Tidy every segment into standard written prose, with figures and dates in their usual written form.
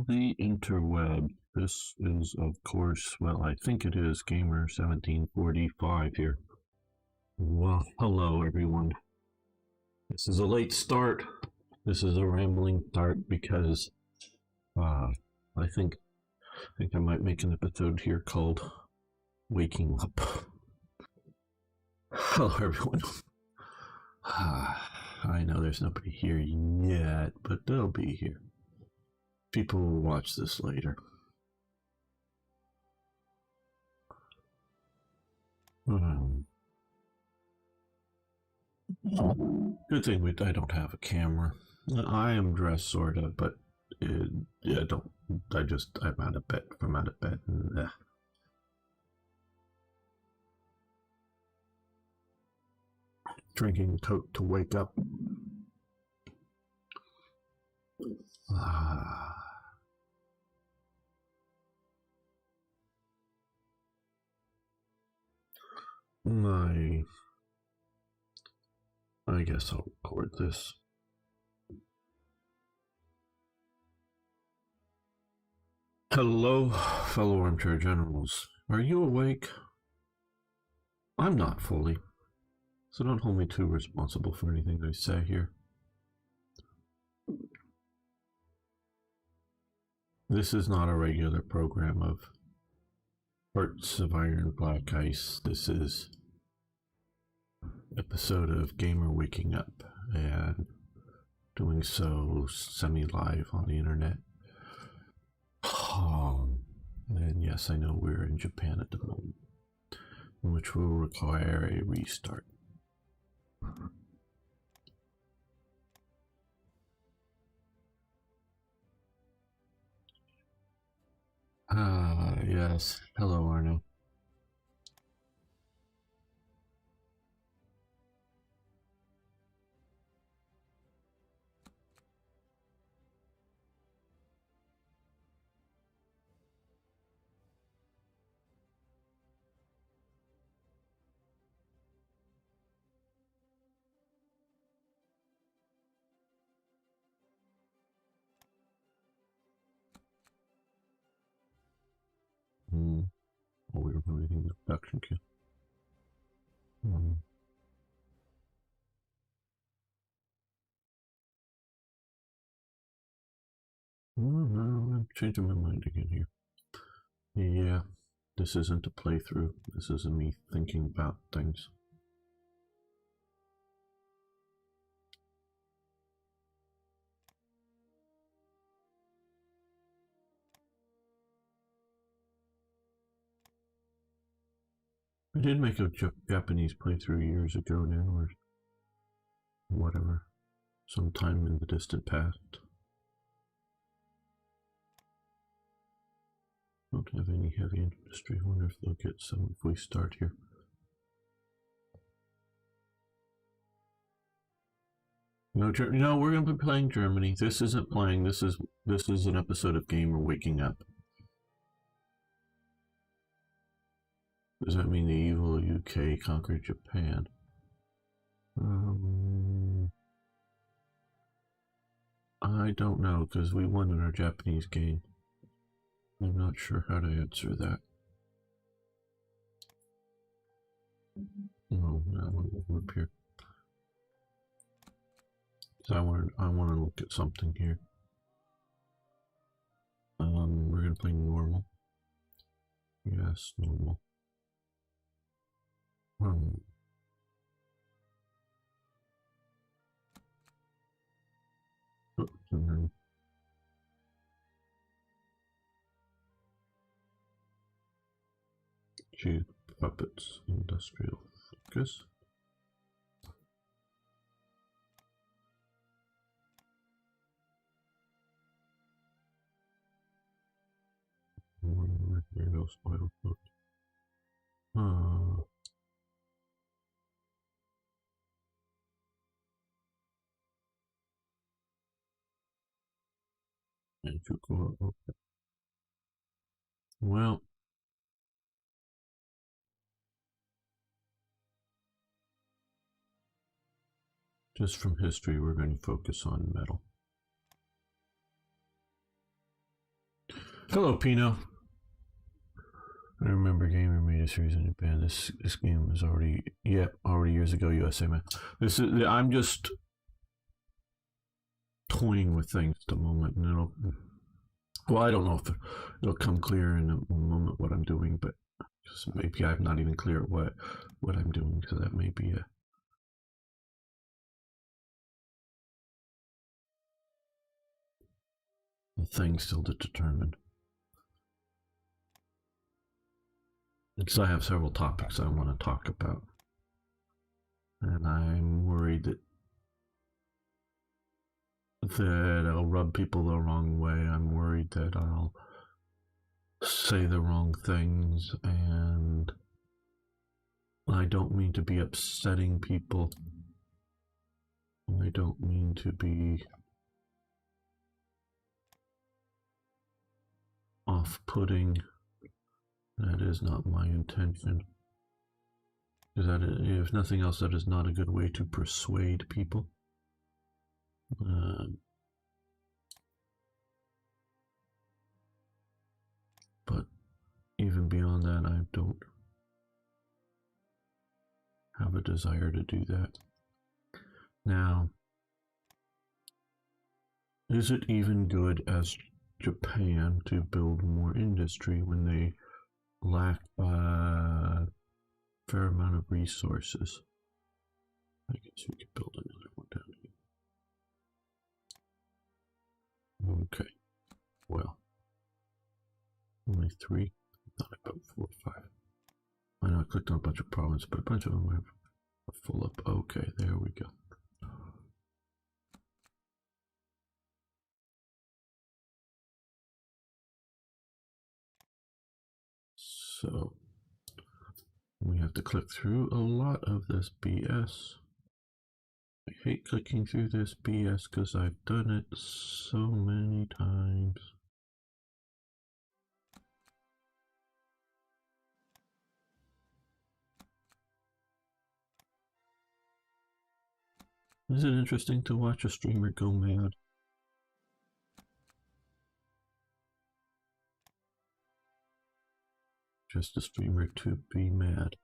The interweb. This is, of course, well, I think it is Gamer 1745 here. Well, hello everyone. This is a late start. This is a rambling start because I think I might make an episode here called Waking Up. Hello everyone. I know there's nobody here yet, but they'll be here. People will watch this later. Good thing I don't have a camera. I am dressed sort of, but I'm out of bed. I'm out of bed. Drinking Coke to wake up. I guess I'll record this. Hello, fellow armchair generals. Are you awake? I'm not fully, so don't hold me too responsible for anything I say here. This is not a regular program of Hearts of Iron Black Ice. This is episode of Gamer Waking Up and doing so semi-live on the internet. And yes, I know we're in Japan at the moment, which will require a restart. Yes. Hello, Arno. Oh, we were reading the production queue. I'm changing my mind again here. Yeah, this isn't a playthrough. This isn't me thinking about things. I did make a Japanese playthrough years ago now, or whatever, sometime in the distant past. Don't have any heavy industry. I wonder if they'll get some if we start here. No, we're going to be playing Germany. This isn't playing. This is an episode of Gamer Waking Up. Does that mean the evil UK conquered Japan? I don't know, because we won in our Japanese game. I'm not sure how to answer that. No, I want to go up here. So I want to look at something here. We're going to play normal. Yes, normal. Choose puppets, industrial focus. Here goes oil cook. And you go okay. Well, just from history, we're going to focus on metal. Hello, Pino. I remember Gamer made a series in Japan. This game was already years ago. USA man. I'm just toying with things at the moment, and I don't know if it'll come clear in a moment what I'm doing, but just maybe I'm not even clear what I'm doing, so that may be a thing still to determine. Because I have several topics I want to talk about, and I'm worried that I'll rub people the wrong way. I'm worried that I'll say the wrong things, and I don't mean to be upsetting people. I don't mean to be off-putting. That is not my intention. If nothing else, that is not a good way to persuade people. But even beyond that, I don't have a desire to do that. Now, is it even good as Japan to build more industry when they lack a fair amount of resources? I guess we could build another one down here. Okay, well, only 3. I thought I built 4 or 5. I know I clicked on a bunch of problems, but a bunch of them are full up. Okay, there we go. So we have to click through a lot of this BS. I hate clicking through this BS because I've done it so many times. Is it interesting to watch a streamer go mad? Just a streamer to be mad.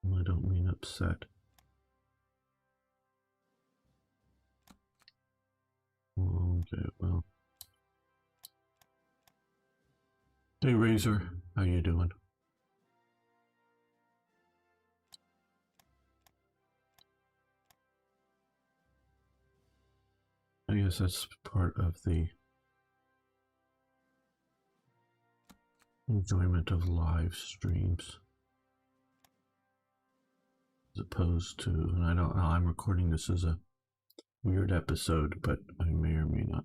I don't mean upset. Okay, well. Hey Razor, how you doing? I guess that's part of the enjoyment of live streams. As opposed to, and I don't know, I'm recording this as a weird episode, but I may or may not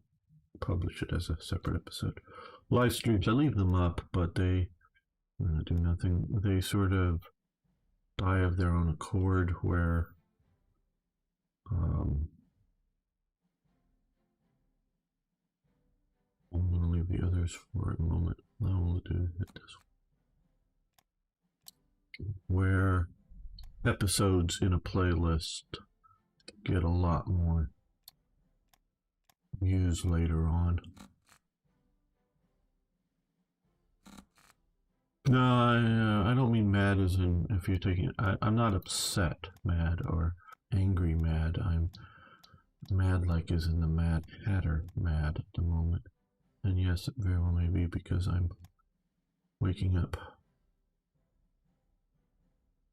publish it as a separate episode. Live streams, I leave them up, but they do nothing. They sort of die of their own accord, where I'm going to leave the others for a moment. I will do this, where episodes in a playlist get a lot more views later on. No, I don't mean mad as in if you're taking. I'm not upset mad or angry mad. I'm mad like as in the Mad Hatter mad at the moment. And yes, it very well may be because I'm waking up.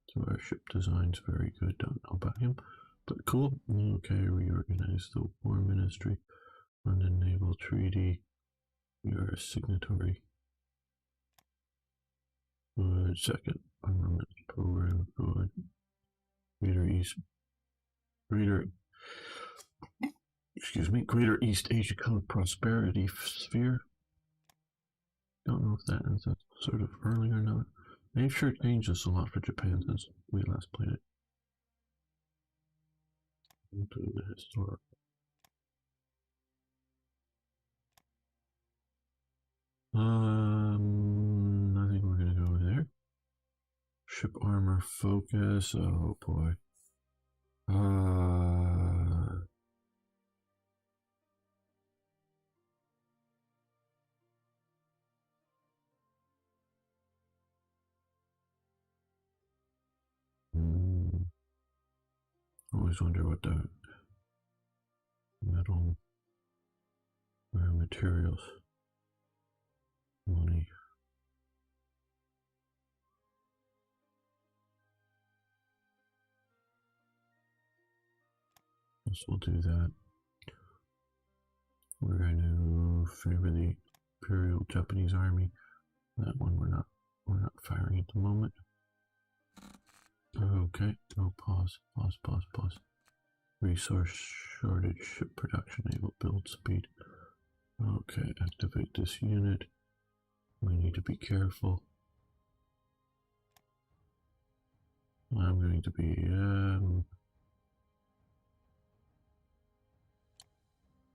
So our ship design's very good. Don't know about him, but cool. Okay, reorganize the War Ministry. London Naval Treaty. We are a signatory. Good. Second armament program. Good. Greater East Asia Prosperity Sphere. Don't know if that is sort of early or not. They've sure changed this a lot for Japan since we last played it. Into the historic. I think we're gonna go over there. Ship armor focus. Oh boy. Uh, always wonder what the metal, rare materials, money. Guess we'll do that. We're going to favor the Imperial Japanese Army. That one we're not firing at the moment. Okay, no, pause. Resource shortage, ship production, able build speed. Okay, activate this unit. We need to be careful. I'm going to be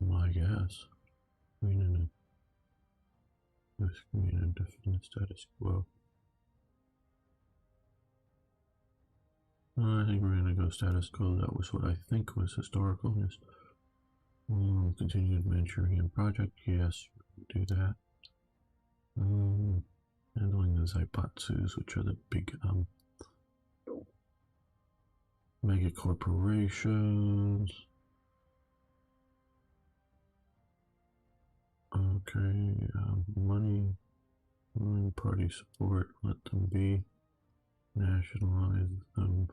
my guess. Screen and definite status quo. I think we're going to go status quo. That was what I think was historical. Yes. Continued Manchurian project. Yes, do that. Handling the Zaibatsus, which are the big mega corporations. Okay, money, party support, let them be. Nationalize them.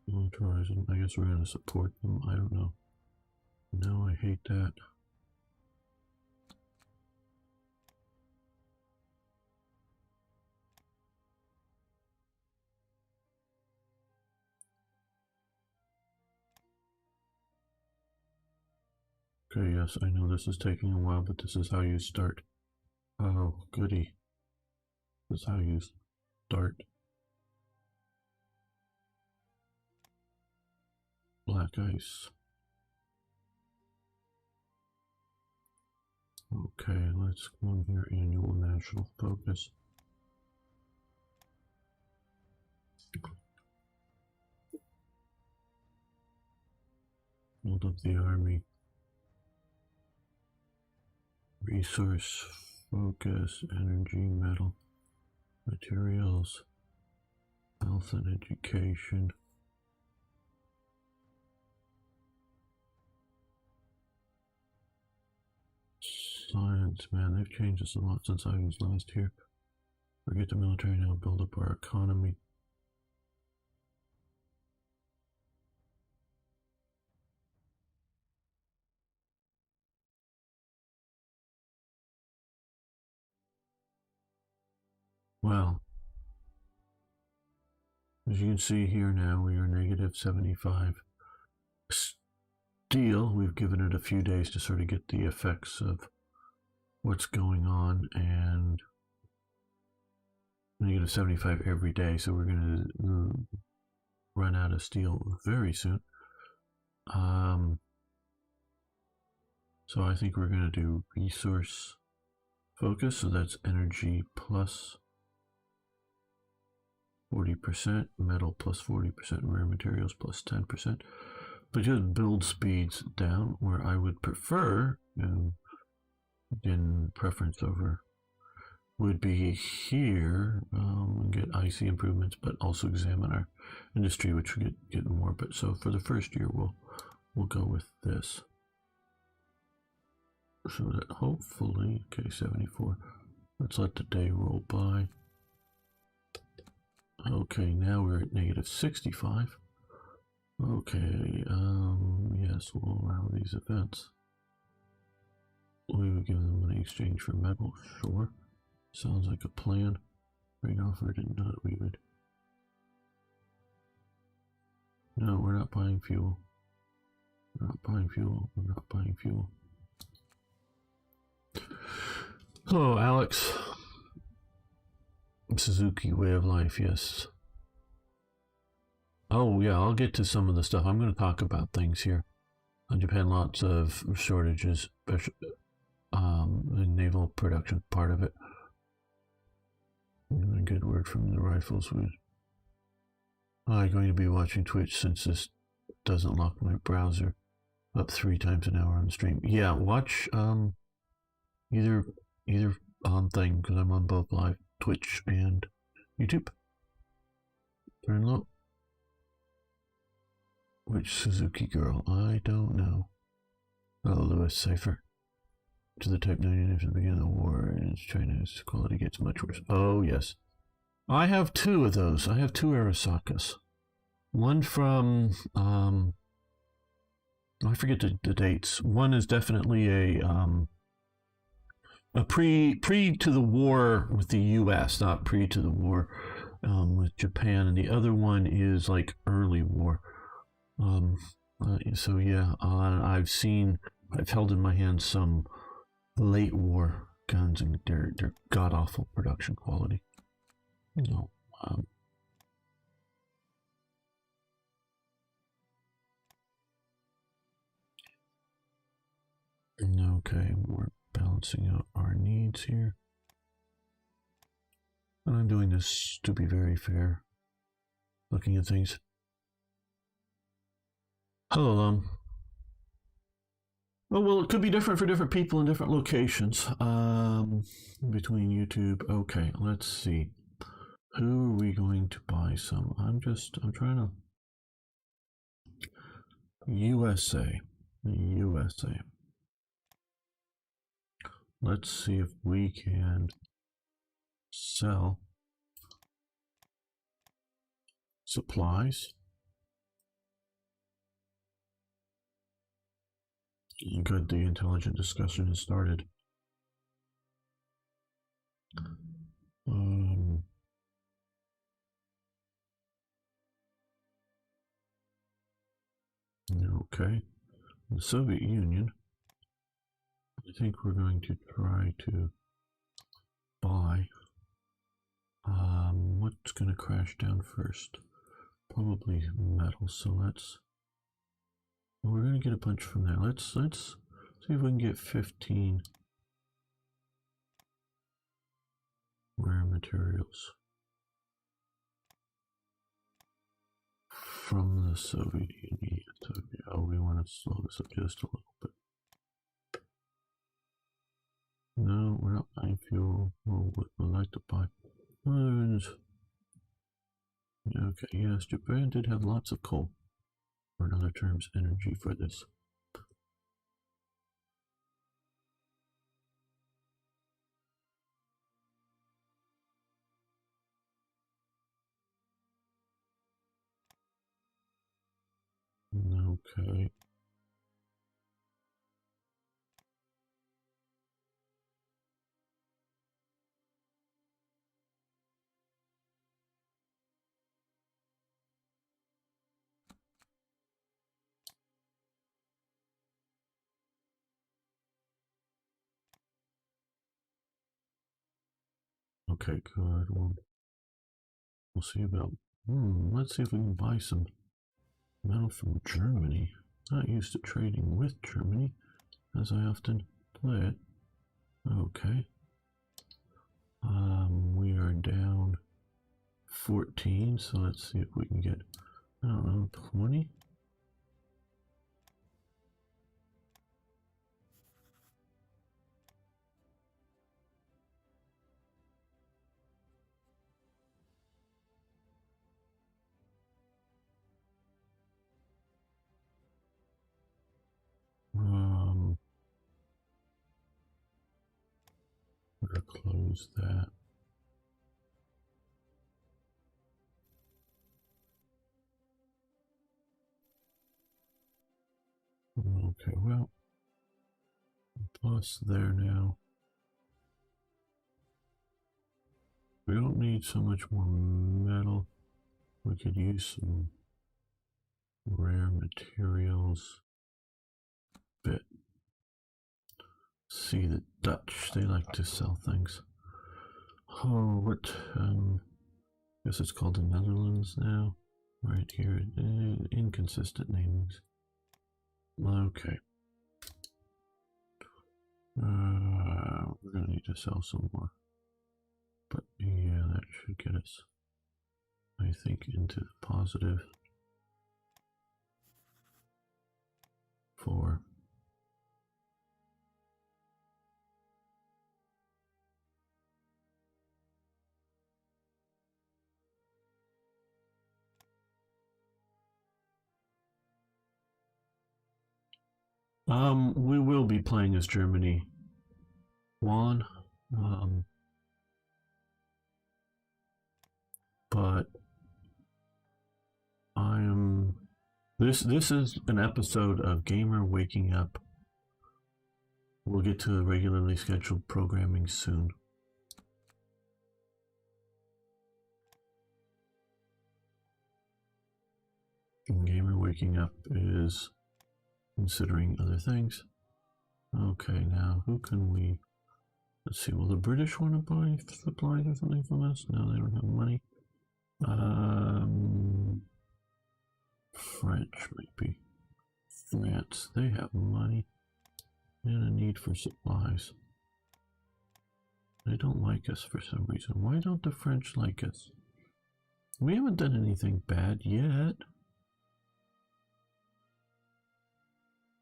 Militarize them. I guess we're going to support them. I don't know. No, I hate that. Okay, yes, I know this is taking a while, but this is how you start. Oh, goody. This is how you start. Black ice. Okay, let's go on here. Annual national focus. Build up the army. Resource focus, energy, metal, materials, health and education. Science, man, they've changed us a lot since I was last here. Forget the military now, build up our economy. Well, as you can see here now, we are negative 75. Steel, we've given it a few days to sort of get the effects of what's going on, and negative 75 every day, so we're going to run out of steel very soon. So I think we're going to do resource focus, so that's energy plus 40%, metal plus 40%, rare materials plus 10%. But just build speeds down, where I would prefer, in preference over, would be here, get IC improvements, but also examine our industry, which we get more. But so for the first year, we'll go with this. So that hopefully, okay, 74. Let's let the day roll by. Okay, now we're at negative 65. Okay, yes, we'll allow these events. We would give them money exchange for metal, sure. Sounds like a plan. Right offered and not we would. No, we're not buying fuel. We're not buying fuel. We're not buying fuel. Hello, Alex. Suzuki way of life, yes. Oh yeah, I'll get to some of the stuff. I'm going to talk about things here. On Japan, lots of shortages, especially the naval production part of it. A good word from the rifles. I'm going to be watching Twitch since this doesn't lock my browser up 3 times an hour on the stream. Yeah, watch either on thing, because I'm on both live Twitch and YouTube. Turn low. Which Suzuki girl? I don't know. Oh, Lewis Cipher. To the Type 99 from the beginning of the war, and China's quality gets much worse. Oh, yes. I have two of those. I have two Arasakas. One from, I forget the dates. One is definitely a pre to the war with the U.S., not pre to the war with Japan, and the other one is like early war. So yeah, I've held in my hand some late war guns, and they're god awful production quality. You know, okay, we're balancing out our needs here. And I'm doing this to be very fair, looking at things. Hello, Oh, well, it could be different for different people in different locations between YouTube. Okay, let's see. Who are we going to buy some? I'm trying to. USA. USA. Let's see if we can sell supplies. Good, the intelligent discussion has started. Okay, the Soviet Union. I think we're going to try to buy. What's going to crash down first? Probably metal. So let's. Well, we're going to get a bunch from there. Let's see if we can get 15 rare materials from the Soviet Union. So, yeah, we want to slow this up just a little bit. No, we're not buying fuel. We'd like to buy. Okay, yes, Japan did have lots of coal, or in other terms, energy for this. Okay. Okay, good. We'll see about. Let's see if we can buy some metal from Germany. Not used to trading with Germany, as I often play it. Okay. We are down 14, so let's see if we can get, I don't know, 20? We're gonna close that. Okay, well, plus there now. We don't need so much more metal. We could use some rare materials. Bit. See, the Dutch, they like to sell things. Oh, what? I guess it's called the Netherlands now. Right here, inconsistent namings. Okay. We're gonna need to sell some more. But yeah, that should get us, I think, into the positive 4. We will be playing as Germany won. But I am. This is an episode of Gamer Waking Up. We'll get to the regularly scheduled programming soon. And Gamer Waking Up is considering other things. Okay, now who can we? Let's see. Will the British want to buy supplies or something from us? No, they don't have money. French, maybe. France, they have money and a need for supplies. They don't like us for some reason. Why don't the French like us? We haven't done anything bad yet.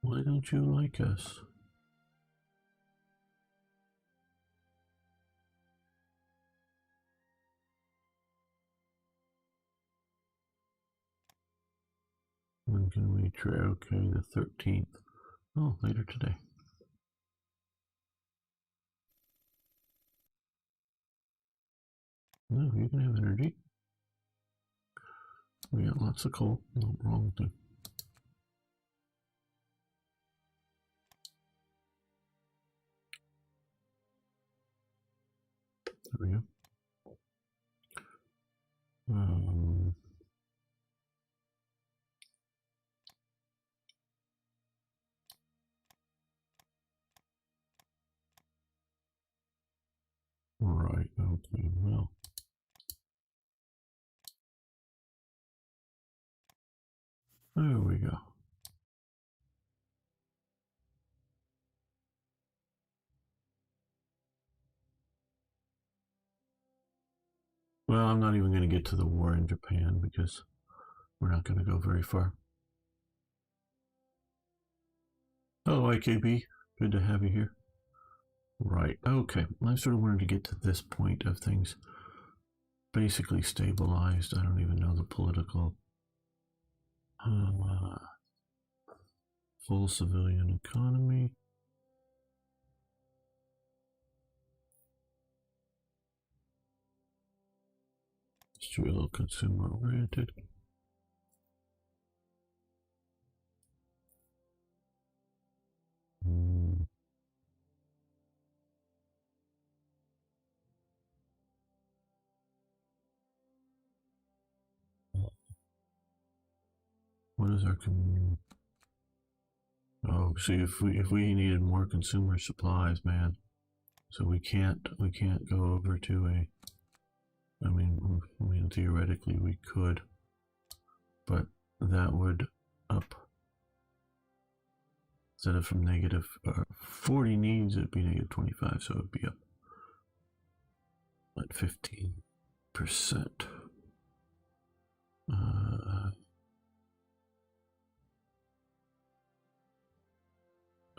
Why don't you like us? When can we try? Okay, the 13th. Oh, later today. No, you can have energy. We got lots of coal. No wrong thing. There we go. Right, okay, well. There we go. Well, I'm not even going to get to the war in Japan because we're not going to go very far. Oh, IKB, good to have you here. Right, okay. I sort of wanted to get to this point of things basically stabilized. I don't even know the political. Full civilian economy. Industrial consumer oriented. What is our community? Oh, see, if we needed more consumer supplies, man, so we can't go over to a. I mean, theoretically we could, but that would up. Instead of from negative 40 needs, it'd be negative 25, so it'd be up at 15%.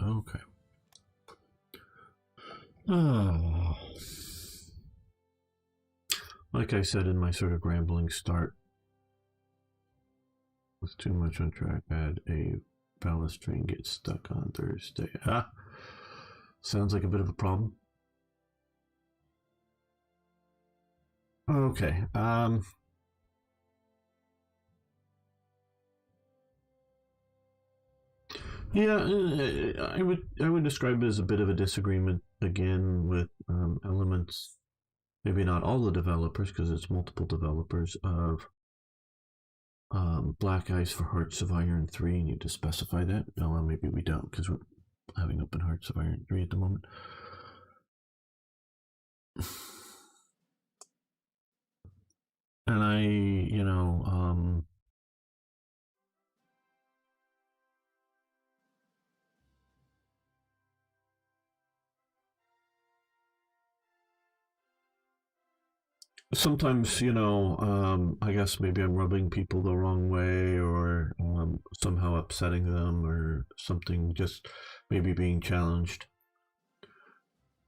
Okay. Like I said in my sort of rambling start, with too much on track, I had a ballast train get stuck on Thursday. Sounds like a bit of a problem. Okay. Yeah, I would describe it as a bit of a disagreement again with elements, maybe not all the developers because it's multiple developers of Black Ice for Hearts of Iron 3. Need to specify that. No, well, maybe we don't because we're having open Hearts of Iron 3 at the moment. And sometimes, I guess maybe I'm rubbing people the wrong way or somehow upsetting them or something, just maybe being challenged.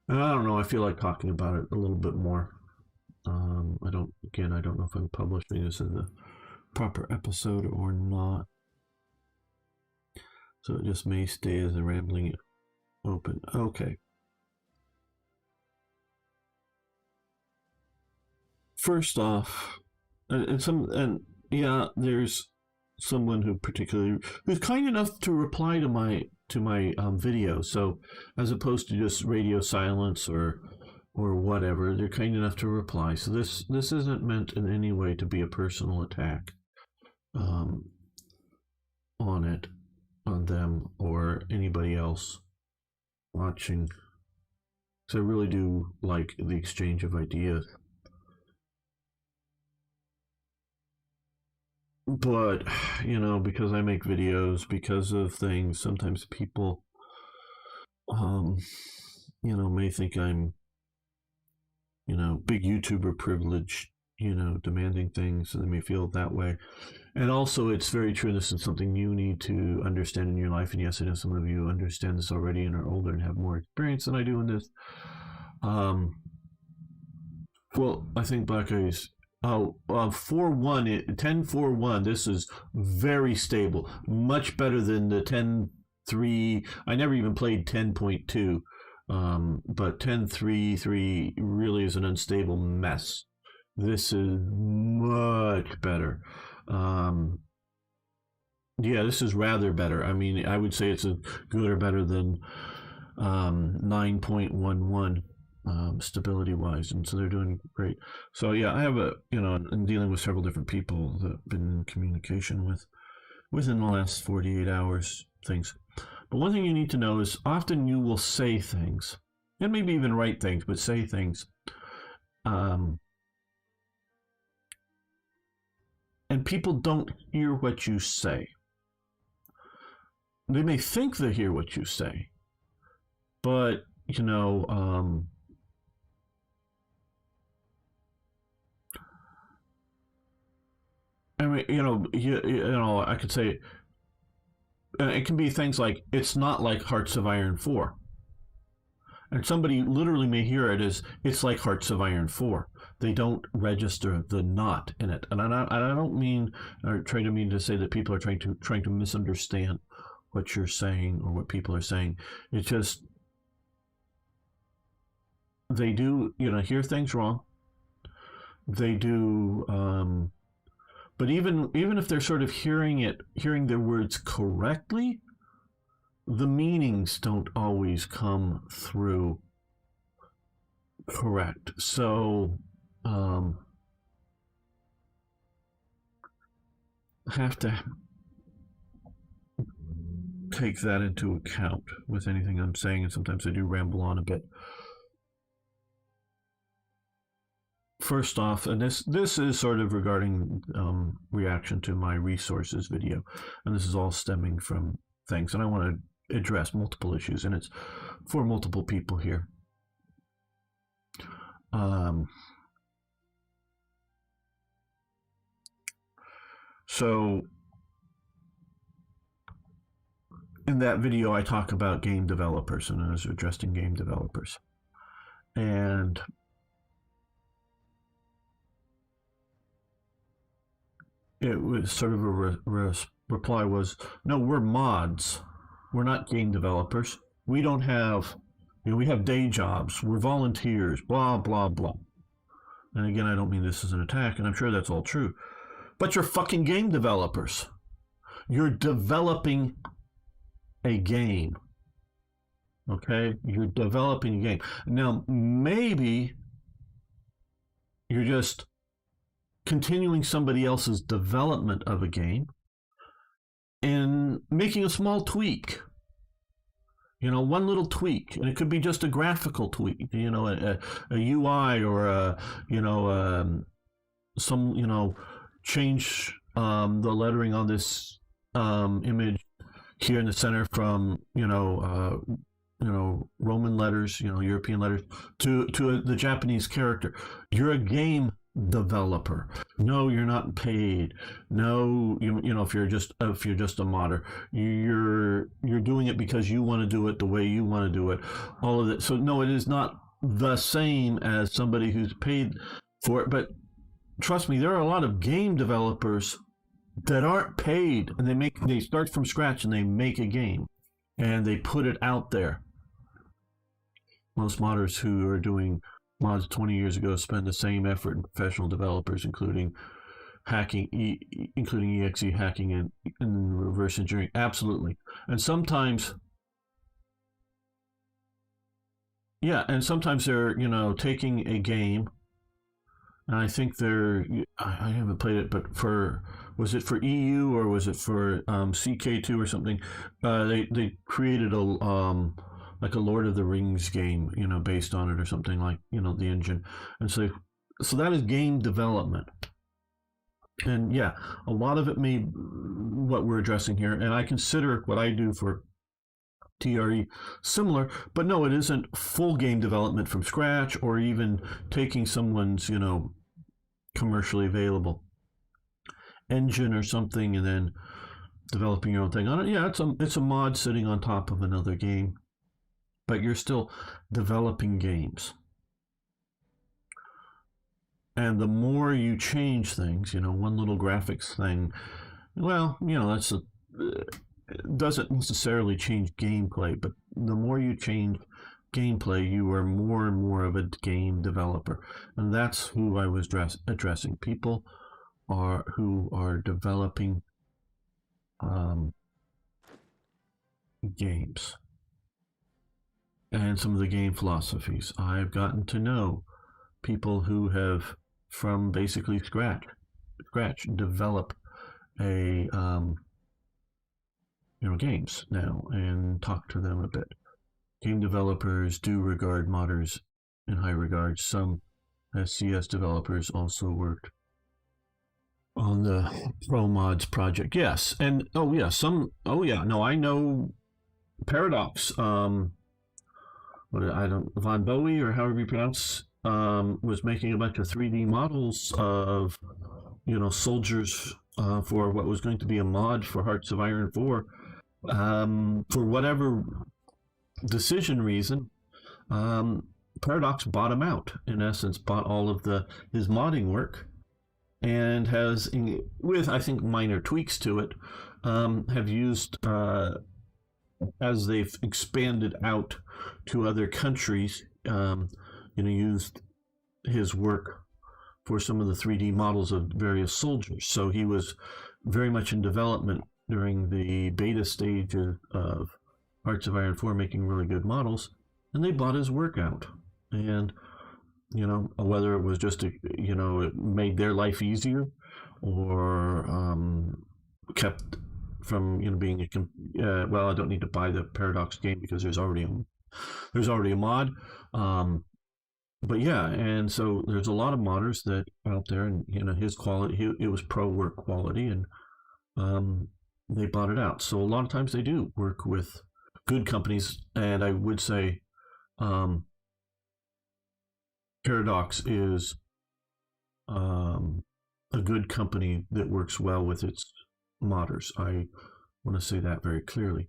And I don't know, I feel like talking about it a little bit more. I don't know if I'm publishing this as a proper episode or not. So it just may stay as a rambling open. Okay. First off, there's someone who's kind enough to reply to my video. So as opposed to just radio silence or whatever, they're kind enough to reply. So this isn't meant in any way to be a personal attack on them or anybody else watching. So I really do like the exchange of ideas. But, because I make videos, because of things, sometimes people, may think I'm, big YouTuber privilege, demanding things, so they may feel that way. And also, it's very true, this is something you need to understand in your life. And yes, I know some of you understand this already and are older and have more experience than I do in this. Well, I think Black Eyes 4-1, 10-4-1. This is very stable, much better than the 10-3. I never even played 10.2, but 10-3-3 really is an unstable mess. This is much better. This is rather better. I mean, I would say it's a good or better than 9.11. Stability wise, and so they're doing great. So yeah, I have I'm dealing with several different people that I've been in communication with within the last 48 hours, things. But one thing you need to know is often you will say things, and maybe even write things, but say things, and people don't hear what you say. They may think they hear what you say, but I mean, I could say it can be things like, it's not like Hearts of Iron 4. And somebody literally may hear it as, it's like Hearts of Iron 4. They don't register the not in it. And I don't mean, or try to say that people are trying to misunderstand what you're saying or what people are saying. It's just, they do, hear things wrong. They do, but even if they're sort of hearing their words correctly, the meanings don't always come through correct. So I have to take that into account with anything I'm saying, and sometimes I do ramble on a bit. First off, and this is sort of regarding reaction to my resources video, and this is all stemming from things, and I want to address multiple issues, and it's for multiple people here. So in that video, I talk about game developers, and I was addressing game developers, and it was sort of a reply was, no, we're mods. We're not game developers. We don't have, we have day jobs. We're volunteers, blah, blah, blah. And again, I don't mean this as an attack, and I'm sure that's all true. But you're fucking game developers. You're developing a game. Okay? You're developing a game. Now, maybe you're just continuing somebody else's development of a game and making a small tweak, one little tweak, and it could be just a graphical tweak, a UI or some change the lettering on this image here in the center from Roman letters, European letters to the Japanese character. You're a game developer. No, you're not paid. No, if you're just a modder, you're doing it because you want to do it the way you want to do it. All of that. So no, it is not the same as somebody who's paid for it. But trust me, there are a lot of game developers that aren't paid, and they start from scratch and they make a game and they put it out there. Most modders who are doing mods 20 years ago spend the same effort in professional developers, including including exe hacking and reverse engineering. Absolutely. And sometimes, yeah, and sometimes they're, taking a game, and I think I haven't played it, but was it for EU or was it for CK2 or something? They created like a Lord of the Rings game, based on it or something, like, the engine. And so that is game development. And yeah, a lot of it what we're addressing here, and I consider what I do for TRE similar, but no, it isn't full game development from scratch or even taking someone's, commercially available engine or something and then developing your own thing on it. Yeah, it's a mod sitting on top of another game, but you're still developing games. And the more you change things, one little graphics thing, well, doesn't necessarily change gameplay, but the more you change gameplay, you are more and more of a game developer. And that's who I was addressing. People who are developing games and some of the game philosophies. I've gotten to know people who have, from basically scratch, develop a games now, and talk to them a bit. Game developers do regard modders in high regard. Some CS developers also worked on the Pro Mods project. Yes, and no, I know Paradox. Von Bowie, or however you pronounce, was making a bunch of 3D models of soldiers for what was going to be a mod for Hearts of Iron 4. For whatever decision reason, Paradox bought him out. In essence, bought all of his modding work, and has, with I think minor tweaks to it, have used, as they've expanded out to other countries, used his work for some of the 3D models of various soldiers. So he was very much in development during the beta stage of Hearts of Iron 4, making really good models, and they bought his work out. And, whether it was just, it made their life easier, or kept from, being well, I don't need to buy the Paradox game because there's already a mod. But yeah, and so there's a lot of modders that out there, and his quality, it was pro work quality, and they bought it out. So a lot of times they do work with good companies, and I would say Paradox is a good company that works well with its modders. I want to say that very clearly.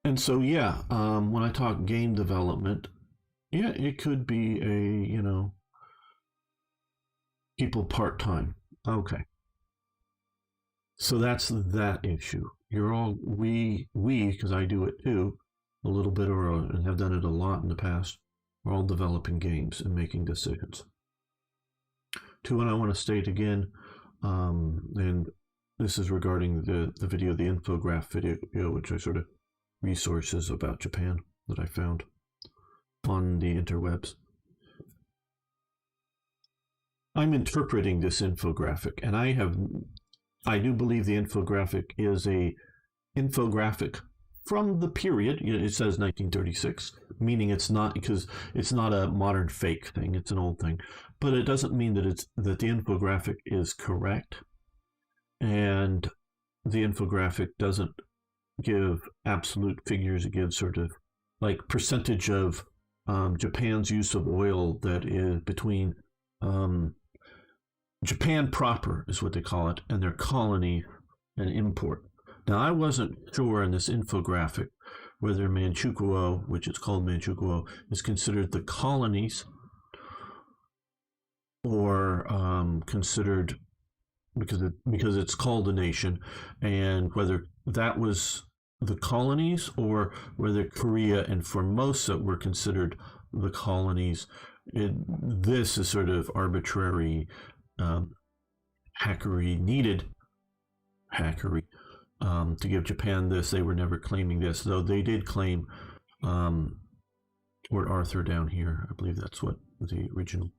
And so yeah, when I talk game development, yeah, it could be people part-time. Okay. So that's that issue. You're all, we, because I do it too, a little bit, and have done it a lot in the past, we're all developing games and making decisions. Two, and I want to state again, and this is regarding the video, the infograph video, which are sort of resources about Japan that I found on the interwebs. I'm interpreting this infographic, and I do believe the infographic is a infographic from the period. It says 1936, meaning it's not, because it's not a modern fake thing, it's an old thing. But it doesn't mean that the infographic is correct, and the infographic doesn't give absolute figures. It gives sort of like percentage of Japan's use of oil that is between Japan proper, is what they call it, and their colony and import. Now, I wasn't sure in this infographic whether Manchukuo, which is called Manchukuo, is considered the colonies, or considered because it's called a nation, and whether that was the colonies or whether Korea and Formosa were considered the colonies. This is sort of arbitrary um, needed hackery to give Japan this. They were never claiming this, though they did claim um, Port Arthur down here. I believe that's what the original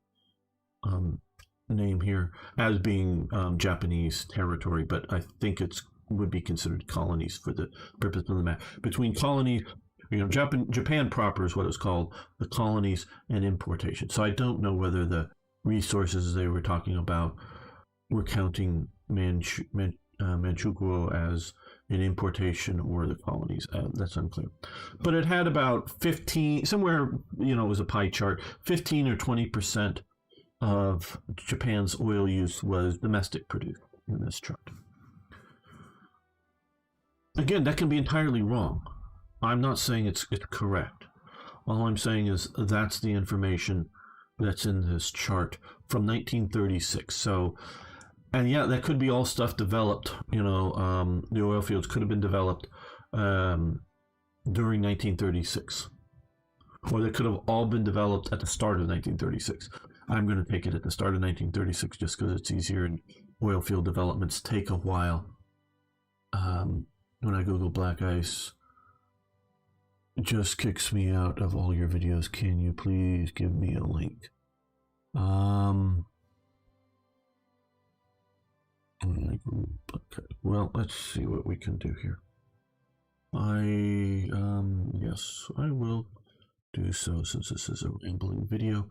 um, name here, as being Japanese territory, but I think it's would be considered colonies for the purpose of the map. Between colonies, Japan proper is what it's called, the colonies and importation. So I don't know whether the resources they were talking about were counting Manchukuo as an importation or the colonies. That's unclear. But it had about 15, somewhere, it was a pie chart, 15 or 20% of Japan's oil use was domestic produced in this chart. Again, that can be entirely wrong. I'm not saying it's correct. All I'm saying is that's the information that's in this chart from 1936. So, and yeah, that could be all stuff developed. The oil fields could have been developed during 1936, or they could have all been developed at the start of 1936. I'm going to take it at the start of 1936 just because it's easier, and oil field developments take a while. When I Google black ice, it just kicks me out of all your videos. Can you please give me a link? Well, let's see what we can do here. Yes, I will do so since this is a rambling video.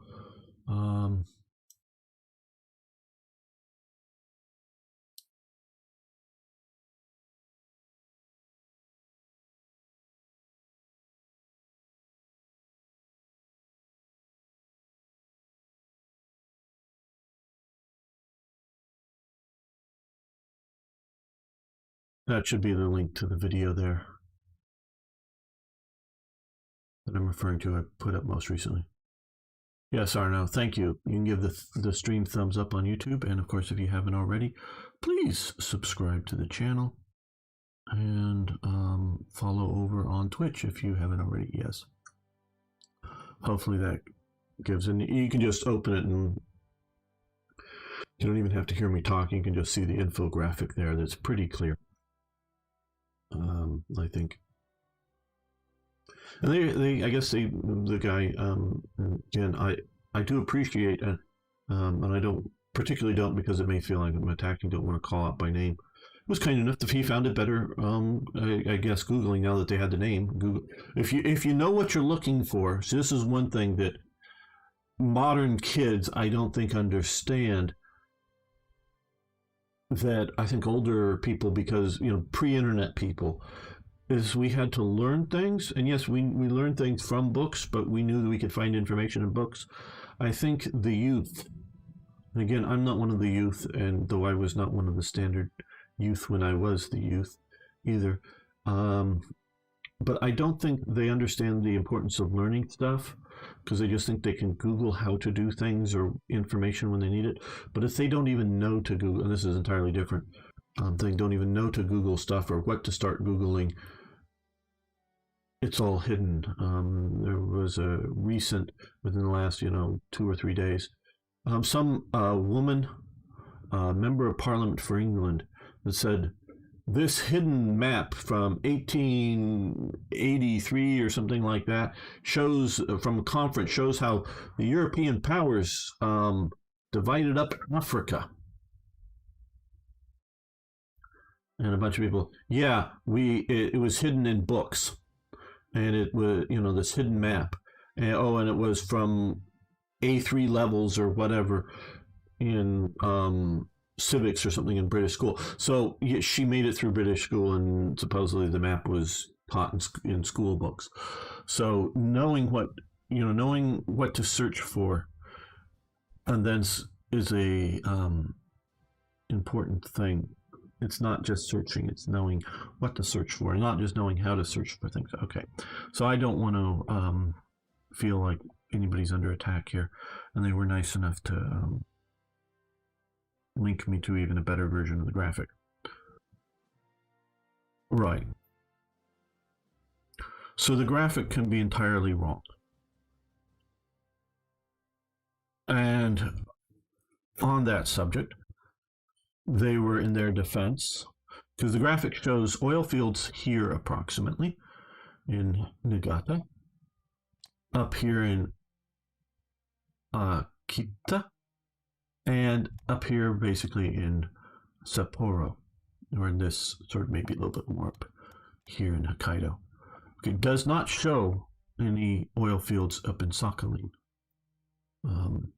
That should be the link to the video there that I'm referring to. I put up most recently. Yes, Arno, thank you. You can give the stream thumbs up on YouTube, and of course, if you haven't already, please subscribe to the channel and follow over on Twitch if you haven't already. Yes. Hopefully that gives, and you can just open it and you don't even have to hear me talk. You can just see the infographic there. That's pretty clear. I think. And I guess the guy, again, I do appreciate, and I particularly don't because it may feel like I'm attacking, don't want to call out by name. It was kind enough if he found it better, I guess, Googling now that they had the name. Google, if you know what you're looking for, so this is one thing that modern kids, I don't think, understand, that I think older people, because, pre-internet people, is we had to learn things. And yes, we learned things from books, but we knew that we could find information in books. I think the youth, again, I'm not one of the youth, and though I was not one of the standard youth when I was the youth either, but I don't think they understand the importance of learning stuff, because they just think they can Google how to do things or information when they need it. But if they don't even know to Google, and this is entirely different, they don't even know to Google stuff or what to start Googling, it's all hidden. There was a recent, within the last, 2 or 3 days, some woman, member of Parliament for England, that said, this hidden map from 1883 or something like that shows, from a conference, shows how the European powers divided up Africa. And a bunch of people, yeah, it was hidden in books. And it was, this hidden map. And it was from A3 levels or whatever in civics or something in British school. So she made it through British school, and supposedly the map was taught in school books. So knowing what to search for, and then is a important thing. It's not just searching, it's knowing what to search for, and not just knowing how to search for things. Okay, so I don't want to feel like anybody's under attack here, and they were nice enough to link me to even a better version of the graphic. Right. So the graphic can be entirely wrong. And on that subject, they were in their defense, because the graphic shows oil fields here approximately in Niigata, up here in Kita, and up here basically in Sapporo, or in this sort of maybe a little bit more up here in Hokkaido. It does not show any oil fields up in Sakhalin.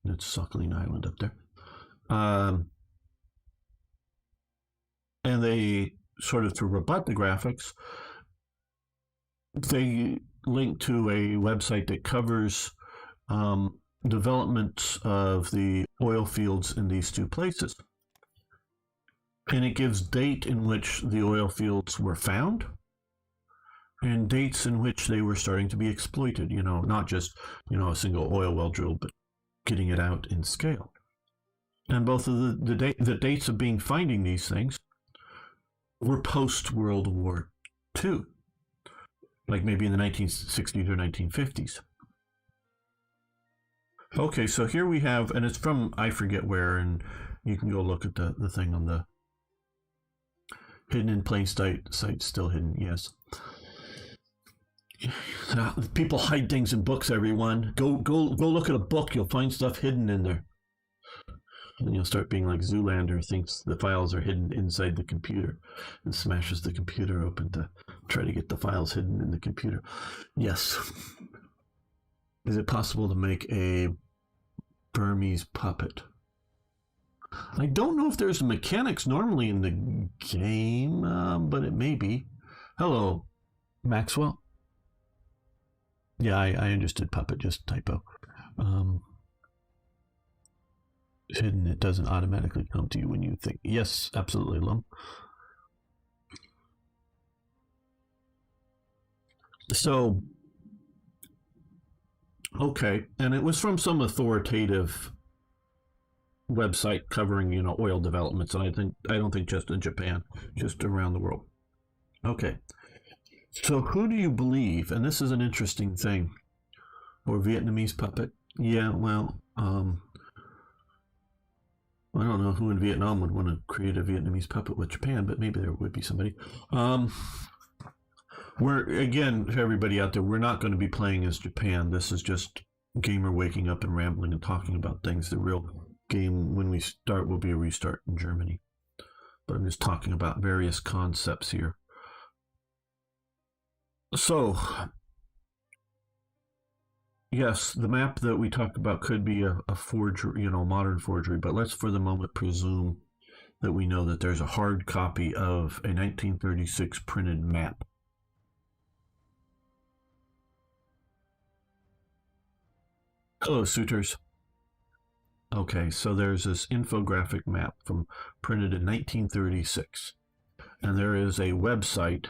It's Sakhalin Island up there. And they sort of, to rebut the graphics, they link to a website that covers development of the oil fields in these two places. And it gives date in which the oil fields were found and dates in which they were starting to be exploited, not just, a single oil well drilled, but getting it out in scale. And both of the dates of finding these things were post-World War II, like maybe in the 1960s or 1950s. Okay, so here we have, and it's from I forget where, and you can go look at the thing on the hidden in plain sight, still hidden, yes. People hide things in books, everyone. Go look at a book, you'll find stuff hidden in there. And you'll start being like Zoolander, thinks the files are hidden inside the computer and smashes the computer open to try to get the files hidden in the computer. Yes. Is it possible to make a Burmese puppet? I don't know if there's mechanics normally in the game, but it may be. Hello, Maxwell. Yeah, I understood puppet, just typo. Hidden, it doesn't automatically come to you when you think. Yes, absolutely, Lum. So, okay, and it was from some authoritative website covering, oil developments, and I don't think just in Japan, just around the world. Okay, so who do you believe? And this is an interesting thing. Or Vietnamese puppet? Yeah, well, I don't know who in Vietnam would want to create a Vietnamese puppet with Japan, but maybe there would be somebody. We're, again, for everybody out there, we're not going to be playing as Japan. This is just Gamer waking up and rambling and talking about things. The real game, when we start, will be a restart in Germany. But I'm just talking about various concepts here. So, yes, the map that we talked about could be a forgery, modern forgery, but let's for the moment presume that we know that there's a hard copy of a 1936 printed map. Hello, suitors. Okay, so there's this infographic map printed in 1936, and there is a website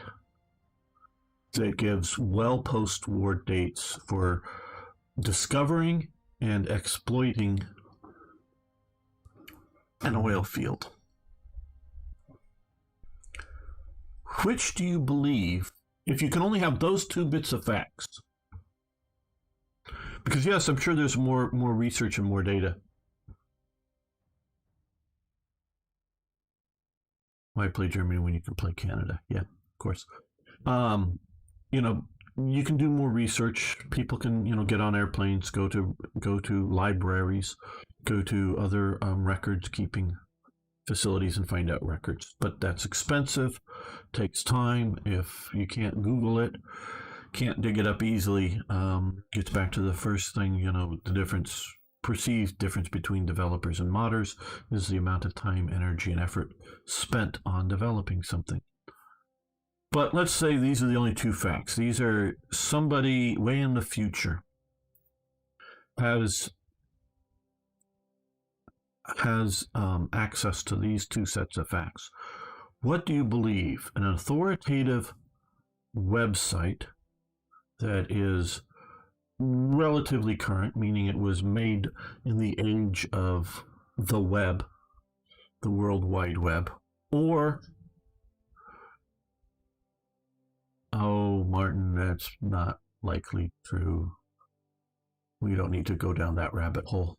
that gives well post-war dates for discovering and exploiting an oil field. Which do you believe, if you can only have those two bits of facts? Because yes, I'm sure there's more research and more data. Why play Germany when you can play Canada? Yeah, of course. You can do more research. People can, get on airplanes, go to libraries, go to other records keeping facilities and find out records. But that's expensive, takes time. If you can't Google it, can't dig it up easily, gets back to the first thing, the perceived difference between developers and modders is the amount of time, energy, and effort spent on developing something. But let's say these are the only two facts. These are somebody way in the future has access to these two sets of facts. What do you believe? An authoritative website that is relatively current, meaning it was made in the age of the web, the World Wide Web, or, oh, Martin, that's not likely true. We don't need to go down that rabbit hole.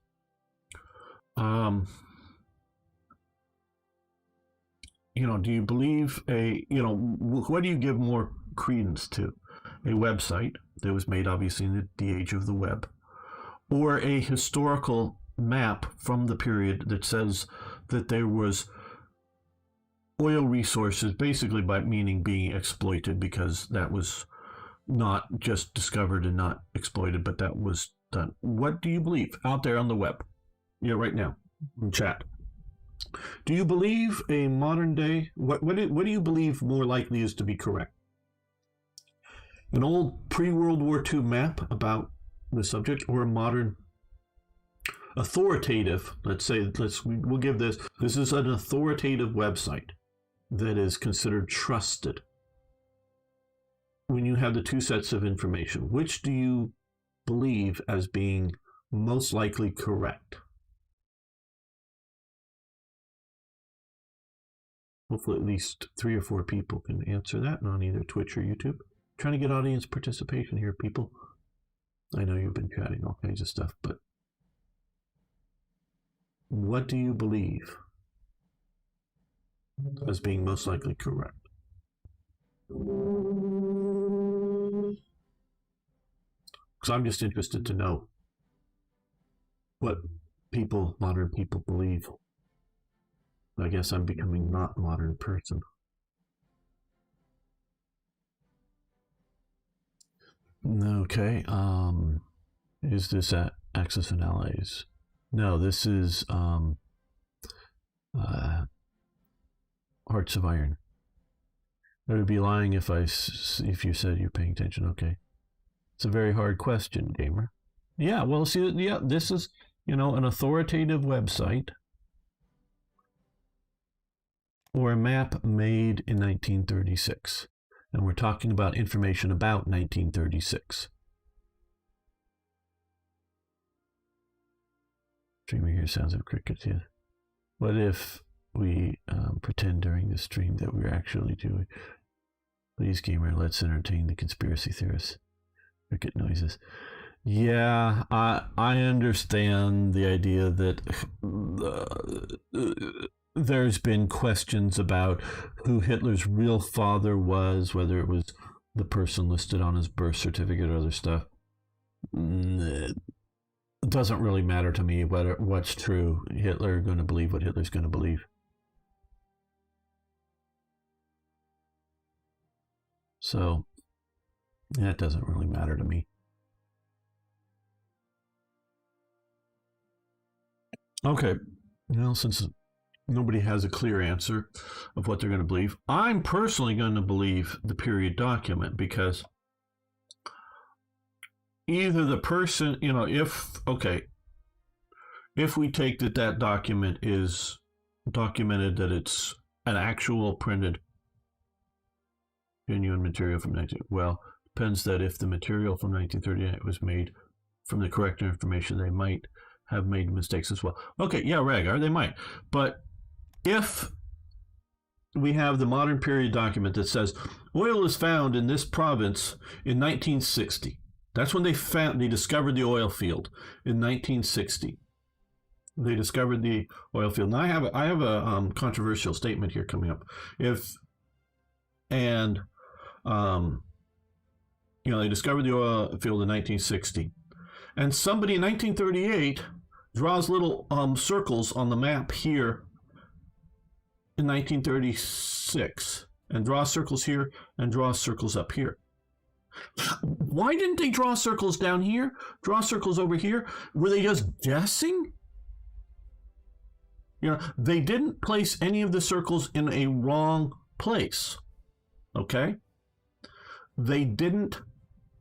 Do you believe what do you give more credence to? A website that was made obviously in the age of the web, or a historical map from the period that says that there was oil resources, basically by meaning being exploited, because that was not just discovered and not exploited, but that was done. What do you believe out there on the web? Right now in chat. Do you believe a modern day, what do you believe more likely is to be correct? An old pre-World War II map about the subject, or a modern authoritative, we'll give this is an authoritative website that is considered trusted? When you have the two sets of information, which do you believe as being most likely correct? Hopefully at least 3 or 4 people can answer that on either Twitch or YouTube. Trying to get audience participation here, people. I know you've been chatting all kinds of stuff, but what do you believe as being most likely correct? Because I'm just interested to know what modern people believe. I guess I'm becoming not a modern person. Okay, is this at Axis and Allies? No, this is Hearts of Iron. I would be lying if you said you're paying attention. Okay, it's a very hard question, gamer. Yeah, well, see, yeah, this is an authoritative website, or a map made in 1936. And we're talking about information about 1936. Streamer here, sounds of crickets, yeah. What if we pretend during the stream that we're actually doing? Please, gamer, let's entertain the conspiracy theorists. Cricket noises. Yeah, I understand the idea that there's been questions about who Hitler's real father was, whether it was the person listed on his birth certificate or other stuff. It doesn't really matter to me what's true. Hitler going to believe what Hitler's going to believe. So that doesn't really matter to me. Okay, since nobody has a clear answer of what they're going to believe, I'm personally going to believe the period document, because either the person, if we take that document is documented, that it's an actual printed genuine material from depends that if the material from 1938 was made from the correct information, they might have made mistakes as well. Okay, yeah, Ragar, they might. But if we have the modern period document that says oil is found in this province in 1960, that's when they discovered the oil field in 1960. They discovered the oil field. Now I have a controversial statement here coming up. They discovered the oil field in 1960, and somebody in 1938 draws little circles on the map here in 1936, and draw circles here and draw circles up here. Why didn't they draw circles down here, draw circles over here? Were they just guessing? They didn't place any of the circles in a wrong place. Okay? They didn't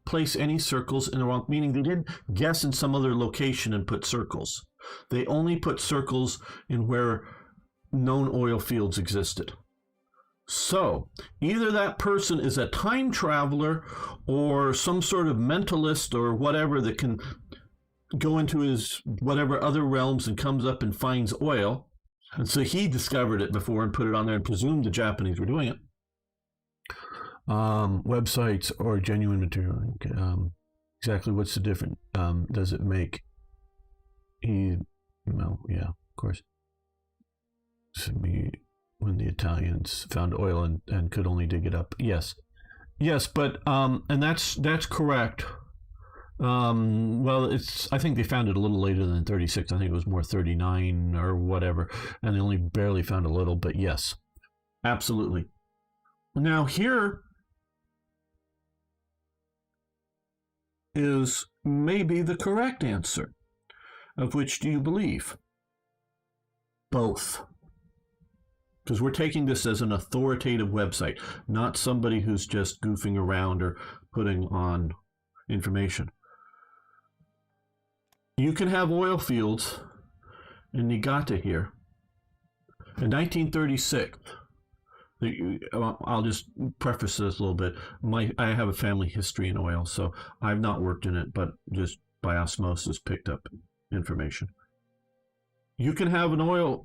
place any circles in the wrong, meaning they didn't guess in some other location and put circles. They only put circles in where known oil fields existed. So either that person is a time traveler or some sort of mentalist or whatever that can go into his whatever other realms and comes up and finds oil, And so he discovered it before and put it on there and presumed the Japanese were doing it. Websites or genuine material. Okay. Exactly what's the difference? Does it make? No, yeah, of course. When the Italians found oil and could only dig it up. Yes, but and that's correct. Well, I think they found it a little later than 36. I think it was more 39 or whatever, and they only barely found a little. But yes, absolutely. Now here is maybe the correct answer. Of which do you believe? Both. Because we're taking this as an authoritative website, not somebody who's just goofing around or putting on information. You can have oil fields in Niigata here. In 1936, I'll just preface this a little bit. I have a family history in oil, so I've not worked in it, but just by osmosis picked up information. You can have oil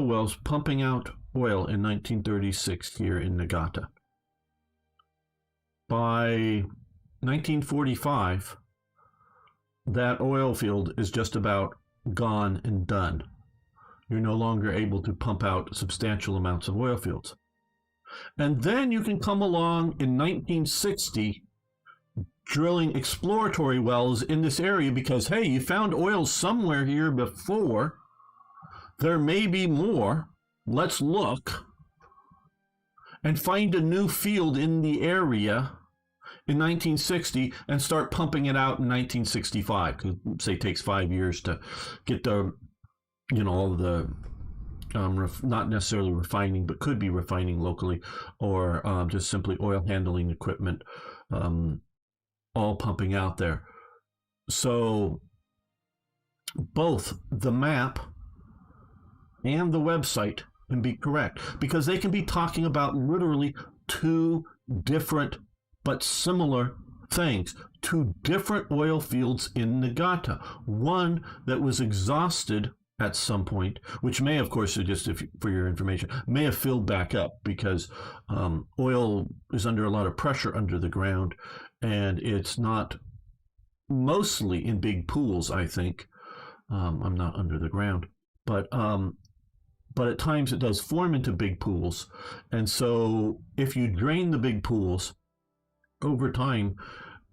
wells pumping out oil in 1936 here in Niigata. By 1945, that oil field is just about gone and done. You're no longer able to pump out substantial amounts of oil fields. And then you can come along in 1960 drilling exploratory wells in this area because, hey, you found oil somewhere here before. There may be more. Let's look and find a new field in the area in 1960 and start pumping it out in 1965. Because, say, it takes 5 years to get the, all the, not necessarily refining, but could be refining locally, or just simply oil handling equipment, all pumping out there. So both the map and the website can be correct because they can be talking about literally two different but similar things. Two different oil fields in Niigata. One that was exhausted at some point, which may, of course, for your information, may have filled back up because oil is under a lot of pressure under the ground, and it's not mostly in big pools, I think. I'm not under the ground, but at times it does form into big pools. And so if you drain the big pools, over time,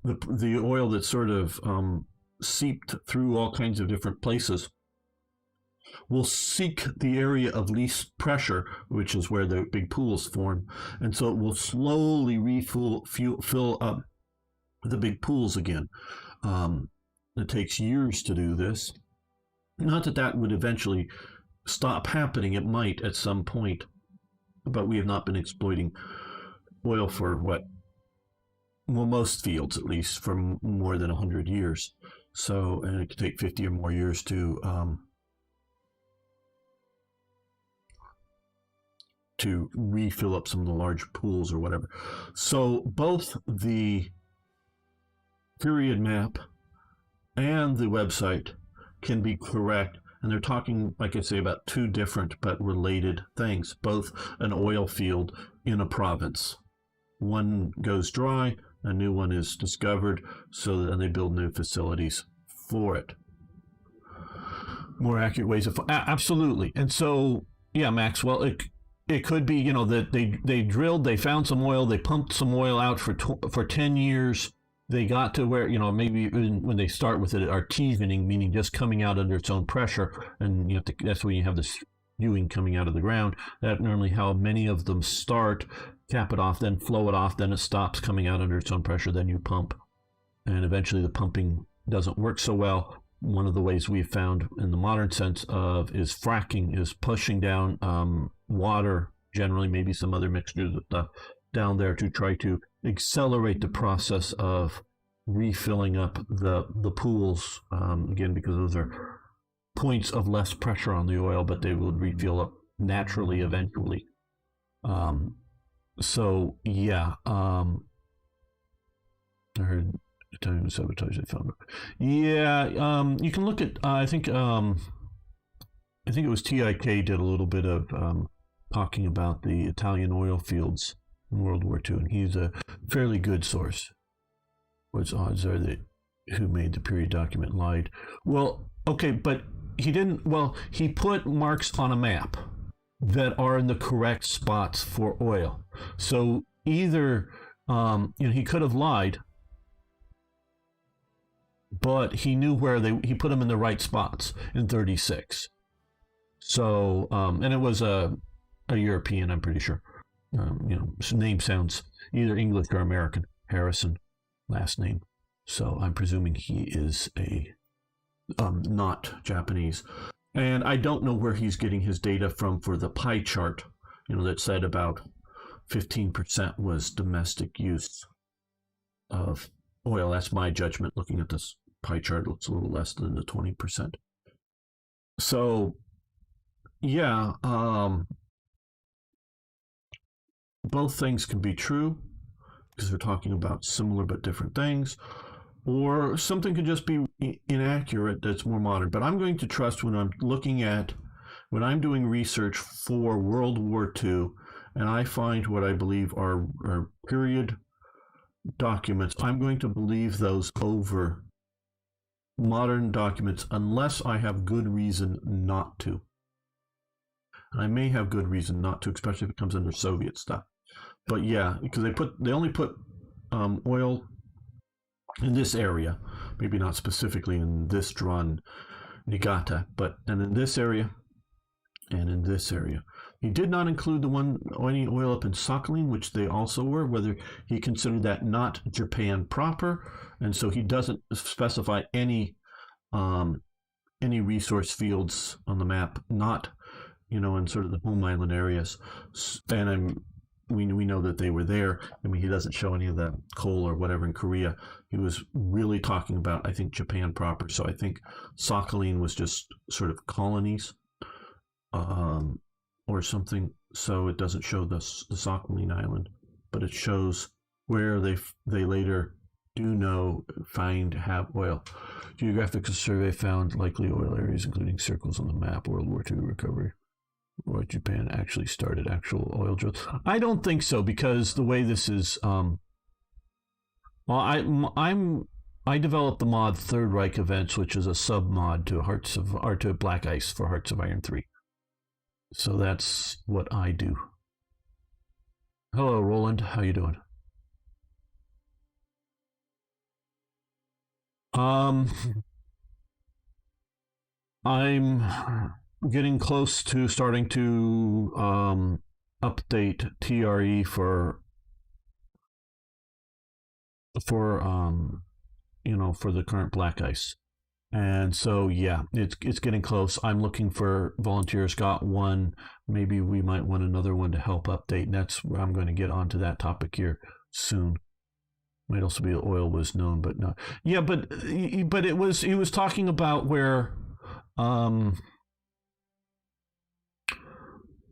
the oil that's sort of seeped through all kinds of different places will seek the area of least pressure, which is where the big pools form. And so it will slowly fill up the big pools again. It takes years to do this. Not that would eventually stop happening. It might at some point, but we have not been exploiting oil for most fields, at least, for more than 100 years. So, and it could take 50 or more years to refill up some of the large pools or whatever. So both the period map and the website can be correct. And they're talking, like I say, about two different but related things, both an oil field in a province. One goes dry, a new one is discovered, so then they build new facilities for it. More accurate ways of... Absolutely. And so, yeah, Maxwell, it could be, that they drilled, they found some oil, they pumped some oil out for 10 years. They got to where, maybe when they start with it, artesianing, meaning just coming out under its own pressure, and that's when you have the spewing coming out of the ground. That's normally how many of them start. Cap it off, then flow it off, then it stops coming out under its own pressure, then you pump. And eventually the pumping doesn't work so well. One of the ways we've found in the modern sense is fracking, is pushing down water, generally maybe some other mixtures down there to try to accelerate the process of refilling up the pools, again, because those are points of less pressure on the oil, but they will refill up naturally eventually. So yeah, I heard Italian sabotage they found. Yeah, you can look at I think I think it was TIK did a little bit of talking about the Italian oil fields in World War II, and he's a fairly good source. What's odds are that who made the period document lied? Well, okay, but he didn't. Well, he put marks on a map that are in the correct spots for oil. So either he could have lied, but he knew where he put them in the right spots in 36. So and it was a European, I'm pretty sure. His name sounds either English or American. Harrison, last name. So I'm presuming he is a not Japanese. And I don't know where he's getting his data from for the pie chart, that said about 15% was domestic use of oil. That's my judgment. Looking at this pie chart, it looks a little less than the 20%. So, yeah, both things can be true because they're talking about similar but different things, or something could just be inaccurate that's more modern. But I'm going to trust when I'm doing research for World War II, and I find what I believe are period documents, I'm going to believe those over modern documents unless I have good reason not to. And I may have good reason not to, especially if it comes under Soviet stuff. But yeah, because they only put oil in this area, maybe not specifically in this drawn Niigata, and in this area and in this area. He did not include any oil up in Sakhalin, which they also were, whether he considered that not Japan proper, and so he doesn't specify any resource fields on the map, not in sort of the home island areas. And we know that they were there. I mean, he doesn't show any of the coal or whatever in Korea. He was really talking about, I think, Japan proper. So I think Sakhalin was just sort of colonies or something. So it doesn't show the Sakhalin island, but it shows where they later do have oil. Geographical survey found likely oil areas, including circles on the map. World War II recovery. Or Japan actually started actual oil drills. I don't think so, because the way this is, I developed the mod Third Reich Events, which is a sub mod to Black Ice for Hearts of Iron 3. So that's what I do. Hello, Roland. How you doing? I'm getting close to starting to update TRE for the current Black Ice, and so yeah, it's getting close. I'm looking for volunteers. Got one. Maybe we might want another one to help update. And that's where I'm going to get onto that topic here soon. Might also be oil was known, but no. Yeah, but he was talking about where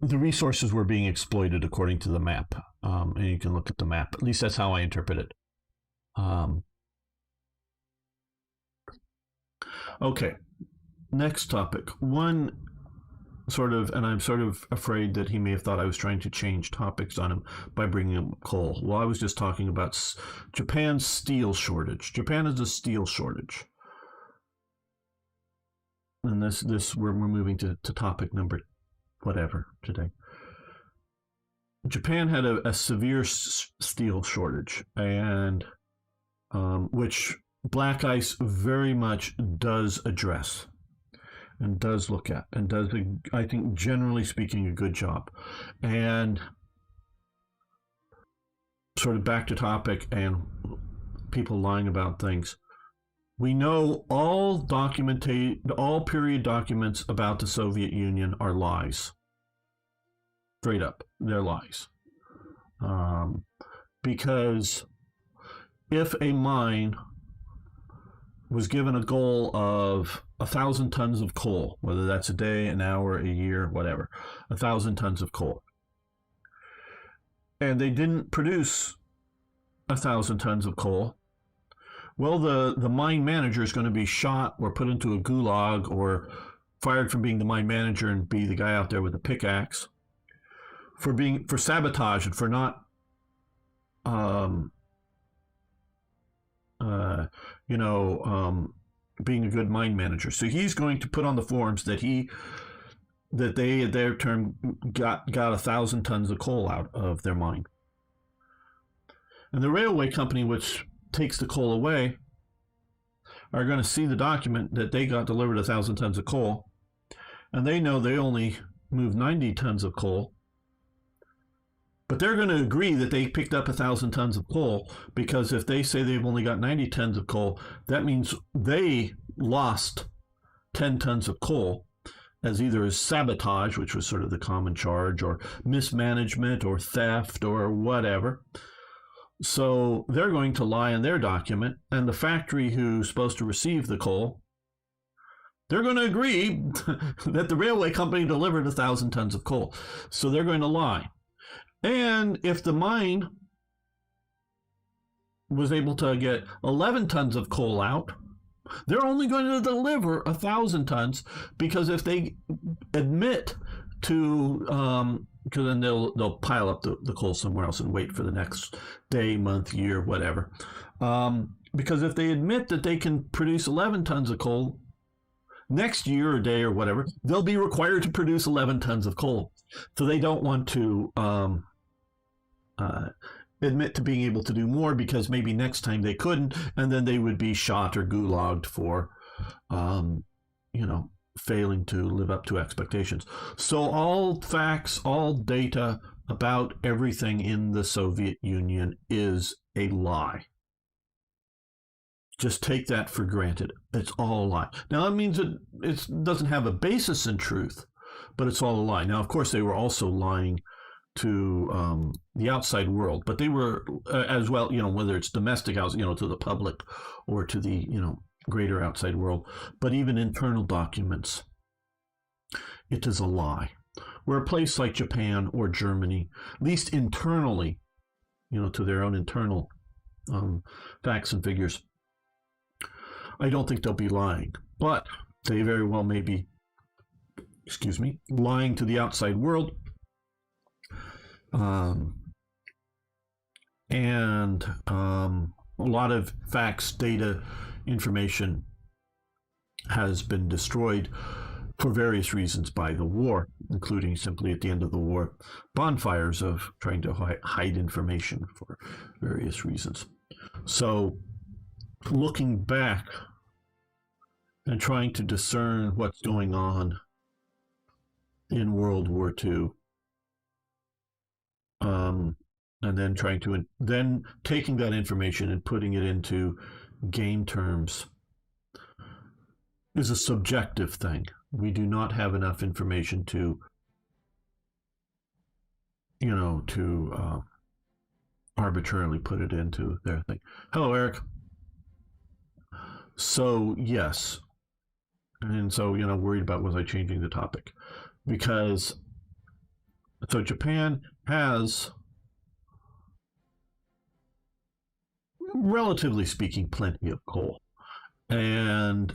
the resources were being exploited according to the map, and you can look at the map. At least that's how I interpret it. Okay, next topic. One and I'm sort of afraid that he may have thought I was trying to change topics on him by bringing up coal. Well, I was just talking about Japan's steel shortage. Japan has a steel shortage. And this we're moving to topic number whatever today. Japan had a severe steel shortage, and which Black Ice very much does address and does look at and does, I think, generally speaking, a good job. And sort of back to topic and people lying about things. We know all period documents about the Soviet Union are lies. Straight up, they're lies. Because if a mine was given a goal of 1,000 tons of coal, whether that's a day, an hour, a year, whatever, 1,000 tons of coal, and they didn't produce 1,000 tons of coal, well, the mine manager is going to be shot or put into a gulag or fired from being the mine manager and be the guy out there with a pickaxe, for sabotage and for not being a good mine manager. So he's going to put on the forums that they, at their term, got 1,000 tons of coal out of their mine. And the railway company, which takes the coal away, are going to see the document that they got delivered 1,000 tons of coal, and they know they only moved 90 tons of coal. But they're going to agree that they picked up 1,000 tons of coal, because if they say they've only got 90 tons of coal, that means they lost 10 tons of coal as either as sabotage, which was sort of the common charge, or mismanagement, or theft, or whatever. So they're going to lie in their document, and the factory who's supposed to receive the coal, they're going to agree that the railway company delivered 1,000 tons of coal. So they're going to lie. And if the mine was able to get 11 tons of coal out, they're only going to deliver 1,000 tons, because if they admit to, because then they'll pile up the coal somewhere else and wait for the next day, month, year, whatever. Because if they admit that they can produce 11 tons of coal next year or day or whatever, they'll be required to produce 11 tons of coal. So they don't want to admit to being able to do more, because maybe next time they couldn't, and then they would be shot or gulagged for, failing to live up to expectations. So all facts, all data about everything in the Soviet Union is a lie. Just take that for granted. It's all a lie. Now, that means it doesn't have a basis in truth, but it's all a lie. Now, of course, they were also lying to the outside world, but they were as well, whether it's domestic house, to the public, or to the, greater outside world, but even internal documents, it is a lie. Where a place like Japan or Germany, at least internally, to their own internal facts and figures, I don't think they'll be lying, but they very well may be, lying to the outside world. And a lot of facts, data, information has been destroyed for various reasons by the war, including simply at the end of the war, bonfires of trying to hide information for various reasons. So looking back and trying to discern what's going on in World War II, and then taking that information and putting it into game terms is a subjective thing. We do not have enough information to arbitrarily put it into their thing. Hello, Eric. So yes, and so worried about, was I changing the topic? Because so Japan has, relatively speaking, plenty of coal. And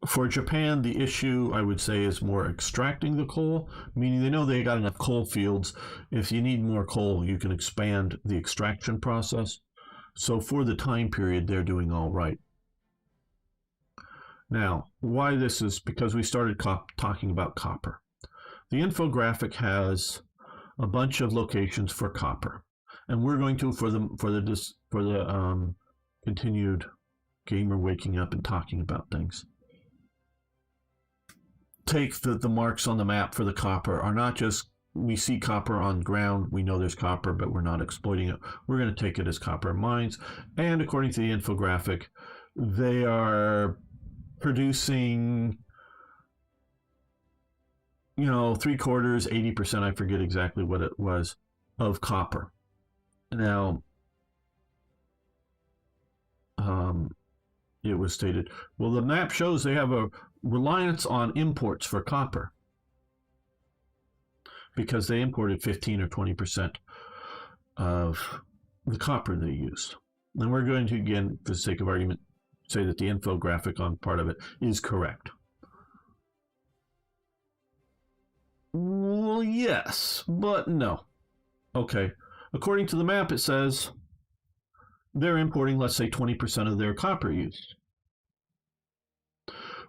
for Japan, the issue, I would say, is more extracting the coal, meaning they know they got enough coal fields. If you need more coal, you can expand the extraction process. So for the time period, they're doing all right. Now, why this is because we started talking about copper. The infographic has a bunch of locations for copper, and we're going to, for the continued gamer waking up and talking about things, take the marks on the map for the copper are not just, we see copper on ground, we know there's copper, but we're not exploiting it. We're going to take it as copper mines, and according to the infographic, they are producing 3/4, 80%, I forget exactly what it was, of copper. Now, it was stated, well, the map shows they have a reliance on imports for copper because they imported 15 or 20% of the copper they use. And we're going to, again, for the sake of argument, say that the infographic on part of it is correct. Well, yes, but no. Okay. According to the map, it says they're importing, let's say, 20% of their copper use.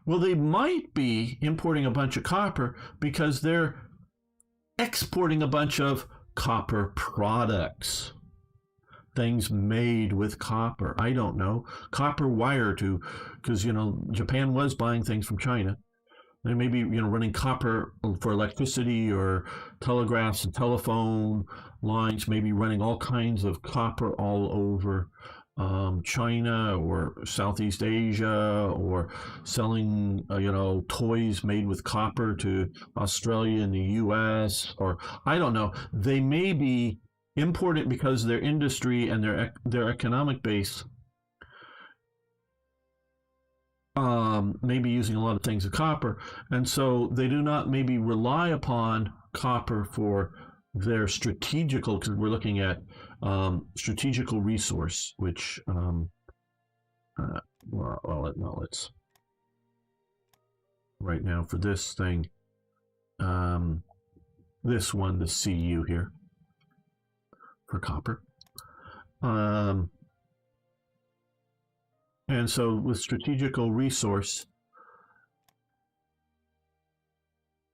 Well, they might be importing a bunch of copper because they're exporting a bunch of copper products. Things made with copper. I don't know. Copper wire to, because, Japan was buying things from China. They may be, running copper for electricity or telegraphs and telephone lines, maybe running all kinds of copper all over China or Southeast Asia, or selling, toys made with copper to Australia and the U.S., or I don't know. They may be importing because their industry and their economic base maybe using a lot of things of copper, and so they do not maybe rely upon copper for their strategical, because we're looking at strategical resource, which let's right now for this thing, this one, the CU here for copper. And so with strategical resource,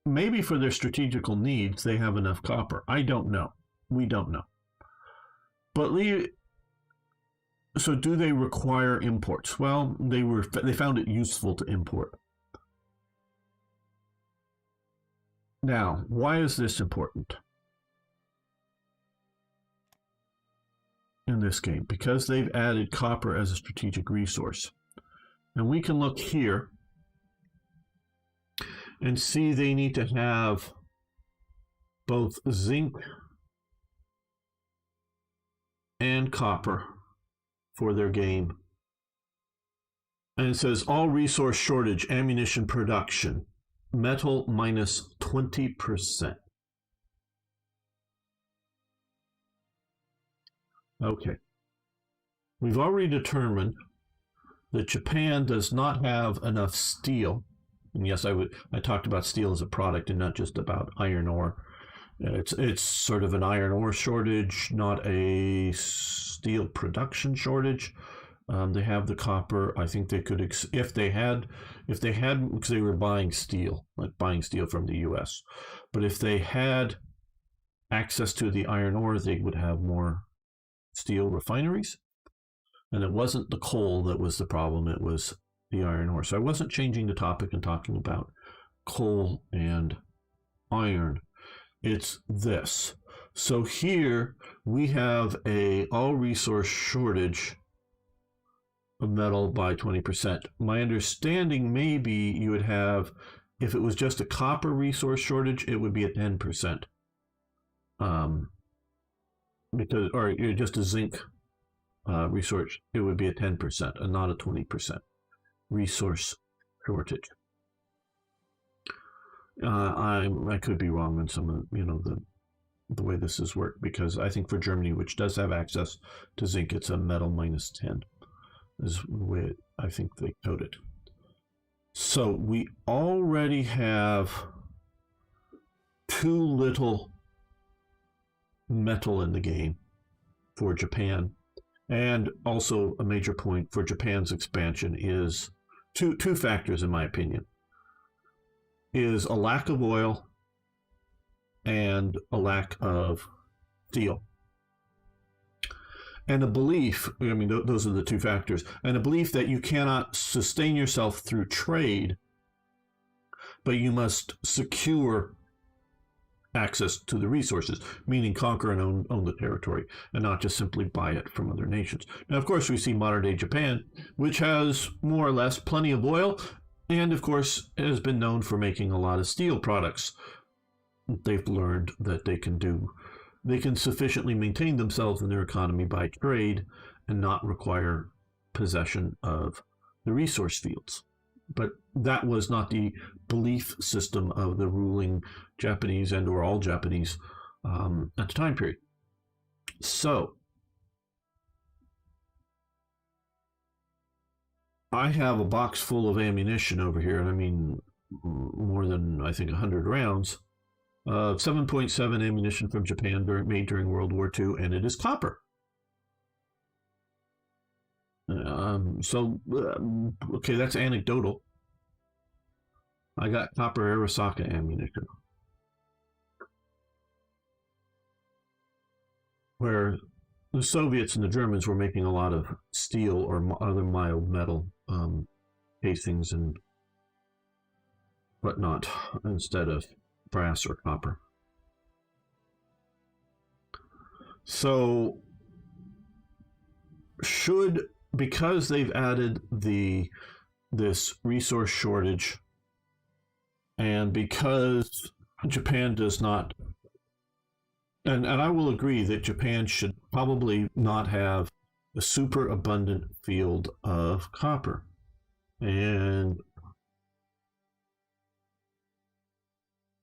maybe for their strategical needs, they have enough copper. I don't know. We don't know. But so do they require imports? Well, they found it useful to import. Now, why is this important in this game? Because they've added copper as a strategic resource. And we can look here and see they need to have both zinc and copper for their game. And it says all resource shortage, ammunition production, metal minus 20%. Okay. We've already determined that Japan does not have enough steel. And yes, I talked about steel as a product and not just about iron ore. It's sort of an iron ore shortage, not a steel production shortage. They have the copper. I think they could, if they had, because they were buying steel, like buying steel from the U.S. But if they had access to the iron ore, they would have more steel refineries. And it wasn't the coal that was the problem, it was the iron ore. So I wasn't changing the topic and talking about coal and iron. It's this. So here we have a all resource shortage of metal by 20%. My understanding maybe you would have, if it was just a copper resource shortage, it would be at 10%. Because, or just a zinc resource, it would be a 10% and not a 20% resource shortage. I could be wrong on some of the way this has worked, because I think for Germany, which does have access to zinc, it's a metal minus 10 is the way I think they code it. So we already have too little metal in the game for Japan. And also a major point for Japan's expansion is two factors, in my opinion, is a lack of oil and a lack of steel. And a belief, those are the two factors, and a belief that you cannot sustain yourself through trade, but you must secure access to the resources, meaning conquer and own the territory, and not just simply buy it from other nations. Now, of course, we see modern-day Japan, which has more or less plenty of oil, and of course has been known for making a lot of steel products. They've learned that they can sufficiently maintain themselves and their economy by trade and not require possession of the resource fields. But that was not the belief system of the ruling Japanese and or all Japanese at the time period. So I have a box full of ammunition over here, and more than, I think, 100 rounds 7.7 ammunition from Japan made during World War II, and it is copper. Okay, that's anecdotal. I got copper Arasaka ammunition, where the Soviets and the Germans were making a lot of steel or other mild metal casings and whatnot instead of brass or copper. So, because they've added this resource shortage, and because Japan does not, and I will agree that Japan should probably not have a super abundant field of copper. And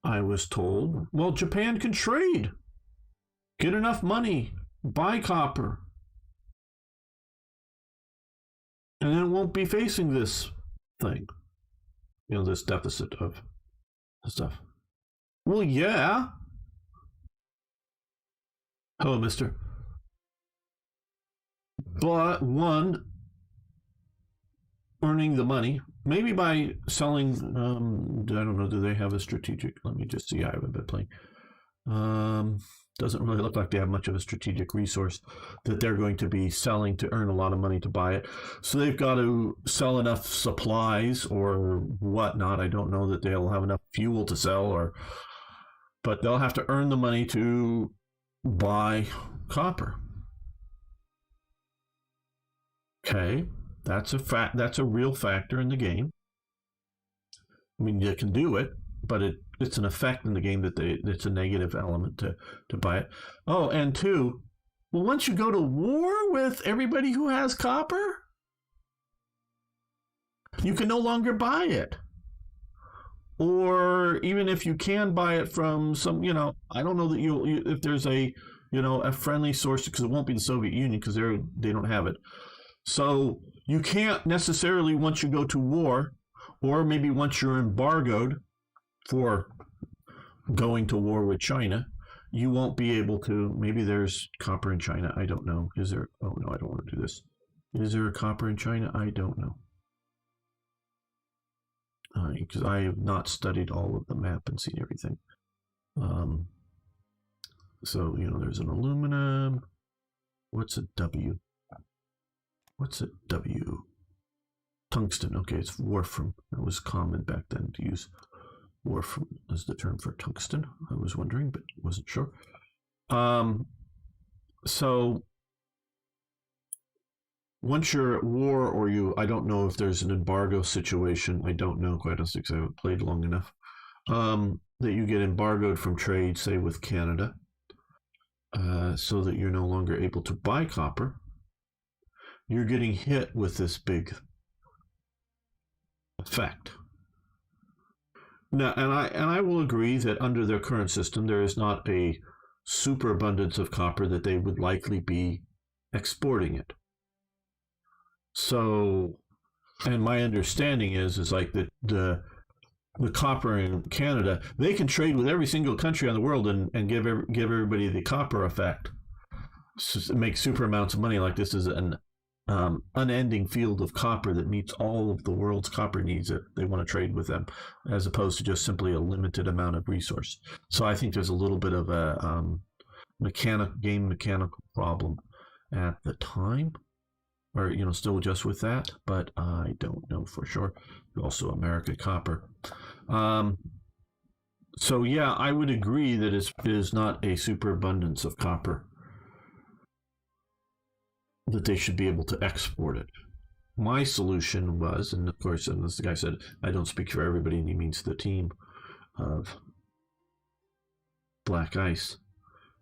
I was told, well, Japan can trade, get enough money, buy copper, and then it won't be facing this thing, this deficit of stuff. Well, yeah. Hello, mister. But one, earning the money, maybe by selling, I don't know, do they have a strategic? Let me just see. I haven't been playing. Doesn't really look like they have much of a strategic resource that they're going to be selling to earn a lot of money to buy it. So they've got to sell enough supplies or whatnot. I don't know that they'll have enough fuel to sell, but they'll have to earn the money to buy copper. Okay, that's a fact. That's a real factor in the game. I mean, you can do it, but it's an effect in the game that it's a negative element to buy it. Oh, and two, well, once you go to war with everybody who has copper, you can no longer buy it. Or even if you can buy it from some, I don't know that if there's a friendly source, because it won't be the Soviet Union because they don't have it. So you can't necessarily, once you go to war, or maybe once you're embargoed for going to war with China, you won't be able to. Maybe there's copper in China. I don't know. Is there? Oh, no, I don't want to do this. Is there a copper in China? I don't know. Because I have not studied all of the map and seen everything. So, there's an aluminum. What's a W? What's a W? Tungsten. Okay, it's wolfram. It was common back then to use wolfram as the term for tungsten. I was wondering, but wasn't sure. So once you're at war, or I don't know if there's an embargo situation. I don't know, quite honestly, because I haven't played long enough. That you get embargoed from trade, say with Canada, so that you're no longer able to buy copper. You're getting hit with this big effect. Now, and I will agree that under their current system, there is not a superabundance of copper that they would likely be exporting it. So, and my understanding is like the copper in Canada, they can trade with every single country on the world and give everybody the copper effect, make super amounts of money. Like this is an unending field of copper that meets all of the world's copper needs that they want to trade with them, as opposed to just simply a limited amount of resource. So I think there's a little bit of a mechanical problem at the time, or still just with that, but I don't know for sure. Also, American copper. So yeah, I would agree that it is not a superabundance of copper, that they should be able to export it. My solution was, and of course, and as the guy said, I don't speak for everybody, and he means the team of Black Ice.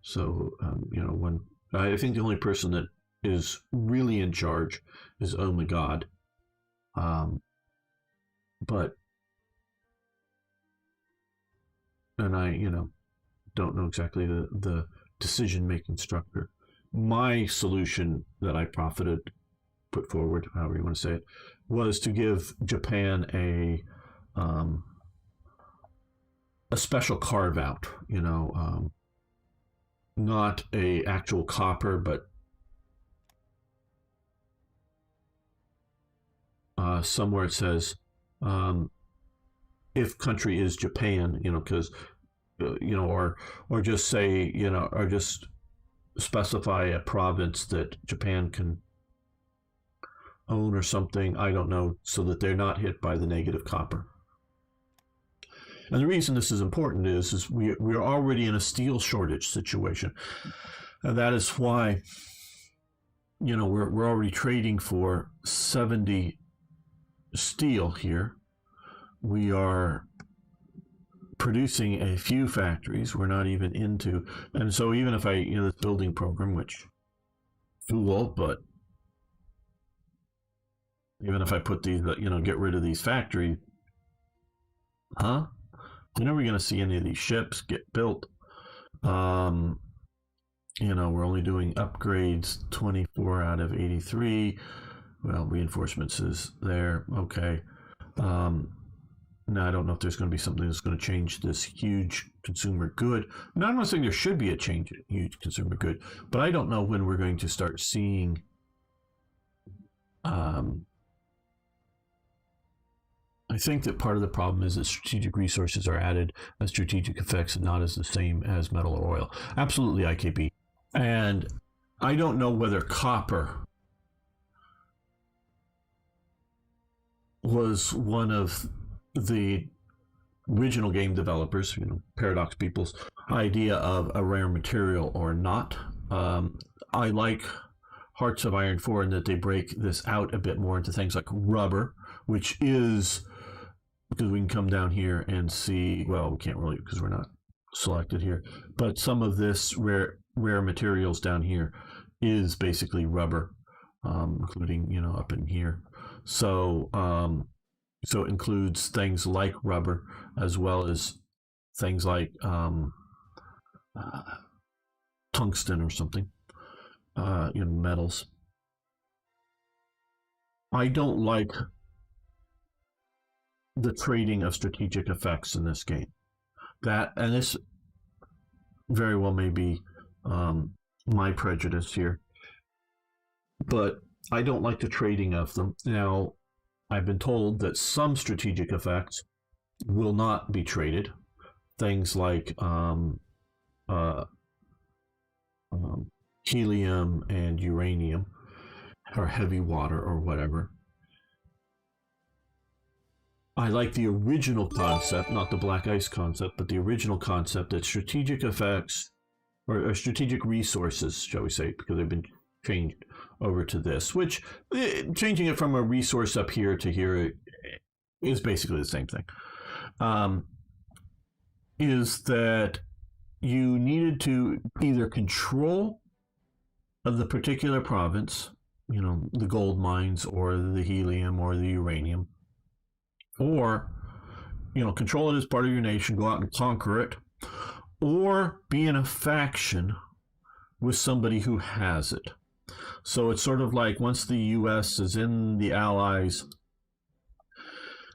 So, when I think the only person that is really in charge is Oh My God. But, and I, don't know exactly the decision-making structure. My solution that I put forward, however you want to say it, was to give Japan a special carve out, not a actual copper, but somewhere it says if country is Japan, because or just say, or just specify a province that Japan can own or something, I don't know, so that they're not hit by the negative copper. And the reason this is important is we're already in a steel shortage situation. And that is why, we're already trading for 70 steel here. We are producing a few factories. We're not even into, and so even if I, this building program, which fool, but even if I put these, get rid of these factories, you're never going to see any of these ships get built. We're only doing upgrades, 24 out of 83. Well, reinforcements is there. Okay. Now, I don't know if there's going to be something that's going to change this huge consumer good. Now, I'm not saying there should be a change in huge consumer good, but I don't know when we're going to start seeing I think that part of the problem is that strategic resources are added as strategic effects and not as the same as metal or oil. Absolutely, IKB. And I don't know whether copper was one of the original game developers, Paradox People's idea of a rare material or not. I like Hearts of Iron 4 in that they break this out a bit more into things like rubber, which is, because we can come down here and see, well, we can't really because we're not selected here, but some of this rare materials down here is basically rubber, including, up in here. So, so it includes things like rubber as well as things like tungsten or something, metals. I don't like the trading of strategic effects in this game. And this very well may be my prejudice here, but I don't like the trading of them. Now, I've been told that some strategic effects will not be traded. Things like helium and uranium, or heavy water, or whatever. I like the original concept, not the black ice concept, but the original concept that strategic effects, or strategic resources, shall we say, because they've been changed over to this, which changing it from a resource up here to here is basically the same thing, is that you needed to either control the particular province, the gold mines or the helium or the uranium, or, control it as part of your nation, go out and conquer it, or be in a faction with somebody who has it. So it's sort of like once the U.S. is in the Allies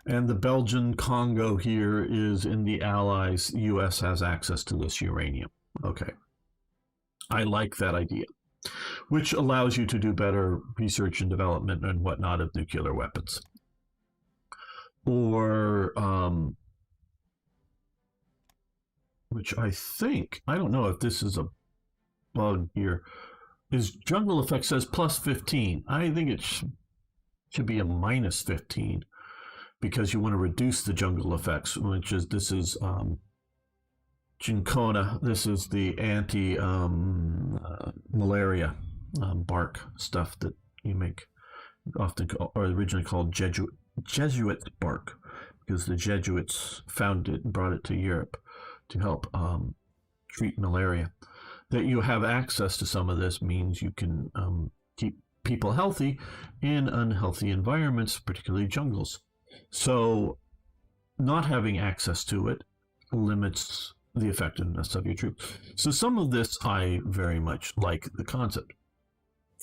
and the Belgian Congo here is in the Allies, the U.S. has access to this uranium. Okay. I like that idea, which allows you to do better research and development and whatnot of nuclear weapons. Or, which I think, I don't know if this is a bug here, is jungle effect says plus 15. I think it should be a minus 15 because you want to reduce the jungle effects, which is, this is Ginkona. This is the anti-malaria bark stuff that you make, often or originally called Jesuit bark, because the Jesuits found it and brought it to Europe to help treat malaria. That you have access to some of this means you can keep people healthy in unhealthy environments, particularly jungles. So not having access to it limits the effectiveness of your troops. So some of this I very much like the concept.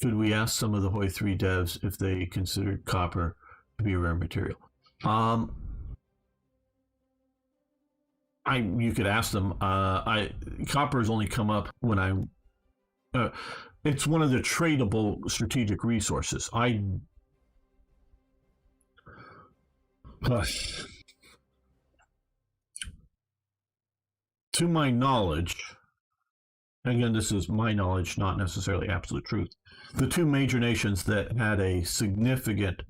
Should we ask some of the Hoi 3 devs if they considered copper to be a rare material? you could ask them. Copper has only come up when uh, it's one of the tradable strategic resources. To my knowledge, again, this is my knowledge, not necessarily absolute truth. The two major nations that had a significant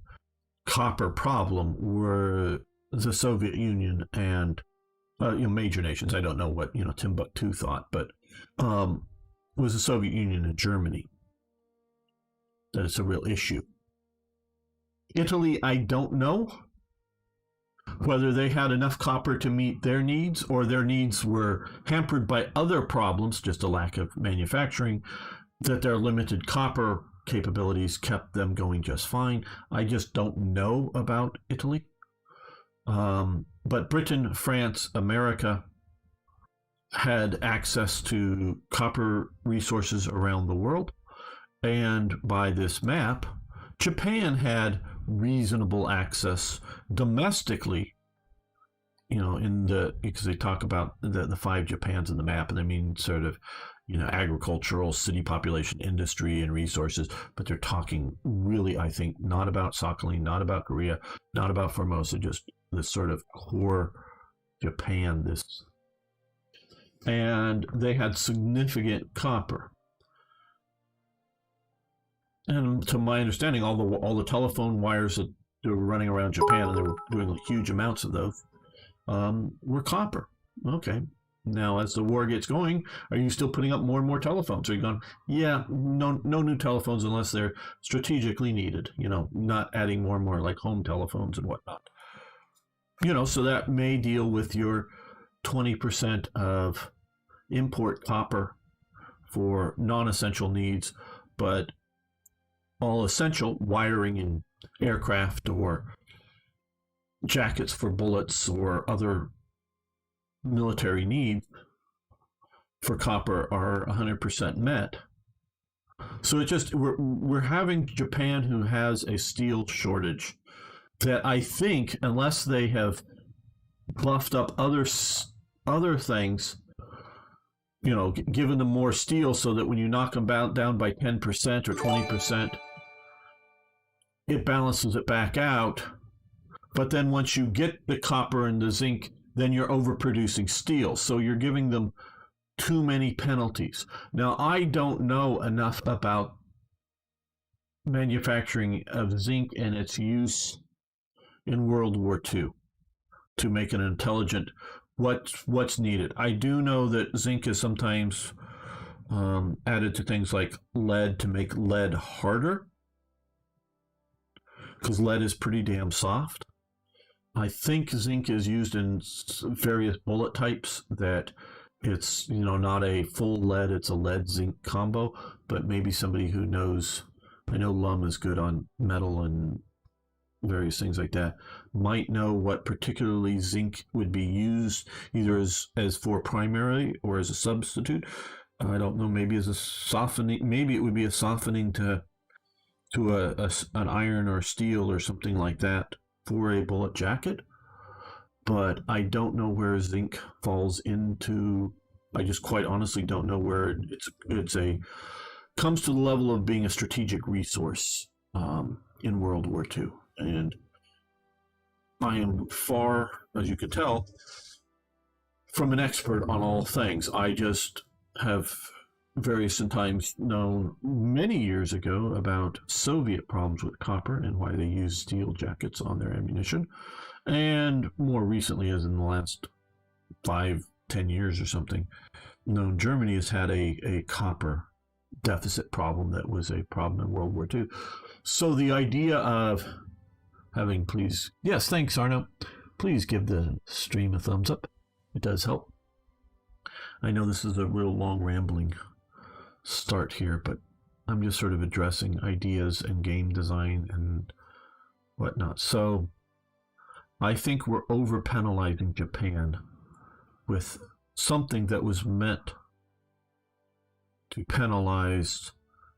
copper problem were the Soviet Union and major nations. I don't know what Timbuktu thought, but was the Soviet Union and Germany. That it's a real issue. Italy, I don't know whether they had enough copper to meet their needs or their needs were hampered by other problems, just a lack of manufacturing, that their limited copper capabilities kept them going just fine. I just don't know about Italy. But Britain, France, America had access to copper resources around the world. And by this map, Japan had reasonable access domestically, because they talk about the five Japans in the map, and they mean sort of, agricultural, city population, industry, and resources. But they're talking really, I think, not about Sakhalin, not about Korea, not about Formosa, just this sort of core Japan. And they had significant copper. And to my understanding, all the telephone wires that they were running around Japan, and they were doing huge amounts of those, were copper. Okay. Now, as the war gets going, are you still putting up more and more telephones? Are you going, yeah, no new telephones unless they're strategically needed, not adding more and more like home telephones and whatnot. So that may deal with your 20% of import copper for non-essential needs, but all essential wiring in aircraft or jackets for bullets or other military needs for copper are 100% met. So we're having Japan, who has a steel shortage that I think, unless they have buffed up other things, given them more steel so that when you knock them down by 10% or 20%, it balances it back out. But then once you get the copper and the zinc, then you're overproducing steel. So you're giving them too many penalties. Now, I don't know enough about manufacturing of zinc and its use in World War II to make an intelligent what's needed. I do know that zinc is sometimes added to things like lead to make lead harder, because lead is pretty damn soft. I think zinc is used in various bullet types that it's, not a full lead, it's a lead zinc combo, but maybe somebody who knows, I know Lum is good on metal and various things like that, might know what particularly zinc would be used either as for primary or as a substitute. I don't know, maybe as a softening, maybe it would be a softening to an iron or steel or something like that for a bullet jacket. But I don't know where zinc falls into. I just quite honestly don't know where comes to the level of being a strategic resource in World War II. And I am far, as you can tell, from an expert on all things. I just have various times known many years ago about Soviet problems with copper and why they use steel jackets on their ammunition. And more recently, as in the last 5-10 years or something, known Germany has had a copper deficit problem that was a problem in World War II. So the idea of having, please, yes, thanks, Arno. Please give the stream a thumbs up. It does help. I know this is a real long rambling start here, but I'm just sort of addressing ideas and game design and whatnot. So I think we're over penalizing Japan with something that was meant to penalize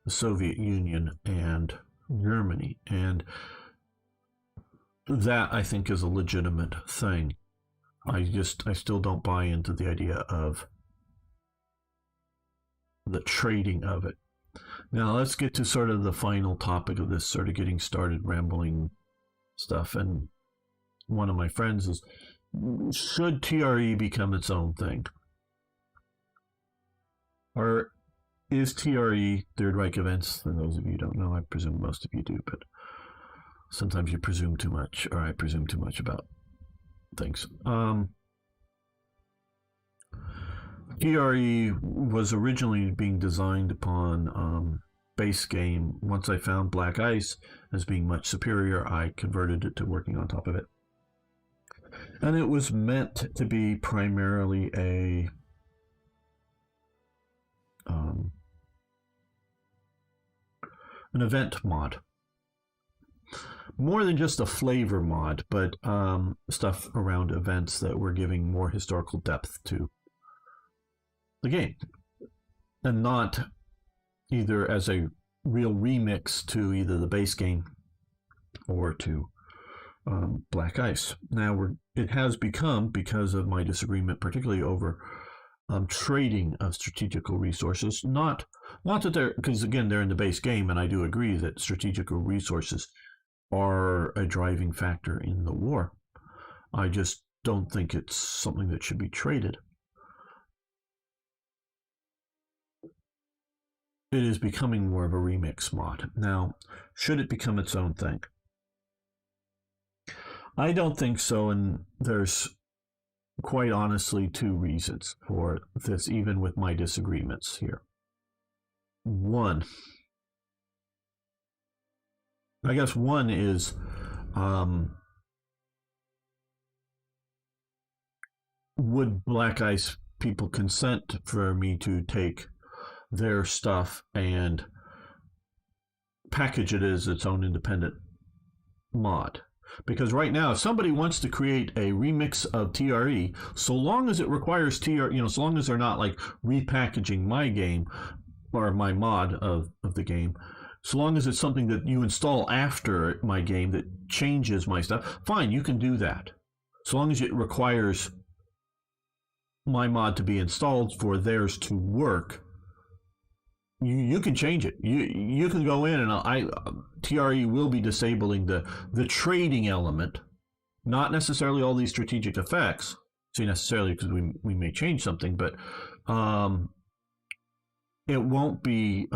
the Soviet Union and Germany. And that, I think, is a legitimate thing. I still don't buy into the idea of the trading of it. Now let's get to sort of the final topic of this sort of getting started rambling stuff. And one of my friends is, should TRE become its own thing? Or is TRE, Third Reich events, for those of you who don't know, I presume most of you do, but sometimes you presume too much, or I presume too much about things. TRE was originally being designed upon base game. Once I found Black Ice as being much superior, I converted it to working on top of it. And it was meant to be primarily an event mod. More than just a flavor mod, but stuff around events that were giving more historical depth to the game. And not either as a real remix to either the base game or to Black Ice. Now, it has become, because of my disagreement, particularly over trading of strategical resources, not that they're, because again, they're in the base game, and I do agree that strategical resources are a driving factor in the war. I just don't think it's something that should be traded. It is becoming more of a remix mod. Now, should it become its own thing? I don't think so, and there's quite honestly two reasons for this, even with my disagreements here. One is would Black Ice people consent for me to take their stuff and package it as its own independent mod? Because right now, if somebody wants to create a remix of TRE, so long as it requires TRE, so long as they're not like repackaging my game or my mod of the game, so long as it's something that you install after my game that changes my stuff, fine, you can do that. So long as it requires my mod to be installed for theirs to work, you can change it. You can go in, and TRE will be disabling the trading element, not necessarily all these strategic effects. See, necessarily, because we may change something, but it won't be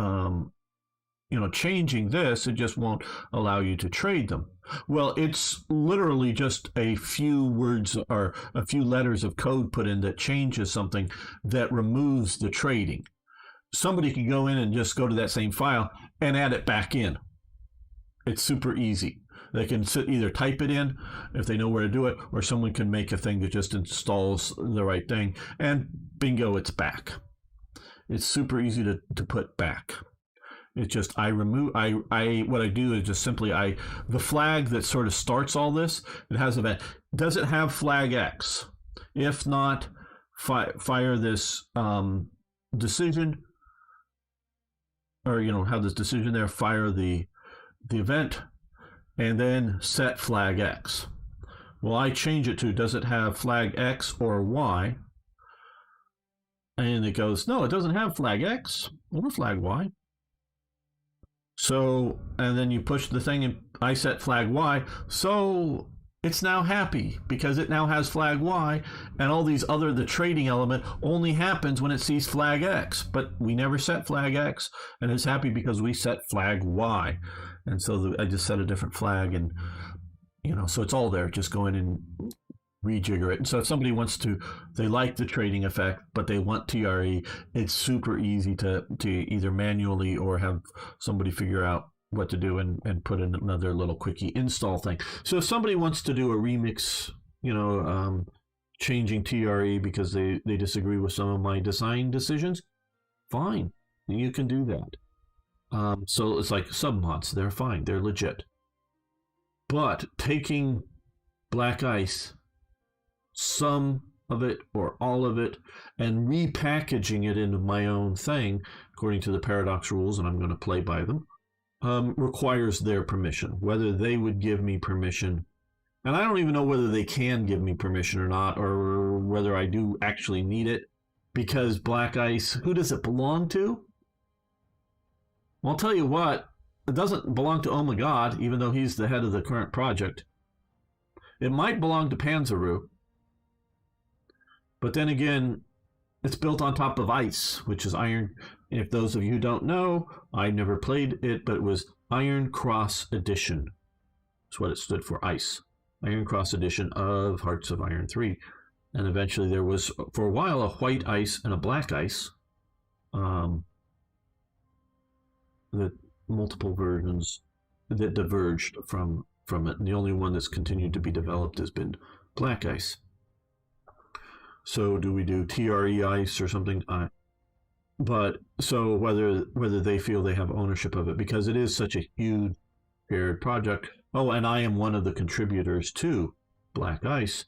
changing this. It just won't allow you to trade them. Well, it's literally just a few words or a few letters of code put in that changes something that removes the trading. Somebody can go in and just go to that same file and add it back in. It's super easy. They can either type it in if they know where to do it, or someone can make a thing that just installs the right thing, and bingo, it's back. It's super easy to put back. It's just what I do is just simply the flag that sort of starts all this, it has event. Does it have flag X? If not, fire this decision, or have this decision there, fire the event, and then set flag X. Well, I change it to, does it have flag X or Y? And it goes, no, it doesn't have flag X or flag Y. So, and then you push the thing and I set flag Y. So it's now happy because it now has flag Y, and all these the trading element only happens when it sees flag X. But we never set flag X, and it's happy because we set flag Y. And so I just set a different flag, and so it's all there. Just go in and rejigger it. And so if somebody they like the trading effect, but they want TRE, it's super easy to either manually or have somebody figure out what to do and put in another little quickie install thing. So if somebody wants to do a remix, changing TRE because they disagree with some of my design decisions, fine, you can do that. So it's like submods, they're fine, they're legit. But taking Black Ice, some of it or all of it, and repackaging it into my own thing, according to the Paradox rules, and I'm going to play by them, requires their permission. Whether they would give me permission And I don't even know whether they can give me permission or not, or whether I do actually need it, because Black Ice, who does it belong to? Well, I'll tell you what, it doesn't belong to Oh My God, even though he's the head of the current project. It might belong to Panzeroo. But then again, it's built on top of ice, which is iron. If those of you who don't know, I never played it, but it was Iron Cross Edition. That's what it stood for, ice. Iron Cross Edition of Hearts of Iron 3. And eventually there was, for a while, a white ice and a black ice. The multiple versions that diverged from it. And the only one that's continued to be developed has been black ice. So do we do TRE ice or something? But so whether they feel they have ownership of it, because it is such a huge shared project. Oh, and I am one of the contributors to Black Ice.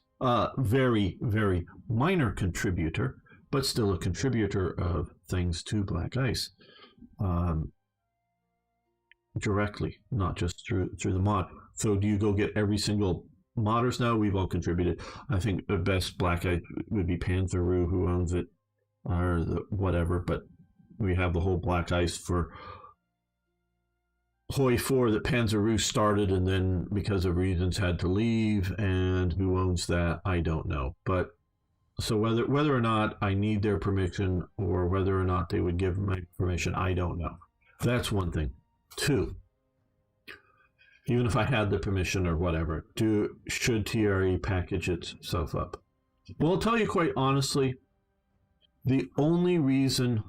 Very, very minor contributor, but still a contributor of things to Black Ice. Directly, not just through the mod. So do you go get every single modders? No, we've all contributed. I think the best Black Ice would be Panzeroo, who owns it, or whatever, but we have the whole Black Ice for Hoi 4 that Panzeroo started and then because of reasons had to leave, and who owns that, I don't know. But so whether or not I need their permission or whether or not they would give my permission, I don't know. That's one thing. Two, even if I had the permission or whatever, should TRE package itself up? Well, I'll tell you quite honestly, the only reason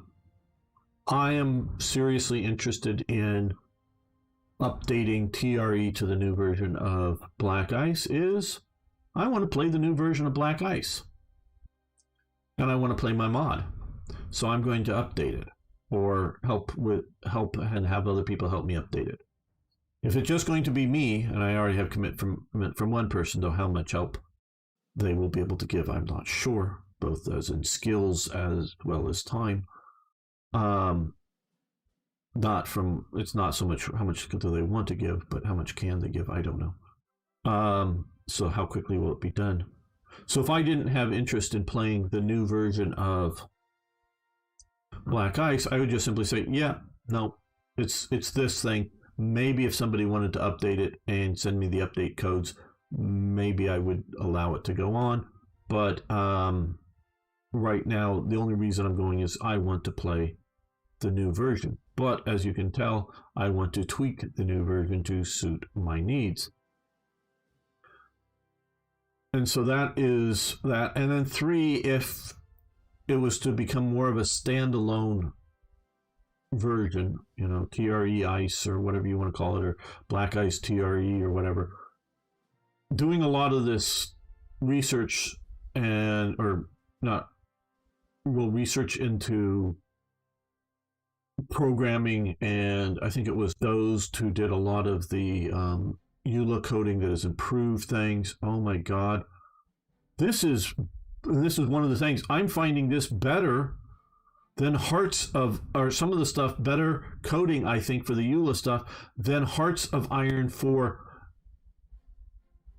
I am seriously interested in updating TRE to the new version of Black Ice is I want to play the new version of Black Ice. And I want to play my mod. So I'm going to update it or help and have other people help me update it. If it's just going to be me, and I already have commitment from one person, though how much help they will be able to give, I'm not sure, both as in skills as well as time. It's not so much how much do they want to give, but how much can they give, I don't know. So how quickly will it be done? So if I didn't have interest in playing the new version of Black Ice, I would just simply say, yeah, no, it's this thing. Maybe if somebody wanted to update it and send me the update codes, maybe I would allow it to go on. But right now, the only reason I'm going is I want to play the new version. But as you can tell, I want to tweak the new version to suit my needs. And so that is that. And then 3, if it was to become more of a standalone version, TRE Ice or whatever you want to call it, or Black Ice TRE or whatever, doing a lot of this research research into programming, and I think it was those who did a lot of the EULA coding that has improved things. Oh my God. This is one of the things I'm finding this better than or some of the stuff better coding, I think, for the EULA stuff than Hearts of Iron for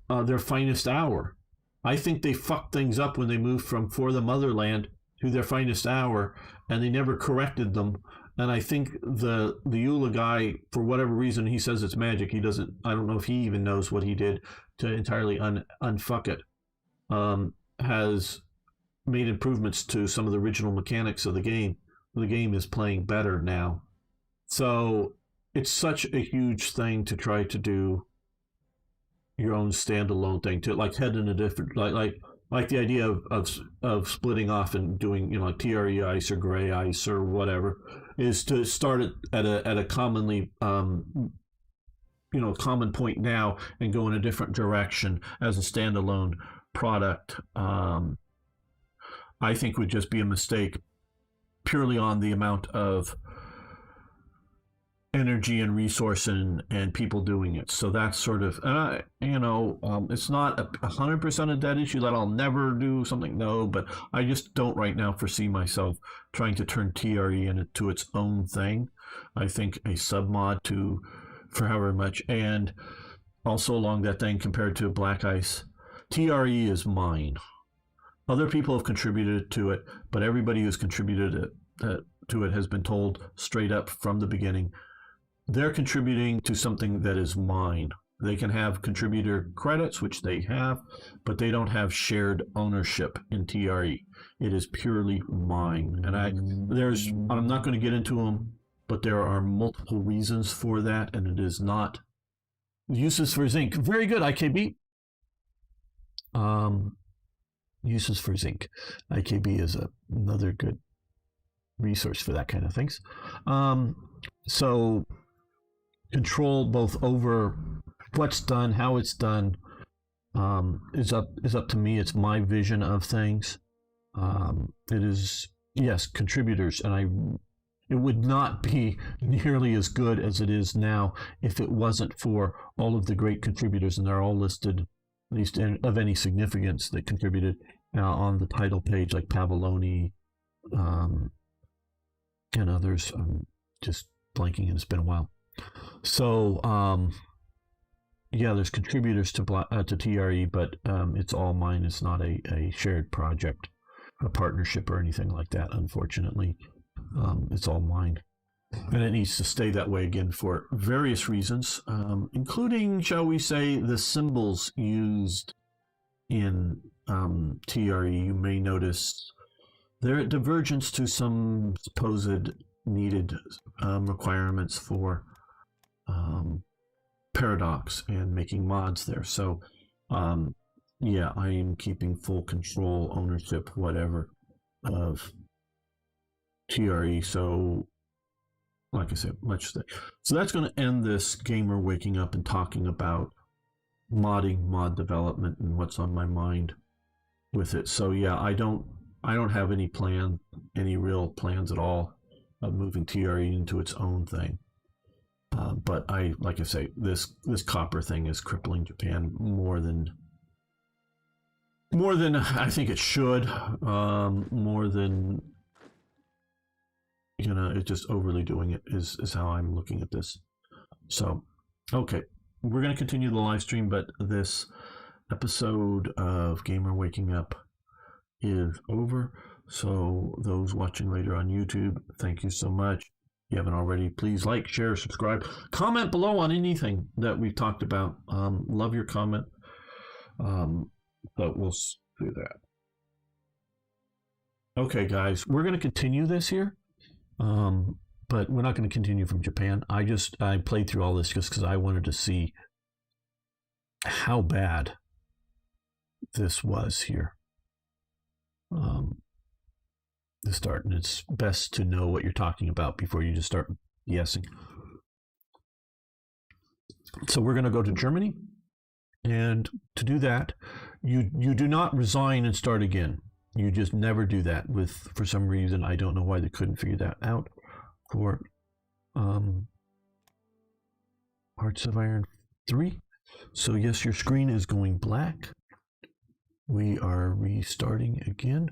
their finest hour. I think they fucked things up when they moved from For the Motherland to their finest hour, and they never corrected them. And I think the EULA guy, for whatever reason, he says it's magic. He doesn't. I don't know if he even knows what he did to entirely unfuck it. Has made improvements to some of the original mechanics of the game. The game is playing better now. So it's such a huge thing to try to do your own standalone thing, to like head in a different like the idea of splitting off and doing like TRE Ice or Gray Ice or whatever, is to start it at a commonly common point now and go in a different direction as a standalone product. I think would just be a mistake purely on the amount of energy and resource and people doing it. So that's sort of, it's not 100% a dead issue that I'll never do something. No, but I just don't right now foresee myself trying to turn TRE into its own thing. I think a submod for however much, and also along that thing compared to black ice. TRE is mine. Other people have contributed to it, but everybody who's contributed to it has been told straight up from the beginning they're contributing to something that is mine. They can have contributor credits, which they have, but they don't have shared ownership in TRE. It is purely mine. And I'm not going to get into them, but there are multiple reasons for that, and it is not uses for zinc. Very good, IKB. Uses for zinc. IKB is another good resource for that kind of things. So control both over what's done, how it's done, is up to me. It's my vision of things. It is, yes, contributors, and it would not be nearly as good as it is now if it wasn't for all of the great contributors, and they're all listed, at least of any significance, that contributed on the title page, like Pavoloni, and others. I'm just blanking, and it's been a while. So, yeah, there's contributors to TRE, but it's all mine. It's not a shared project, a partnership, or anything like that, unfortunately. It's all mine. And it needs to stay that way again for various reasons, including, shall we say, the symbols used in TRE. You may notice they're at divergence to some supposed needed requirements for paradox and making mods there. So, yeah, I am keeping full control, ownership, whatever, of TRE. So, like I said, let's stay. So that's going to end this gamer waking up and talking about modding, mod development, and what's on my mind with it. So yeah, I don't have any real plans at all of moving TRE into its own thing. But like I say, this copper thing is crippling Japan more than I think it should. More than, it's just overly doing it is how I'm looking at this. So, okay, we're going to continue the live stream, but this episode of Gamer Waking Up is over. So those watching later on YouTube, thank you so much. If you haven't already, please like, share, subscribe, comment below on anything that we've talked about. Love your comment. But we'll do that. Okay, guys, we're going to continue this here. But we're not going to continue from Japan. I played through all this just because I wanted to see how bad this was here. The start, and it's best to know what you're talking about before you just start guessing. So we're going to go to Germany, and to do that, you do not resign and start again. You just never do that. For some reason, I don't know why they couldn't figure that out. For Hearts of Iron 3. So yes, your screen is going black. We are restarting again.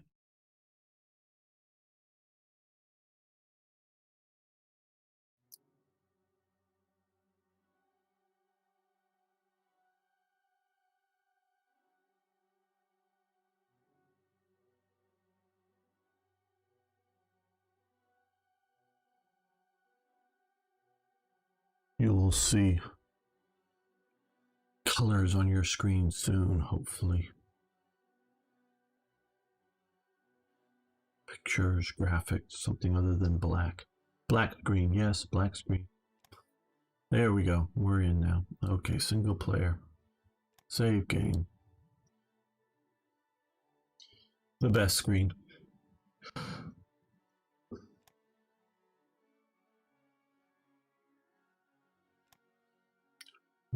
You will see colors on your screen soon, hopefully. Pictures, graphics, something other than black. Black screen, yes, black screen. There we go. We're in now. Okay, single player. Save game. The best screen.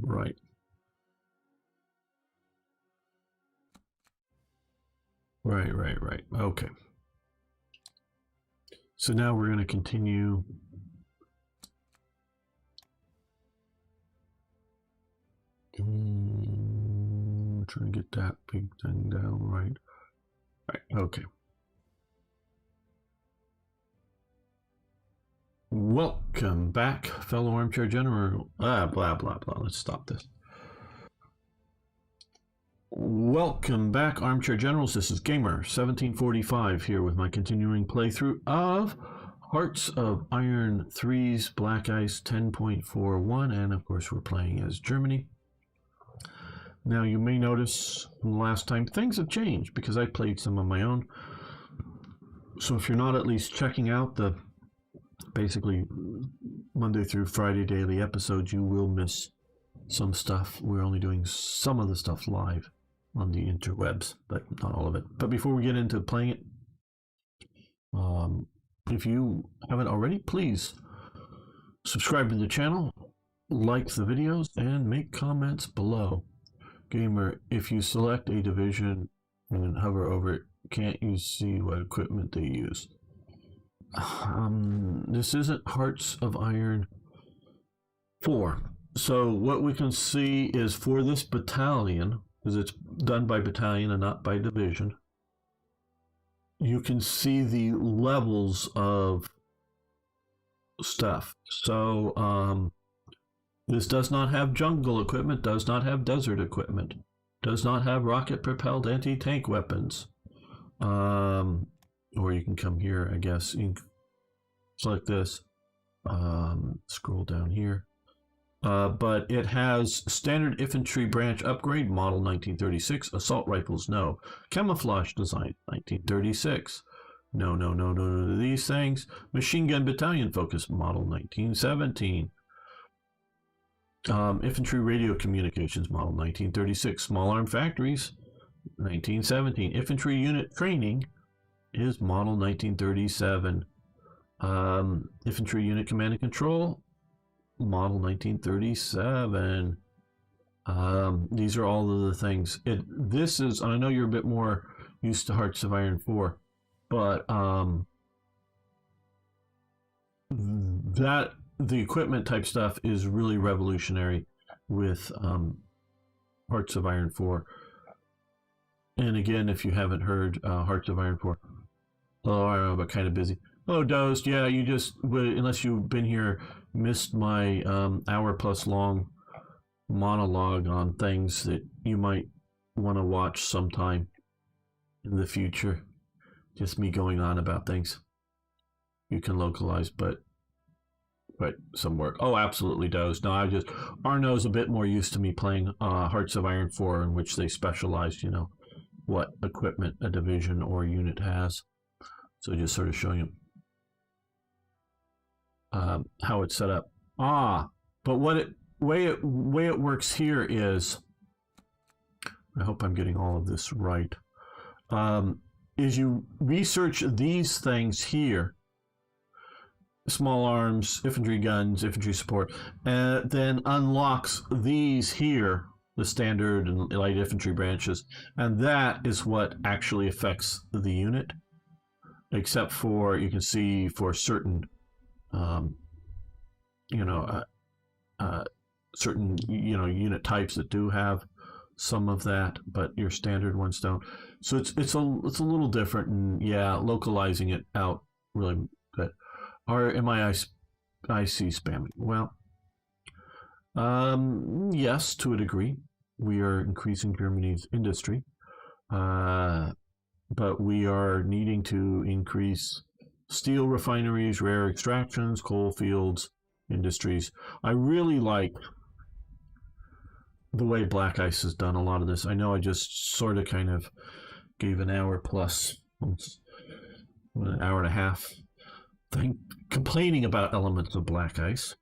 Right. Right. Okay. So now we're going to continue. Trying to get that big thing down, right? Right, okay. Welcome back, fellow armchair general. Blah, blah, blah. Let's stop this. Welcome back, Armchair Generals. This is Gamer1745 here with my continuing playthrough of Hearts of Iron 3's Black Ice 10.41, and of course we're playing as Germany. Now you may notice from the last time things have changed because I played some of my own. So if you're not at least checking out the basically Monday through Friday daily episodes, you will miss some stuff. We're only doing some of the stuff live on the interwebs, but not all of it. But before we get into playing it, if you haven't already, please subscribe to the channel, like the videos, and make comments below. Gamer, if you select a division and hover over it, can't you see what equipment they use? This isn't Hearts of Iron 4. So what we can see is for this battalion, because it's done by battalion and not by division, you can see the levels of stuff. So this does not have jungle equipment, does not have desert equipment, does not have rocket-propelled anti-tank weapons. Or you can come here, I guess, select this, scroll down here. But it has standard infantry branch upgrade, model 1936. Assault rifles, no. Camouflage design, 1936. No to these things. Machine gun battalion focus, model 1917. Infantry radio communications, model 1936. Small arm factories, 1917. Infantry unit training is model 1937. Infantry unit command and control, model 1937. These are all of the things. This is, I know you're a bit more used to Hearts of Iron 4, but that the equipment type stuff is really revolutionary with Hearts of Iron 4. And again, if you haven't heard Hearts of Iron 4, oh, I'm kind of busy. Oh, Dozed, yeah, you just, unless you've been here, missed my hour plus long monologue on things that you might want to watch sometime in the future. Just me going on about things. You can localize, but some work. Oh, absolutely, Dozed. No, Arno's a bit more used to me playing Hearts of Iron 4, in which they specialized, you know, what equipment a division or unit has. So just sort of showing you how it's set up. But way it works here is, I hope I'm getting all of this right, is you research these things here, small arms, infantry guns, infantry support, and then unlocks these here, the standard and light infantry branches, and that is what actually affects the unit, except for, you can see for certain certain unit types that do have some of that, but your standard ones don't. So it's a little different, and yeah, localizing it out really good. Am I IC spamming? Well, yes, to a degree. We are increasing Germany's industry, but we are needing to increase steel refineries, rare extractions, coal fields, industries. I really like the way Black Ice has done a lot of this. I know I just sort of kind of gave an hour plus, an hour and a half thing complaining about elements of Black Ice.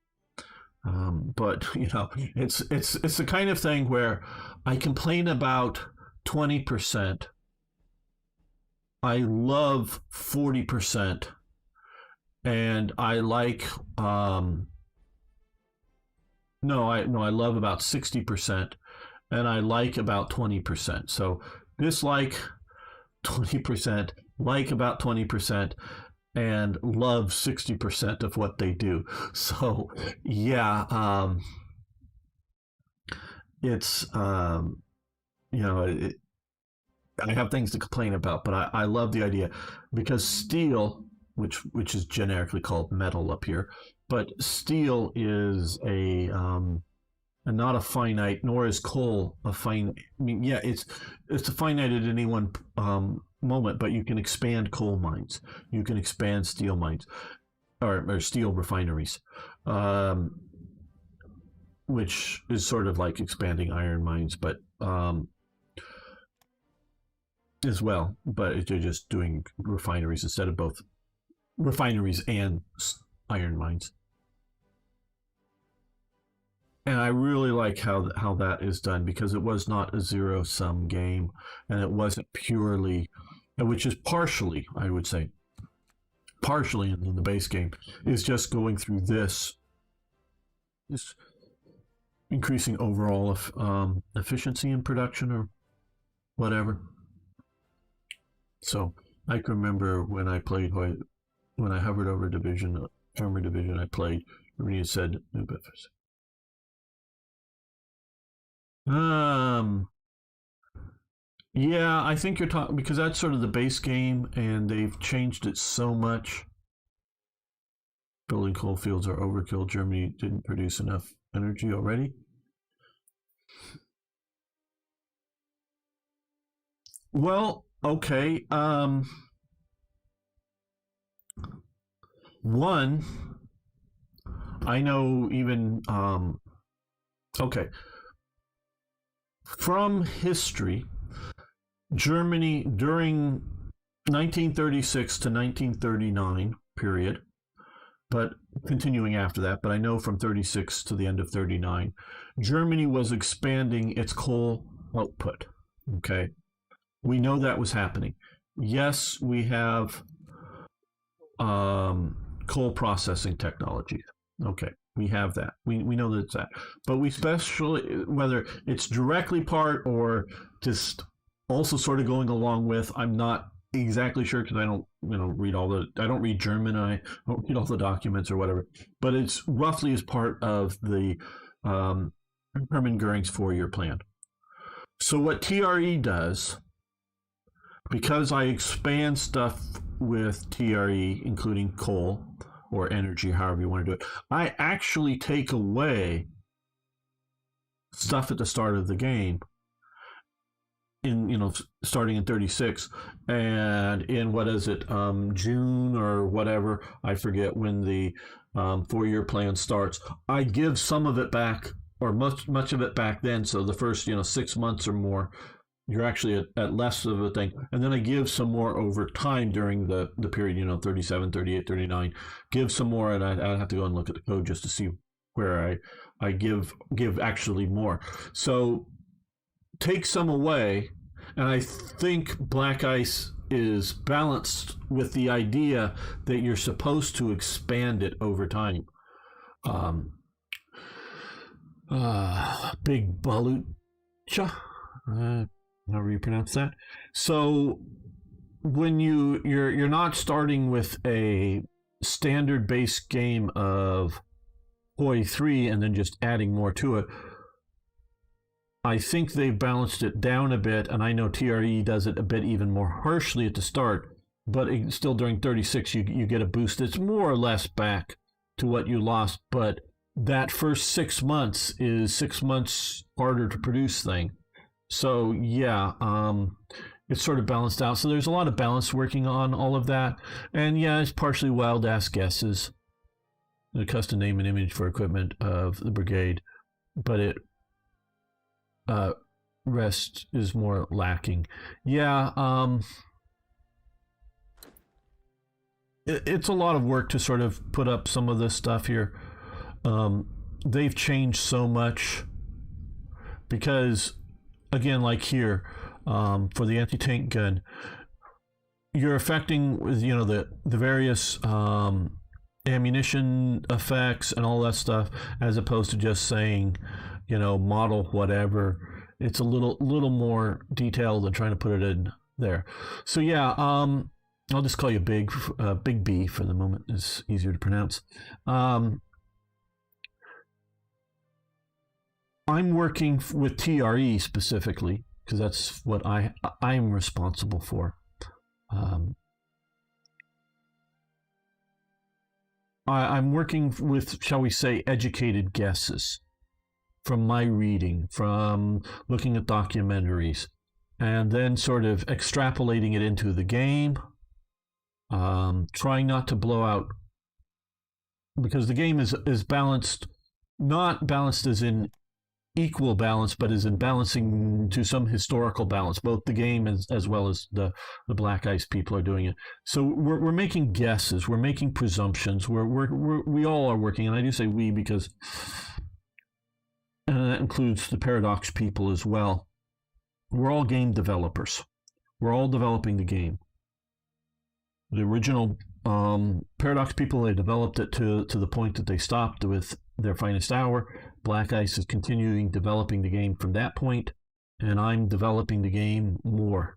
But it's the kind of thing where I complain about 20%. I love 40%, and I like I love about 60%, and I like about 20%. So dislike 20%, like about 20%, and love 60% of what they do. So yeah, it's I have things to complain about, but I love the idea, because steel, which is generically called metal up here, but steel is a and not a finite, nor is coal a finite. I mean, yeah, it's a finite at any one moment, but you can expand coal mines, you can expand steel mines, or steel refineries, which is sort of like expanding iron mines, but as well. But they're just doing refineries instead of both refineries and iron mines. And I really like how that is done, because it was not a zero sum game, and it wasn't purely, which is partially, I would say, partially in the base game, is just going through this increasing overall efficiency in production or whatever. So I can remember when I played, when I hovered over Farmer Division, I played, when you said, yeah, I think you're talking, because that's sort of the base game, and they've changed it so much. Building coal fields are overkill. Germany didn't produce enough energy already. Well, okay. One, I know even, okay. From history, Germany during 1936 to 1939 period, but continuing after that, but I know from 36 to the end of 39, Germany was expanding its coal output. Okay. We know that was happening. Yes, we have coal processing technologies. Okay, we have that. We know that it's that. But we especially, whether it's directly part or just also sort of going along with, I'm not exactly sure, because I don't I don't read German, and I don't read all the documents or whatever, but it's roughly as part of the Hermann Goering's 4-year plan. So what TRE does, because I expand stuff with TRE, including coal or energy, however you want to do it, I actually take away stuff at the start of the game, in starting in 36, and in what is it, June or whatever, I forget when the 4-year plan starts. I give some of it back, or much of it back then. So the first 6 months or more, you're actually at less of a thing, and then I give some more over time during the period, 37, 38, 39, give some more, and I have to go and look at the code just to see where I give actually more. So take some away, and I think Black Ice is balanced with the idea that you're supposed to expand it over time. Big Balucha, however you pronounce that. So when you're not starting with a standard base game of Hoi 3 and then just adding more to it. I think they've balanced it down a bit, and I know TRE does it a bit even more harshly at the start, but still during 36 you get a boost that's more or less back to what you lost, but that first 6 months is 6 months harder to produce thing. So yeah, it's sort of balanced out. So there's a lot of balance working on all of that. And yeah, it's partially wild ass guesses. The custom name and image for equipment of the brigade, but it rest is more lacking. Yeah, it's a lot of work to sort of put up some of this stuff here. They've changed so much because, again, like here, for the anti-tank gun, you're affecting with the various ammunition effects and all that stuff, as opposed to just saying model whatever. It's a little more detailed than trying to put it in there. So yeah, I'll just call you Big B for the moment. It's easier to pronounce. I'm working with TRE specifically because that's what I'm responsible for. I'm working with, shall we say, educated guesses from my reading, from looking at documentaries, and then sort of extrapolating it into the game, trying not to blow out, because the game is balanced, not balanced as in equal balance, but as in balancing to some historical balance. Both the game as well as the Black Ice people are doing it. So we're making guesses, we're making presumptions, we all are working, and I do say we because that includes the Paradox people as well. We're all game developers. We're all developing the game. The original Paradox people, they developed it to the point that they stopped with their finest hour. Black Ice is continuing developing the game from that point, and I'm developing the game more.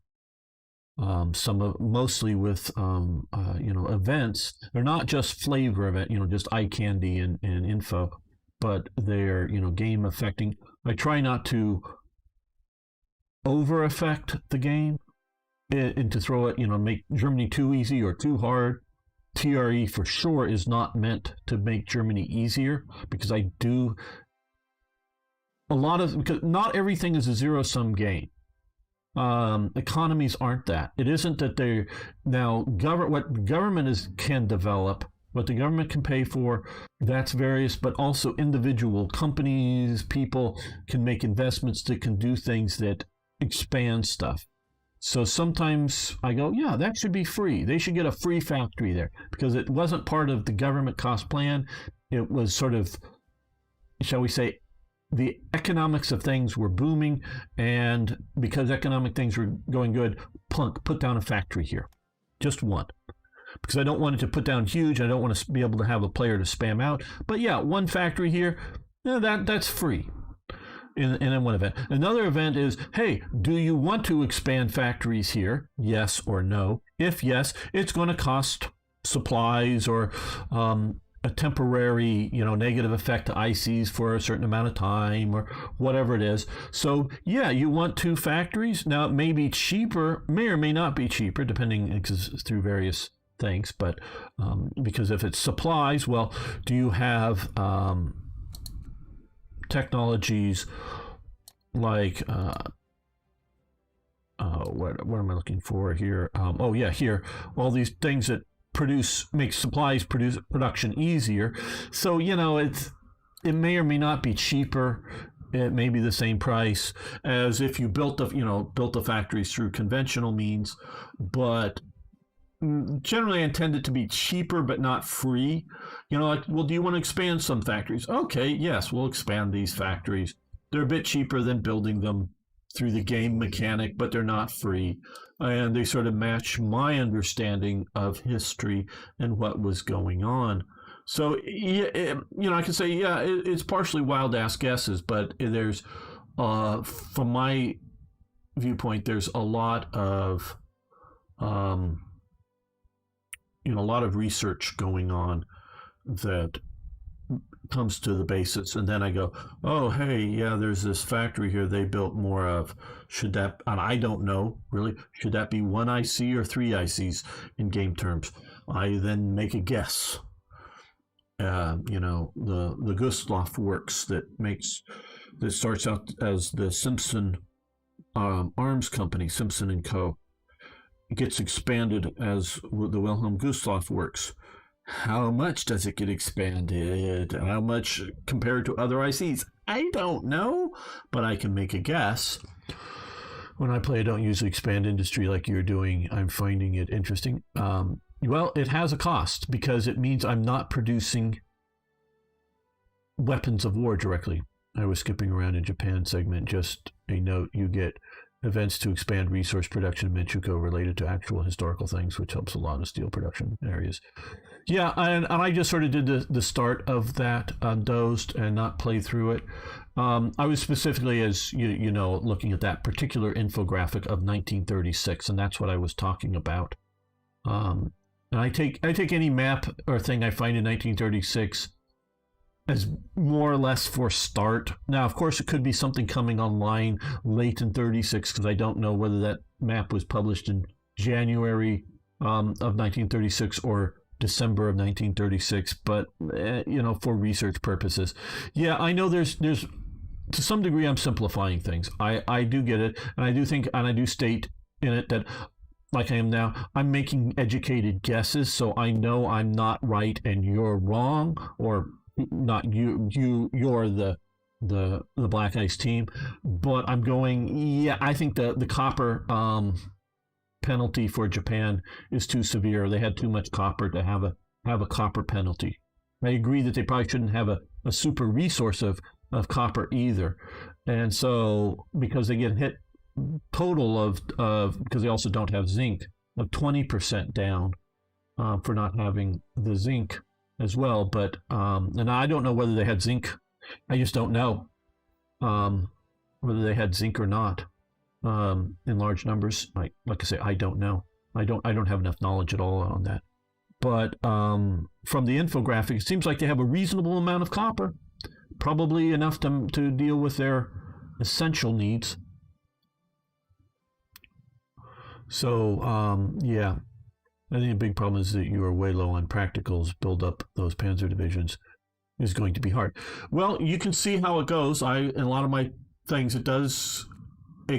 Mostly with events. They're not just flavor of it, just eye candy and info, but they're game affecting. I try not to over affect the game and to throw it, make Germany too easy or too hard. TRE for sure is not meant to make Germany easier, because because not everything is a zero-sum game. Economies aren't that. It isn't that they're now what the government can develop, what the government can pay for, that's various, but also individual companies, people can make investments that can do things that expand stuff. So sometimes I go, yeah, that should be free. They should get a free factory there, because it wasn't part of the government cost plan. It was sort of, shall we say, the economics of things were booming, and because economic things were going good, put down a factory here. Just one. Because I don't want it to put down huge. I don't want to be able to have a player to spam out. But yeah, one factory here, that's free. In one event. Another event is, hey, do you want to expand factories here? Yes or no? If yes, it's going to cost supplies or a temporary, negative effect to ICs for a certain amount of time or whatever it is. So yeah, you want 2 factories. Now it may be cheaper, may or may not be cheaper, depending through various things. But because if it's supplies, well, do you have technologies like what am I looking for here? Here, all these things that make production easier. So it may or may not be cheaper. It may be the same price as if you built the factories through conventional means, but generally intended to be cheaper but not free. Well, do you want to expand some factories? Okay, yes, we'll expand these factories. They're a bit cheaper than building them through the game mechanic, but they're not free. And they sort of match my understanding of history and what was going on. So, I can say, it's partially wild-ass guesses, but there's, from my viewpoint, there's a lot of research going on that comes to the basis, and then I go, oh, hey, yeah, there's this factory here they built more of. Should that, and I don't know, really, should that be 1 IC or 3 ICs in game terms? I then make a guess. The Gustloff works that starts out as the Simpson arms company, Simpson and Co. gets expanded as the Wilhelm Gustloff works. How much does it get expanded? How much compared to other ICs? I don't know, but I can make a guess. When I play, I don't usually expand industry like you're doing. I'm finding it interesting. Well, it has a cost because it means I'm not producing weapons of war directly. I was skipping around in Japan segment. Just a note, you get events to expand resource production in Michuko related to actual historical things, which helps a lot of steel production areas. Yeah, and I just sort of did the start of that, dozed and not play through it. I was specifically, as you know, looking at that particular infographic of 1936, and that's what I was talking about. And I take any map or thing I find in 1936 as more or less for start. Now, of course, it could be something coming online late in 36, because I don't know whether that map was published in January of 1936 or December of 1936, but for research purposes. Yeah, I know there's to some degree, I'm simplifying things. I do get it, and I do think, and I do state in it that, like I am now, I'm making educated guesses, so I know I'm not right and you're wrong, or not you're the Black Ice team. But I'm going, yeah, I think the copper penalty for Japan is too severe. They had too much copper to have a copper penalty. I agree that they probably shouldn't have a super resource of copper either. And so, because they get hit total of because they also don't have zinc, of 20% down for not having the zinc as well. But, and I don't know whether they had zinc. I just don't know whether they had zinc or not in large numbers. Like I say, I don't know. I don't have enough knowledge at all on that. But from the infographic, it seems like they have a reasonable amount of copper, probably enough to deal with their essential needs. So, yeah, I think a big problem is that you are way low on practicals. Build up those panzer divisions is going to be hard. Well, you can see how it goes. In a lot of my things, it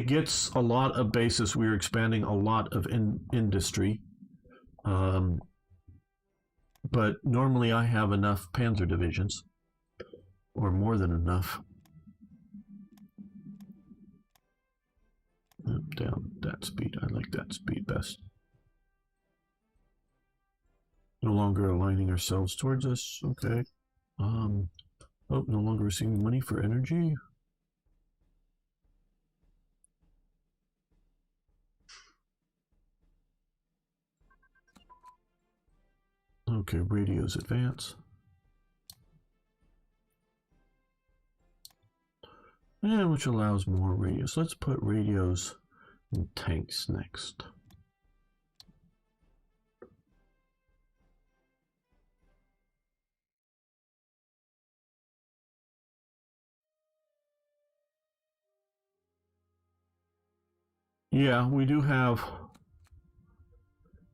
gets a lot of basis. We're expanding a lot of industry. But normally I have enough panzer divisions, or more than enough. Down that speed. I like that speed best. No longer aligning ourselves towards us. Okay. Oh, no longer receiving money for energy. Okay, radios advance. And which allows more radios. Let's put radios in tanks next. Yeah, we do have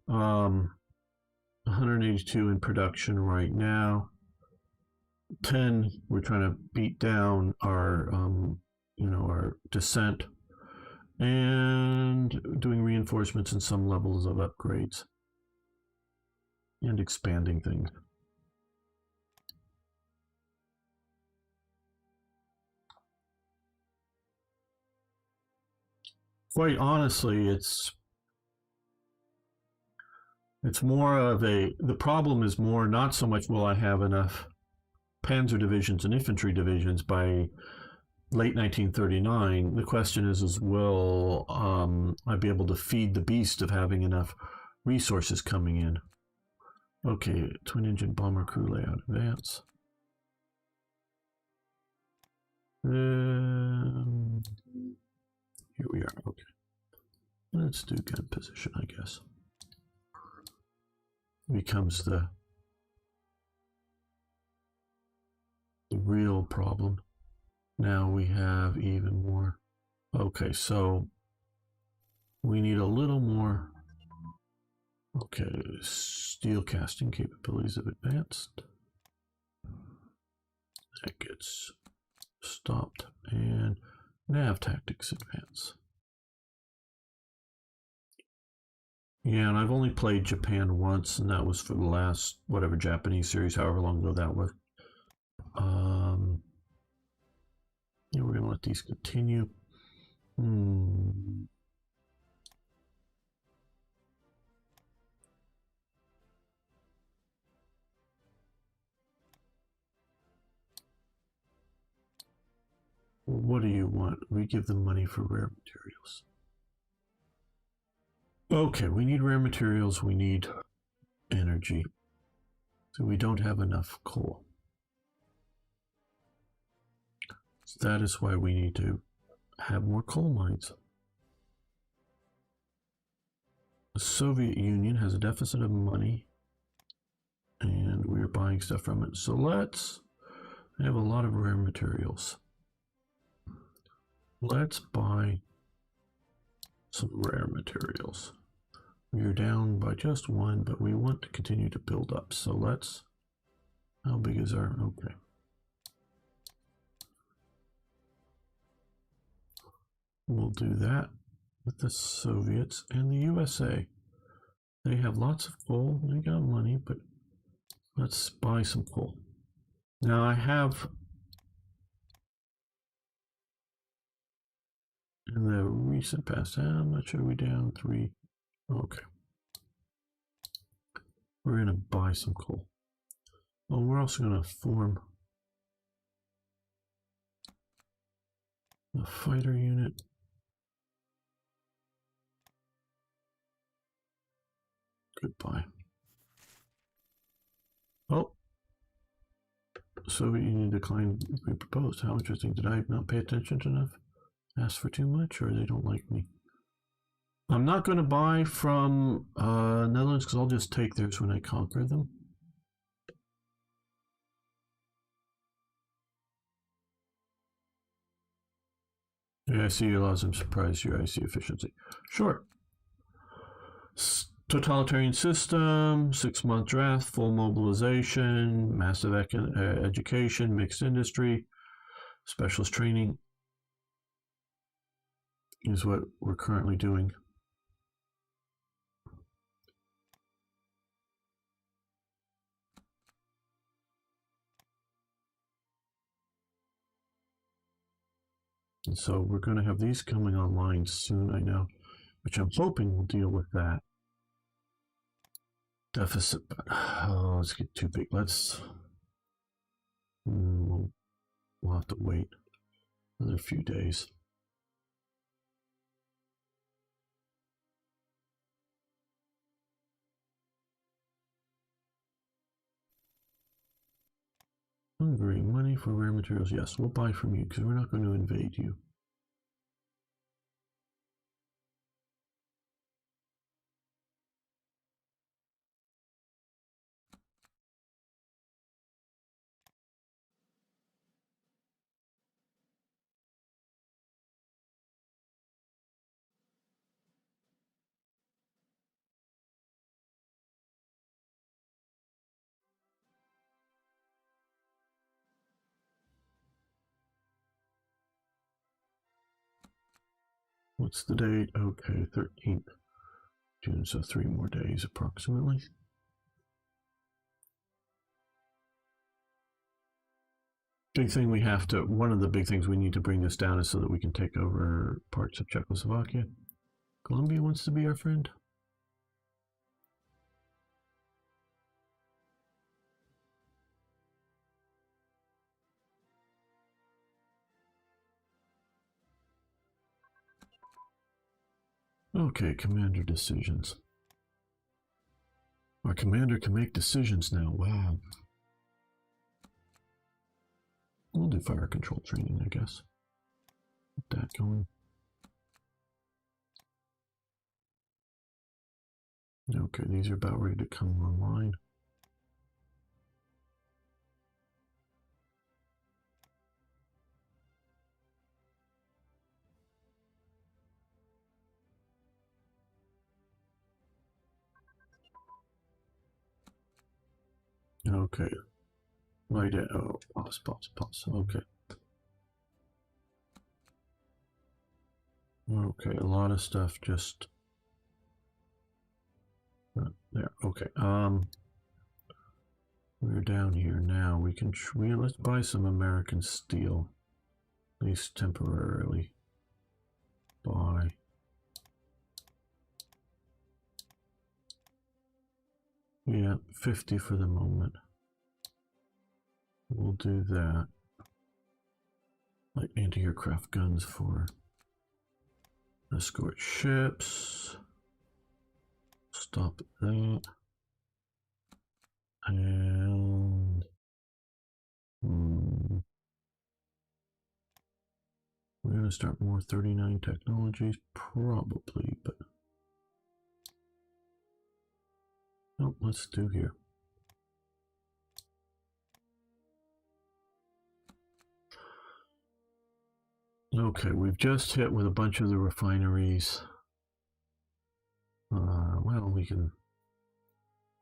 182 in production right now. 10, we're trying to beat down our, our descent, and doing reinforcements and some levels of upgrades, and expanding things. Quite honestly, it's more of the problem is more not so much will I have enough panzer divisions and infantry divisions by late 1939. The question is will I be able to feed the beast of having enough resources coming in? Okay, twin engine bomber crew layout advance. Here we are. Okay, let's do gun position, I guess. Becomes the real problem. Now we have even more. Okay, so we need a little more. Okay, steel casting capabilities have advanced. That gets stopped, and nav tactics advance. Yeah, and I've only played Japan once, and that was for the last whatever Japanese series, however long ago that was. Yeah, we're gonna let these continue. What do you want? We give them money for rare materials. Okay, we need rare materials, we need energy. So we don't have enough coal. So that is why we need to have more coal mines. The Soviet Union has a deficit of money, and we're buying stuff from it. So let's have a lot of rare materials. Let's buy some rare materials. We are down by just one, but we want to continue to build up. So let's, how big is our, okay. We'll do that with the Soviets and the USA. They have lots of coal, they got money, but let's buy some coal. Now I have, in the recent past, how much are we down? 3. Okay. We're going to buy some coal. Oh, we're also going to form a fighter unit. Goodbye. Oh. Soviet Union declined we proposed. How interesting. Did I not pay attention enough? Ask for too much, or they don't like me? I'm not going to buy from Netherlands because I'll just take theirs when I conquer them. Yeah, I see your laws. I'm surprised your IC efficiency. Sure. Totalitarian system, 6-month draft, full mobilization, massive education, mixed industry, specialist training is what we're currently doing. And so we're going to have these coming online soon, I know, which I'm hoping will deal with that deficit. But let's get too big. We'll have to wait another few days. Hungary, money for rare materials. Yes, we'll buy from you because we're not going to invade you. What's the date? Okay, 13th June, so 3 more days approximately. Big thing we have to, one of the big things we need to bring this down is so that we can take over parts of Czechoslovakia. Colombia wants to be our friend. Okay, commander decisions. Our commander can make decisions now. Wow. We'll do fire control training, I guess. Get that going. Okay, these are about ready to come online. Okay. Right at, oh, pause. Okay. Okay, a lot of stuff just there. Okay. We're down here now. Let's buy some American steel, at least temporarily. Buy. Yeah, 50 for the moment. We'll do that. Like anti-aircraft guns for escort ships. Stop that. And we're going to start more 39 technologies, probably, but oh, let's do here. Okay, we've just hit with a bunch of the refineries. Well, we can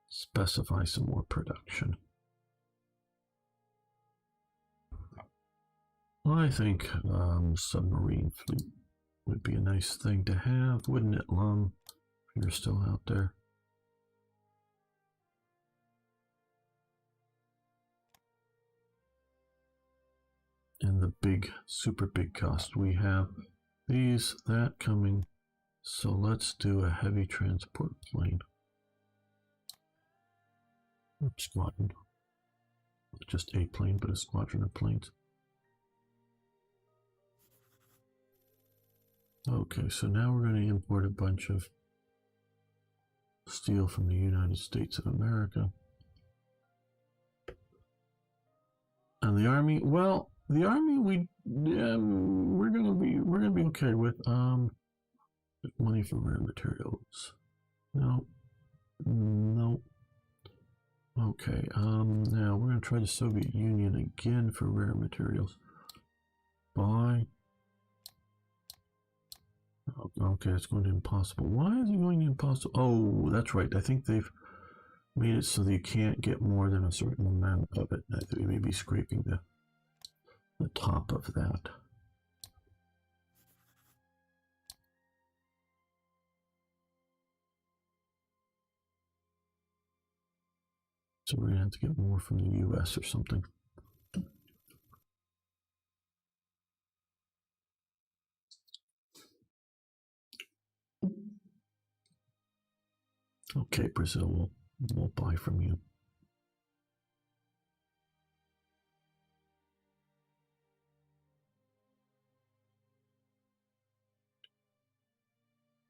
specify some more production. I think submarine fleet. Would be a nice thing to have, wouldn't it, Lum? If you're still out there. And the big, super big cost. We have these, that coming. So let's do a heavy transport plane. Squadron. Not just a plane, but a squadron of planes. Okay, so now we're going to import a bunch of steel from the United States of America. And the army, well, the army we're gonna be okay with. Money for rare materials. No. No. Okay, now we're gonna try the Soviet Union again for rare materials. Buy. Okay, it's going to impossible. Why is it going to impossible? Oh, that's right. I think they've made it so that you can't get more than a certain amount of it. I think we may be scraping the top of that. So we're going to have to get more from the US or something. Okay, Brazil, we'll buy from you.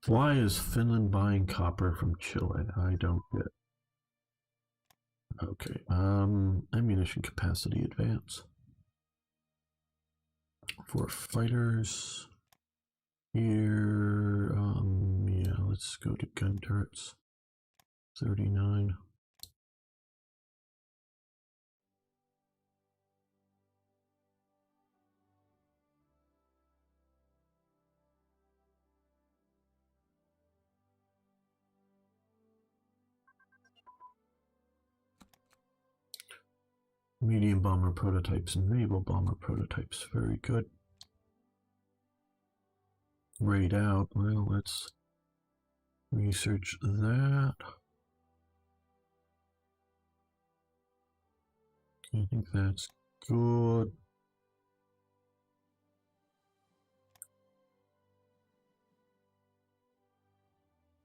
Why is Finland buying copper from Chile? I don't get. Okay, ammunition capacity advance. For fighters here, yeah, let's go to gun turrets. 39. Medium bomber prototypes and naval bomber prototypes. Very good. Raid out. Well, let's research that. I think that's good.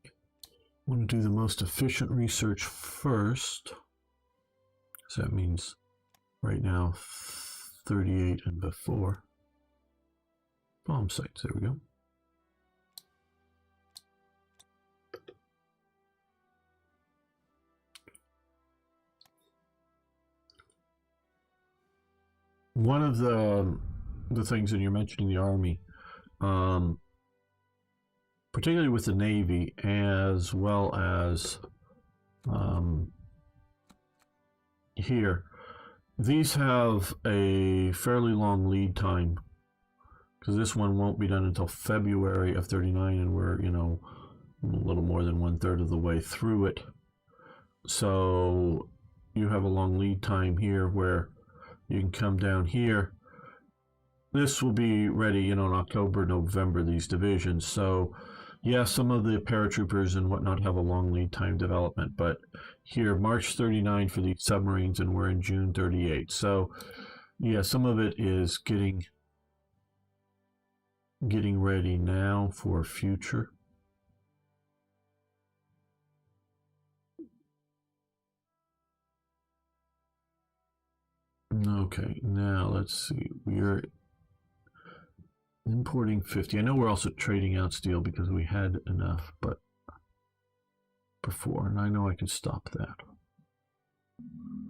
I want to do the most efficient research first. So that means right now 38 and before. Bomb sites, there we go. One of the things that you're mentioning, the Army, particularly with the Navy, as well as here, these have a fairly long lead time, because this one won't be done until February of 39, and we're, you know, a little more than 1/3 of the way through it. So you have a long lead time here where you can come down here. This will be ready, you know, in October, November, these divisions. So yeah, some of the paratroopers and whatnot have a long lead time development, but here, March 39 for these submarines, and we're in June 38. So yeah, some of it is getting ready now for future. Okay, now let's see. We are importing 50. I know we're also trading out steel because we had enough, but before, and I know I can stop that.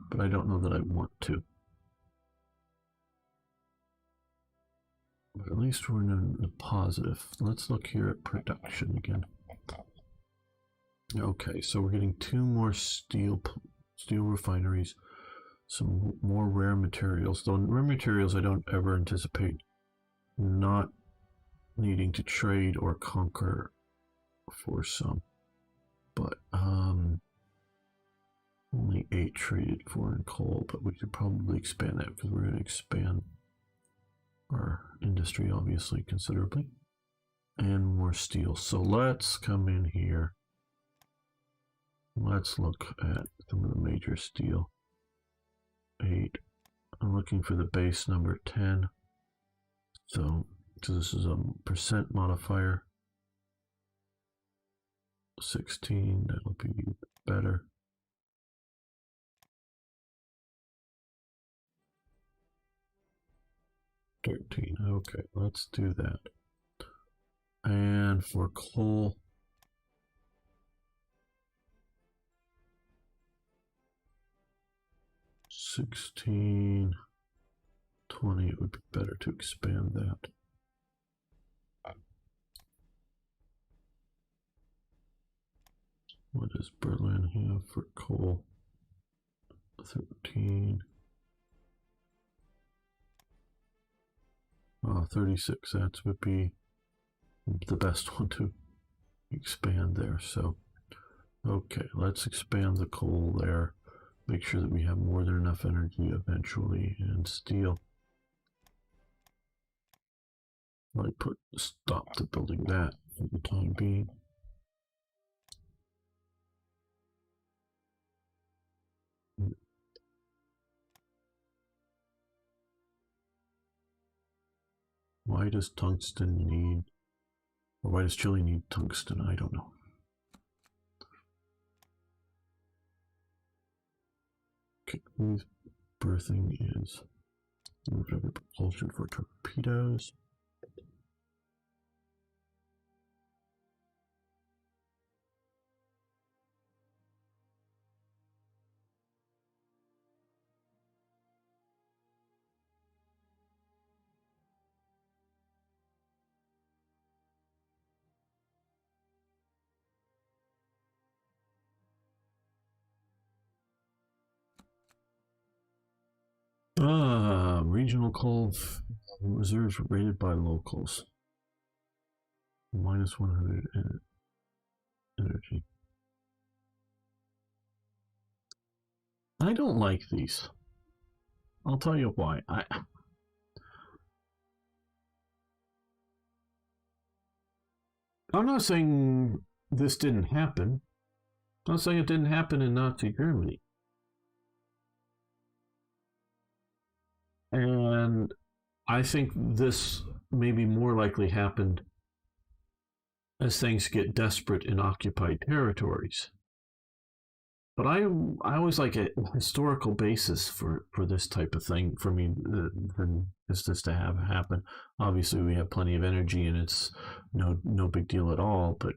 But I don't know that I want to. But at least we're in the positive. Let's look here at production again. Okay, so we're getting 2 more steel refineries, some more rare materials. Though rare materials I don't ever anticipate not needing to trade or conquer for some. But only 8 traded for in coal, but we could probably expand that because we're going to expand our industry obviously considerably. and more steel. So let's come in here. Let's look at some of the major steel. 8. I'm looking for the base number 10. So this is a percent modifier. 16, that'll be better. $13. Okay, let's do that. And for coal, $16.20. It would be better to expand that. What does Berlin have for coal? 13. 36. That would be the best one to expand there. So, okay, let's expand the coal there. Make sure that we have more than enough energy eventually. And steel. I put stop to building that for the time being. Why does tungsten need, or why does Chile need tungsten? I don't know. Okay, berthing is whatever propulsion for torpedoes. Regional coal reserves rated by locals. Minus 100 energy. I don't like these. I'll tell you why. I'm not saying this didn't happen. I'm not saying it didn't happen in Nazi Germany. And I think this maybe more likely happened as things get desperate in occupied territories. But I always like a historical basis for this type of thing. For me, than is this to have happen. Obviously, we have plenty of energy, and it's no big deal at all. But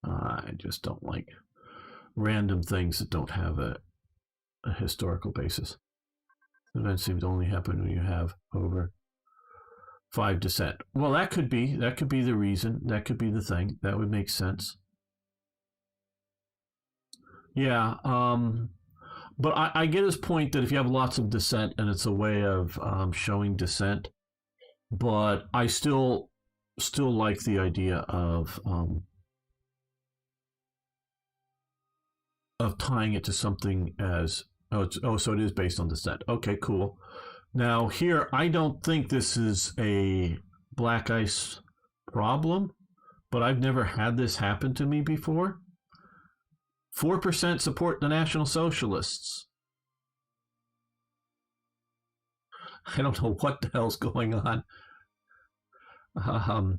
I just don't like random things that don't have a historical basis. Events seem to only happen when you have over 5 dissent. Well, that could be the reason. That could be the thing. That would make sense. Yeah, but I get his point that if you have lots of dissent and it's a way of showing dissent, but I still like the idea of tying it to something as so it is based on dissent. Okay, cool. Now here, I don't think this is a black ice problem, but I've never had this happen to me before. 4% support the National Socialists. I don't know what the hell's going on. Now,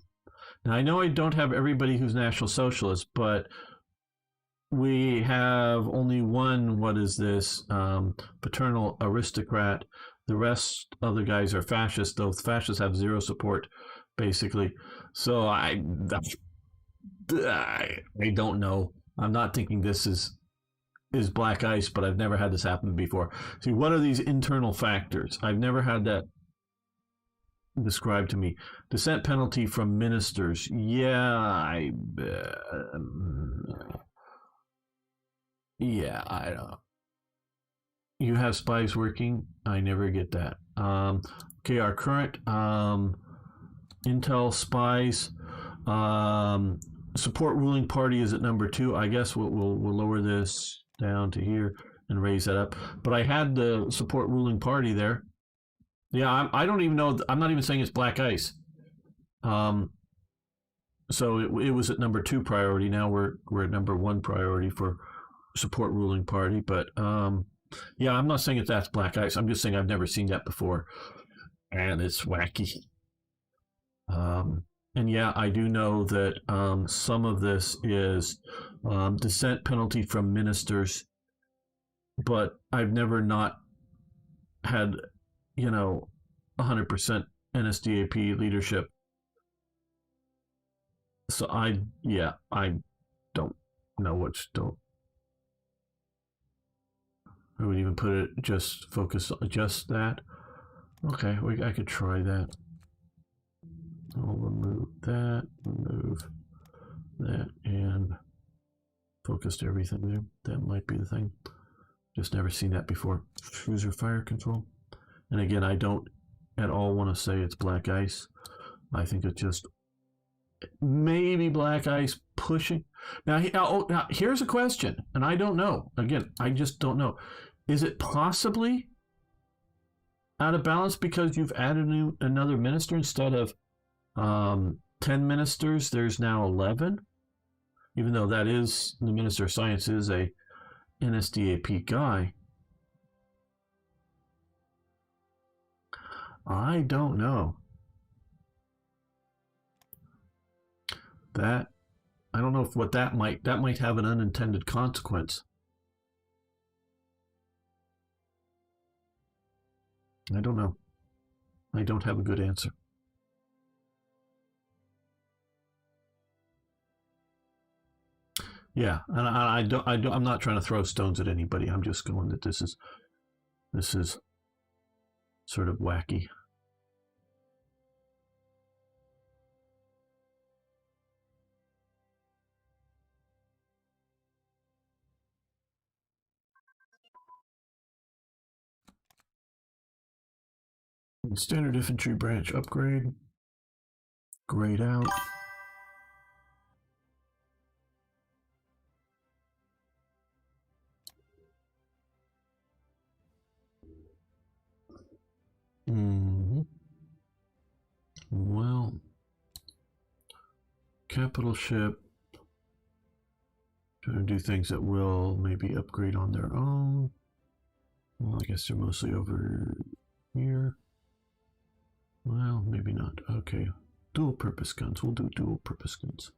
I know I don't have everybody who's National Socialist, but we have only one, what is this, paternal aristocrat. The rest of the guys are fascists, though fascists have zero support, basically. So I don't know. I'm not thinking this is black ice, but I've never had this happen before. See, what are these internal factors? I've never had that described to me. Dissent penalty from ministers. Yeah, I don't know. You have spies working? I never get that. Okay, our current intel spies. Support ruling party is at number 2. I guess we'll lower this down to here and raise that up. But I had the support ruling party there. Yeah, I don't even know. I'm not even saying it's black ice. so it was at number 2 priority. Now we're at number 1 priority for support ruling party. But yeah, I'm not saying that's black ice. I'm just saying I've never seen that before, and it's wacky. And yeah, I do know that some of this is dissent penalty from ministers, but I've never not had, 100% NSDAP leadership. So I don't know what's still. I would even put it just focus on just that. Okay, I could try that. I'll remove that, and focus to everything there. That might be the thing. Just never seen that before. Cruiser fire control. And again, I don't at all want to say it's black ice. I think it's just maybe black ice pushing. Now, here's a question, and I don't know. Again, I just don't know. Is it possibly out of balance because you've added another minister instead of 10 ministers? There's now 11, even though that is the Minister of Science is a NSDAP guy. I don't know. That I don't know if what that might have an unintended consequence. I don't know. I don't have a good answer. Yeah, and I'm not trying to throw stones at anybody. I'm just going that this is sort of wacky. Standard infantry branch upgrade. Grayed out. Well, capital ship. Trying to do things that will maybe upgrade on their own. Well, I guess they're mostly over here. Well, maybe not. Okay. Dual purpose guns. We'll do dual purpose guns.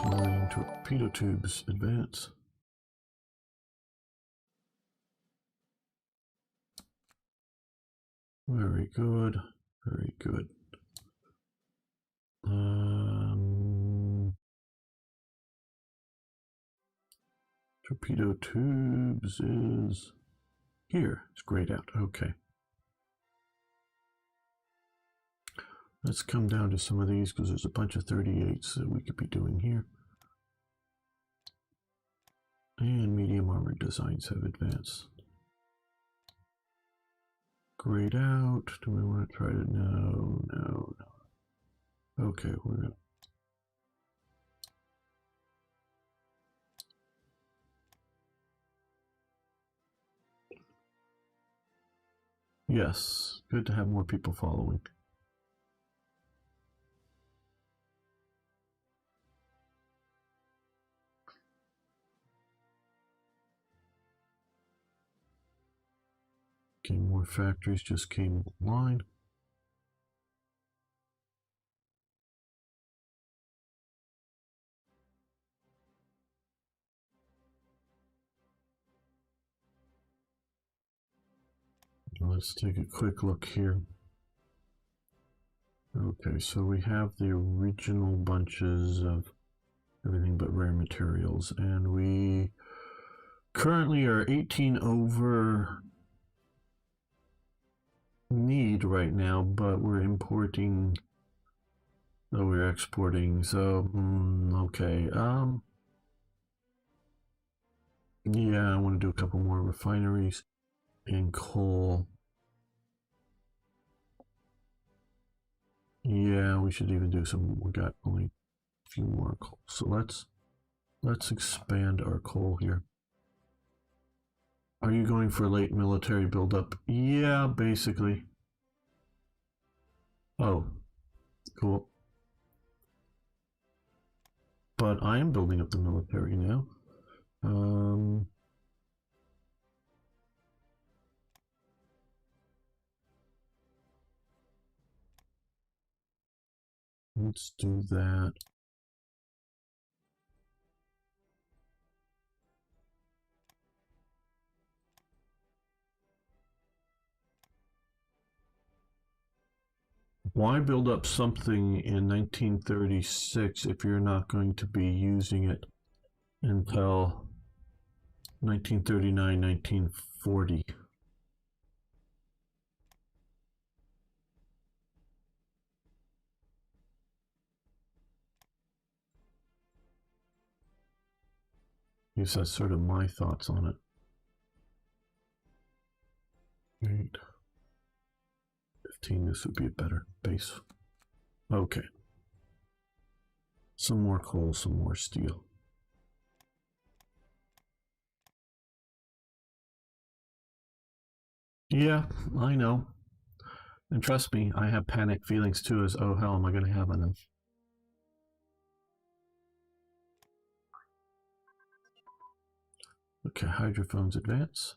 Submarine torpedo tubes advance. Very good. Very good. Torpedo tubes is here. It's grayed out. Okay. Let's come down to some of these because there's a bunch of 38s that we could be doing here. And medium armored designs have advanced. Grayed out. Do we want to try to? No. Okay, we're gonna. Yes, good to have more people following. Okay, more factories just came online. Let's take a quick look here. Okay, so we have the original bunches of everything but rare materials, and we currently are 18 over need right now, but we're importing, though we're exporting, so okay. Yeah, I want to do a couple more refineries and coal. Yeah, we should even do some. We got only a few more coal, so let's expand our coal here. Are you going for late military buildup? Yeah, basically. Oh, cool. But I am building up the military now. Um, let's do that. Why build up something in 1936 if you're not going to be using it until 1939, 1940? At least that's sort of my thoughts on it. Right. 15, this would be a better base. Okay. Some more coal, some more steel. Yeah, I know. And trust me, I have panic feelings too as, oh, how am I going to have enough? Okay, hydrophones advance.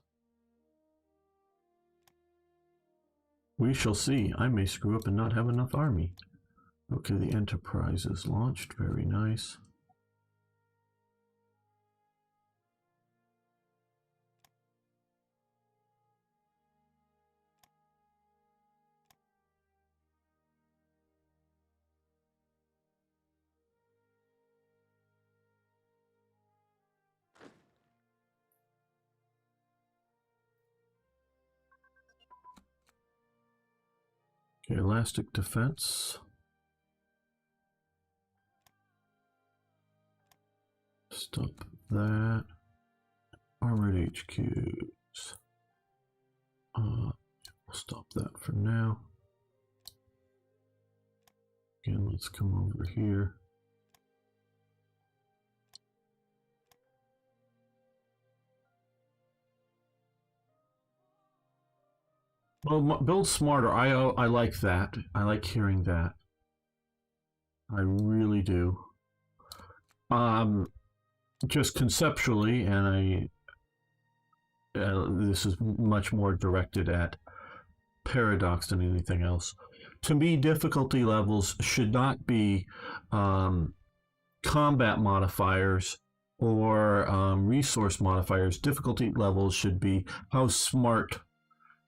We shall see. I may screw up and not have enough army. Okay, the Enterprise is launched. Very nice. Okay, elastic defense. Stop that. Armored HQs. We'll stop that for now. Again, let's come over here. Well, build smarter. I like that. I like hearing that. I really do. Just conceptually, and this is much more directed at Paradox than anything else. To me, difficulty levels should not be combat modifiers or resource modifiers. Difficulty levels should be how smart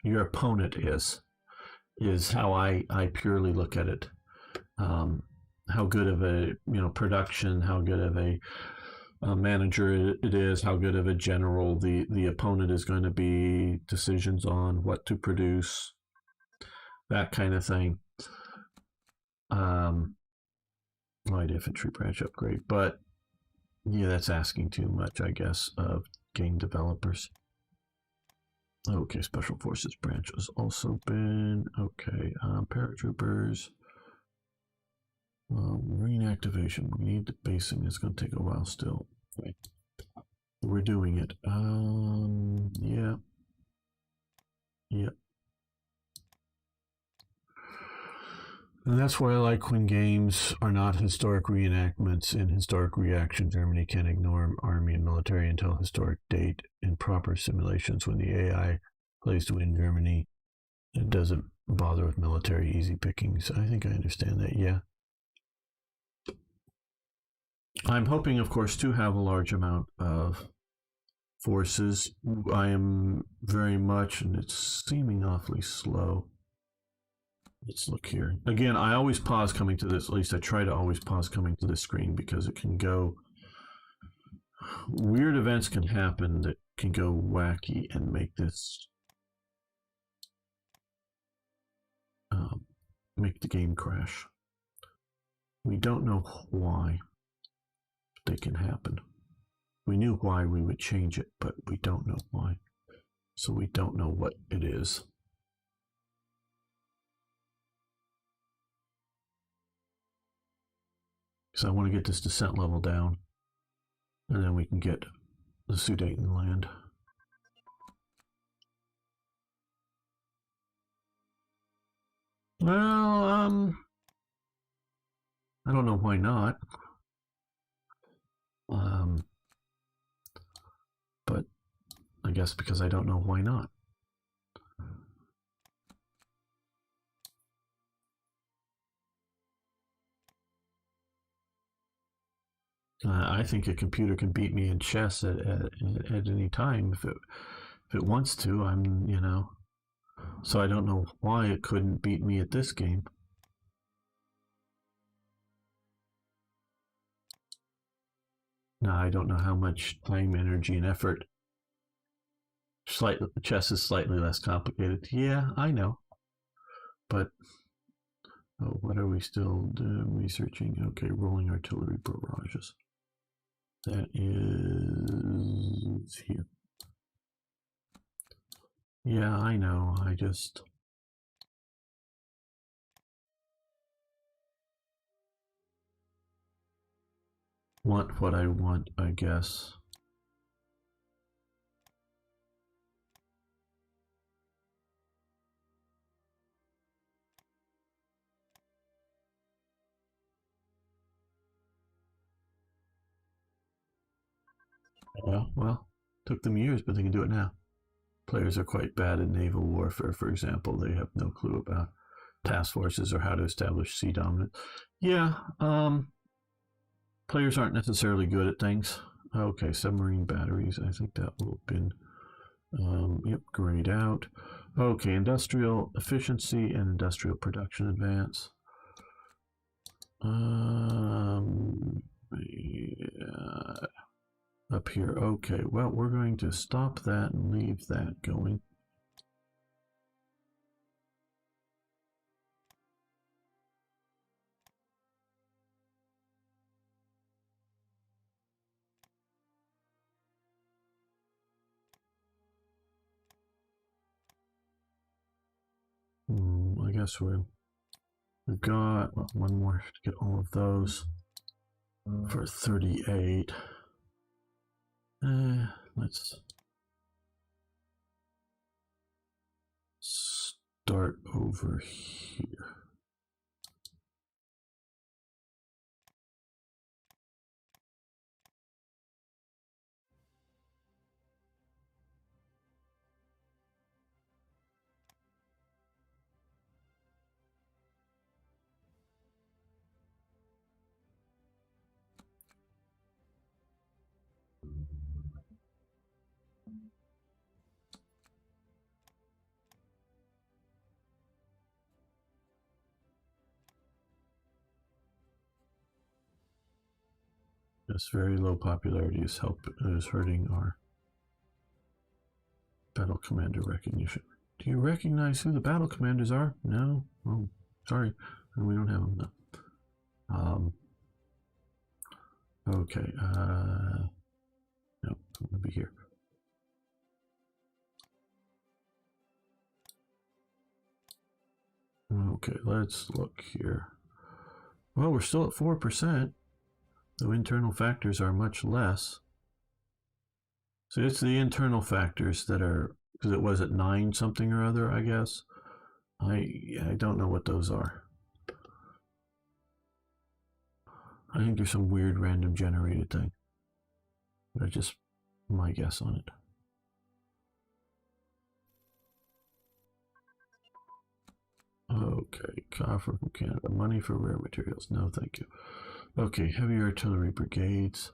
your opponent is how I purely look at it. How good of a production, how good of a manager it is, how good of a general the opponent is going to be, decisions on what to produce, that kind of thing. Light infantry branch upgrade, but yeah, that's asking too much, I guess, of game developers. Okay, special forces branch has also been okay. Paratroopers. Well, marine activation. We need the basing. It's going to take a while still. Okay. We're doing it. Yeah. Yeah. And that's why I like when games are not historic reenactments. In historic reaction, Germany can ignore army and military until historic date. In proper simulations, when the AI plays to win Germany, it doesn't bother with military easy pickings. I think I understand that, yeah. I'm hoping, of course, to have a large amount of forces. I am very much, and it's seeming awfully slow. Let's look here. Again, I always pause coming to this, at least I try to always pause coming to this screen because it can go, weird events can happen that can go wacky and make this, make the game crash. We don't know why, but they can happen. We knew why we would change it, but we don't know why. So we don't know what it is. So I want to get this descent level down, and then we can get the Sudeten land. Well, I don't know why not. But I guess because I don't know why not. I think a computer can beat me in chess at any time if it wants to. So I don't know why it couldn't beat me at this game. Now I don't know how much time, energy, and effort. Chess is slightly less complicated. Yeah, I know, but what are we still doing? Researching? Okay, rolling artillery barrages. That is here. Yeah, I know. I just want what I want, I guess. Well, took them years, but they can do it now. Players are quite bad at naval warfare, for example. They have no clue about task forces or how to establish sea dominance. Yeah, players aren't necessarily good at things. Okay, submarine batteries. I think that will have been, yep, grayed out. Okay, industrial efficiency and industrial production advance. Yeah, up here. Okay, well, we're going to stop that and leave that going. I guess we've got one more to get all of those for 38. Let's start over here. This very low popularity is hurting our battle commander recognition. Do you recognize who the battle commanders are? No? Oh, sorry. We don't have them though. Okay. No, I'm gonna be here. Okay, let's look here. Well, we're still at 4%, though internal factors are much less. So it's the internal factors that are, because it was at 9 something or other, I guess. I don't know what those are. I think there's some weird random generated thing. That's just my guess on it. Okay, coffer from Canada. Money for rare materials. No, thank you. Okay, heavy artillery brigades.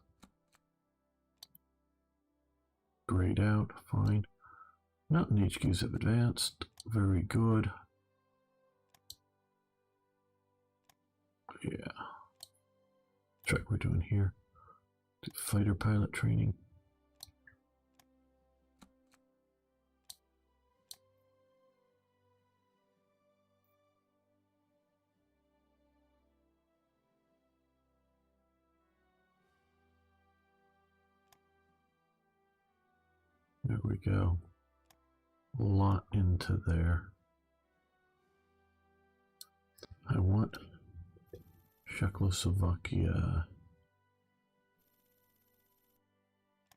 Grayed out, fine. Mountain HQs have advanced. Very good. Yeah. Check what we're doing here. Fighter pilot training. There we go. A lot into there. I want Czechoslovakia.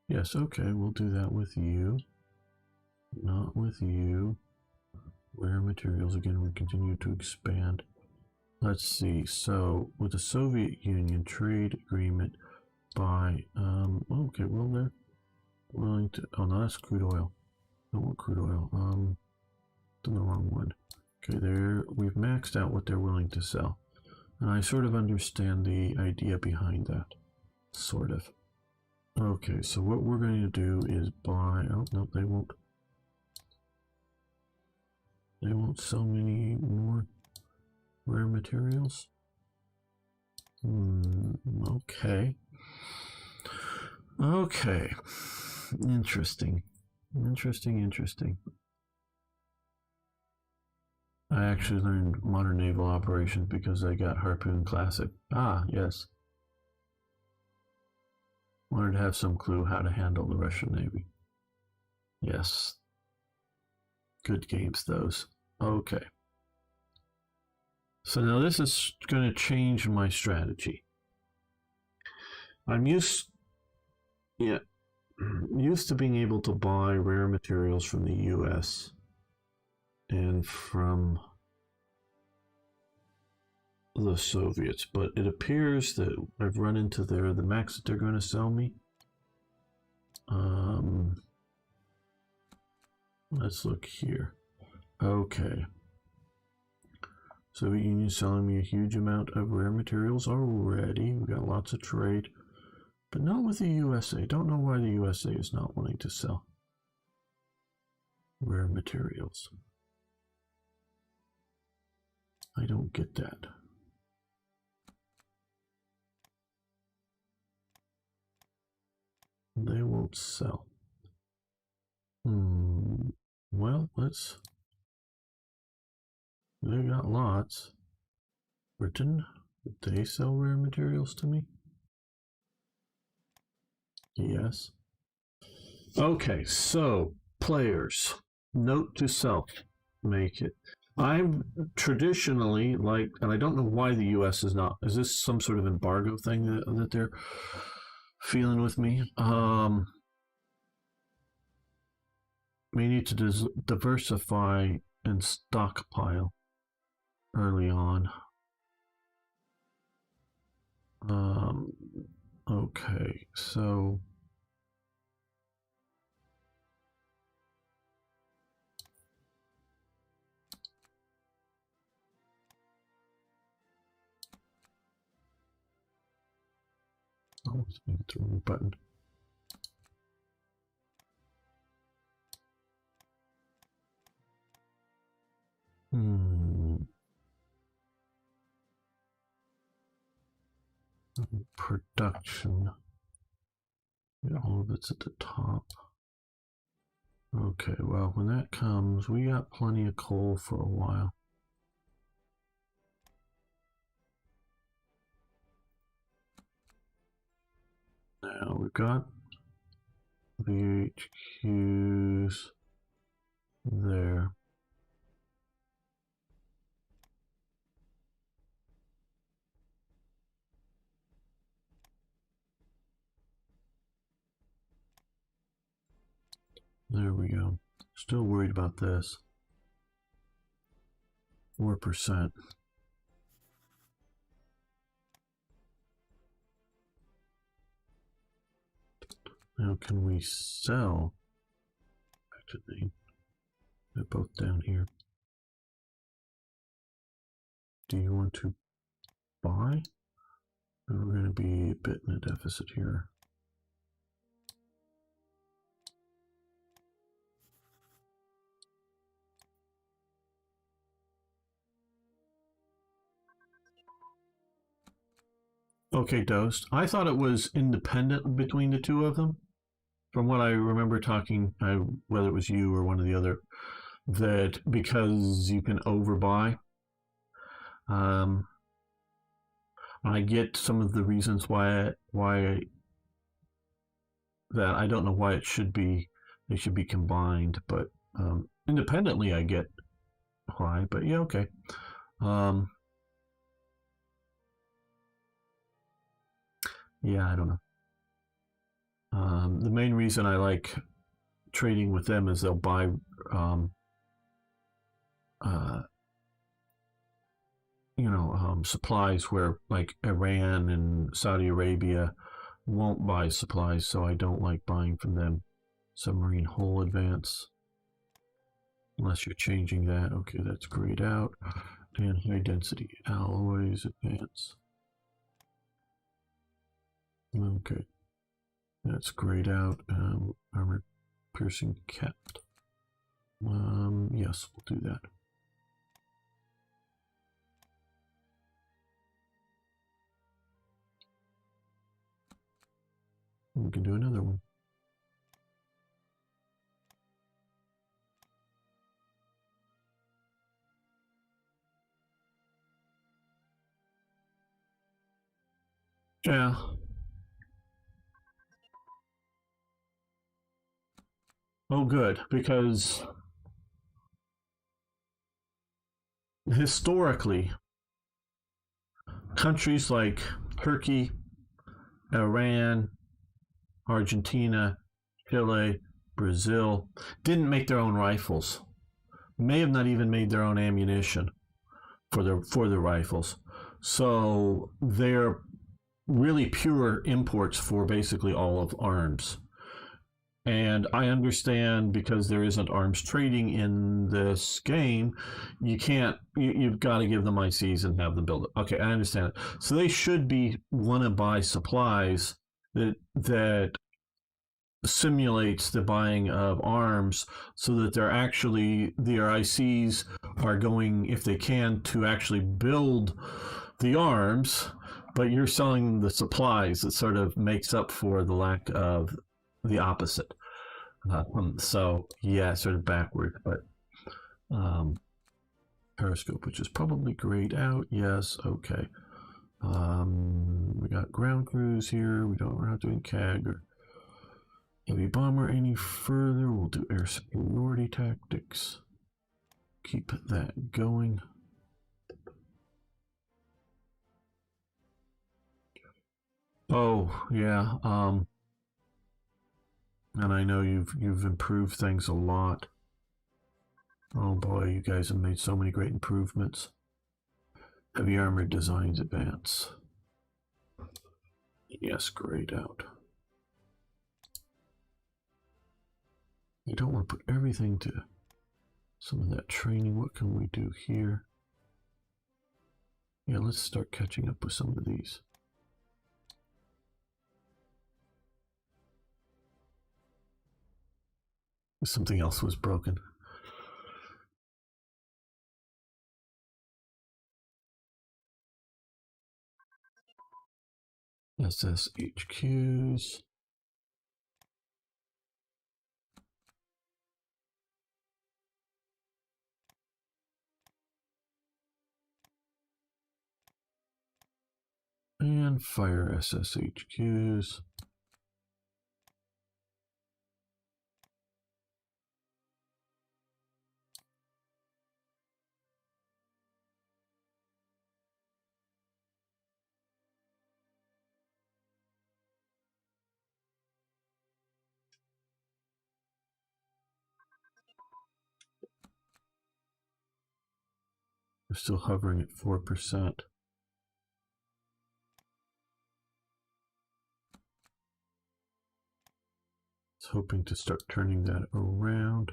Yes, okay, we'll do that with you. Not with you. Rare materials, again, we continue to expand. Let's see, so with the Soviet Union trade agreement by, okay, well, they're willing to, oh no, that's crude oil. I don't want crude oil, done the wrong one. Okay, we've maxed out what they're willing to sell. And I sort of understand the idea behind that, sort of. Okay, so what we're going to do is buy, oh no, they won't sell many more rare materials. Okay. Okay. Interesting. Interesting. I actually learned modern naval operations because I got Harpoon Classic. Ah, yes. Wanted to have some clue how to handle the Russian Navy. Yes. Good games, those. Okay. So now this is going to change my strategy. I'm used to being able to buy rare materials from the US and from the Soviets, but it appears that I've run into the max that they're going to sell me. Let's look here. Okay. Soviet Union selling me a huge amount of rare materials already. We got lots of trade, but not with the USA. Don't know why the USA is not wanting to sell rare materials. I don't get that. They won't sell. Well, they got lots. Britain, would they sell rare materials to me? Yes. Okay, so players, note to self, make it. I'm traditionally like, and I don't know why the US is not, is this some sort of embargo thing that they're feeling with me? We need to diversify and stockpile early on. Okay, so oh, it's the wrong button. Production. Yeah, all of it's at the top. Okay, well, when that comes, we got plenty of coal for a while. Now we've got the HQs there. There we go. Still worried about this. 4%. Now can we sell? Actually, they're both down here. Do you want to buy? We're going to be a bit in a deficit here. Okay, Dosed. I thought it was independent between the two of them. From what I remember talking, whether it was you or one of the other, that because you can overbuy, I get some of the reasons why that I don't know why it should be they should be combined, but independently I get why, but yeah, okay. Yeah, I don't know. The main reason I like trading with them is they'll buy uh, supplies where like Iran and Saudi Arabia won't buy supplies, so I don't like buying from them. Submarine hull advance, unless you're changing that. Okay, that's grayed out. And high density alloys advance. Okay, that's grayed out. Armor piercing kept. Yes, we'll do that. We can do another one. Yeah. Oh, good, because historically, countries like Turkey, Iran, Argentina, Chile, Brazil didn't make their own rifles. May have not even made their own ammunition for the rifles. So they're really pure imports for basically all of arms. And I understand because there isn't arms trading in this game, you've got to give them ICs and have them build it. Okay, I understand it. So they should want to buy supplies that simulates the buying of arms so that their ICs are going, if they can, to actually build the arms, but you're selling the supplies that sort of makes up for the lack of the opposite. So yeah, sort of backward, but periscope, which is probably grayed out. Yes, okay. We got ground crews here. We're not doing CAG or heavy bomber any further. We'll do air superiority tactics. Keep that going. Oh yeah. And I know you've improved things a lot. Oh boy, you guys have made so many great improvements. Heavy armored designs advance. Yes, grayed out. You don't want to put everything to some of that training. What can we do here? Yeah, let's start catching up with some of these. Something else was broken. SSHQs. And fire SSHQs. We're still hovering at 4%. It's hoping to start turning that around.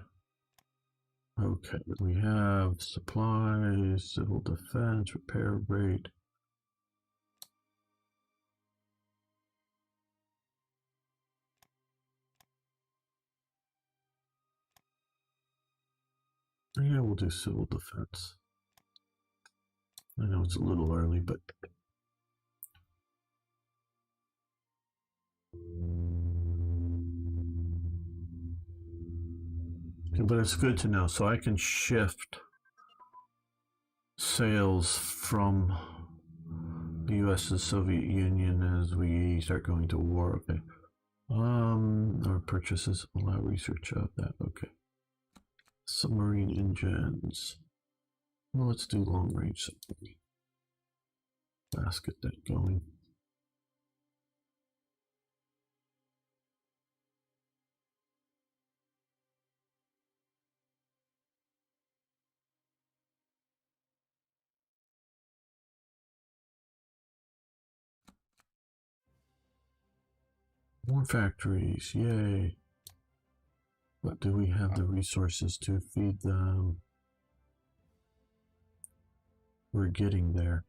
Okay, we have supplies, civil defense, repair rate. Yeah, we'll do civil defense. I know it's a little early, but it's good to know. So I can shift sales from the US to the Soviet Union as we start going to war. Okay. Our purchases allow research of that. Okay. Submarine engines. Well, let's do long range submarine. Let's get that going. More factories, yay. But do we have the resources to feed them? We're getting there.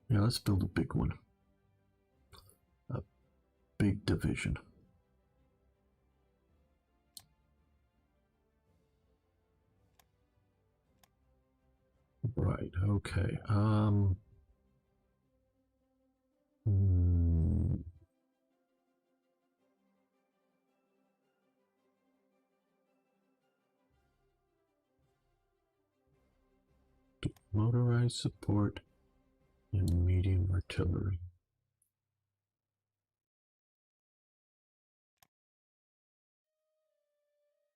Yeah, let's build a big one. A big division. Right, okay. Motorized support and medium artillery.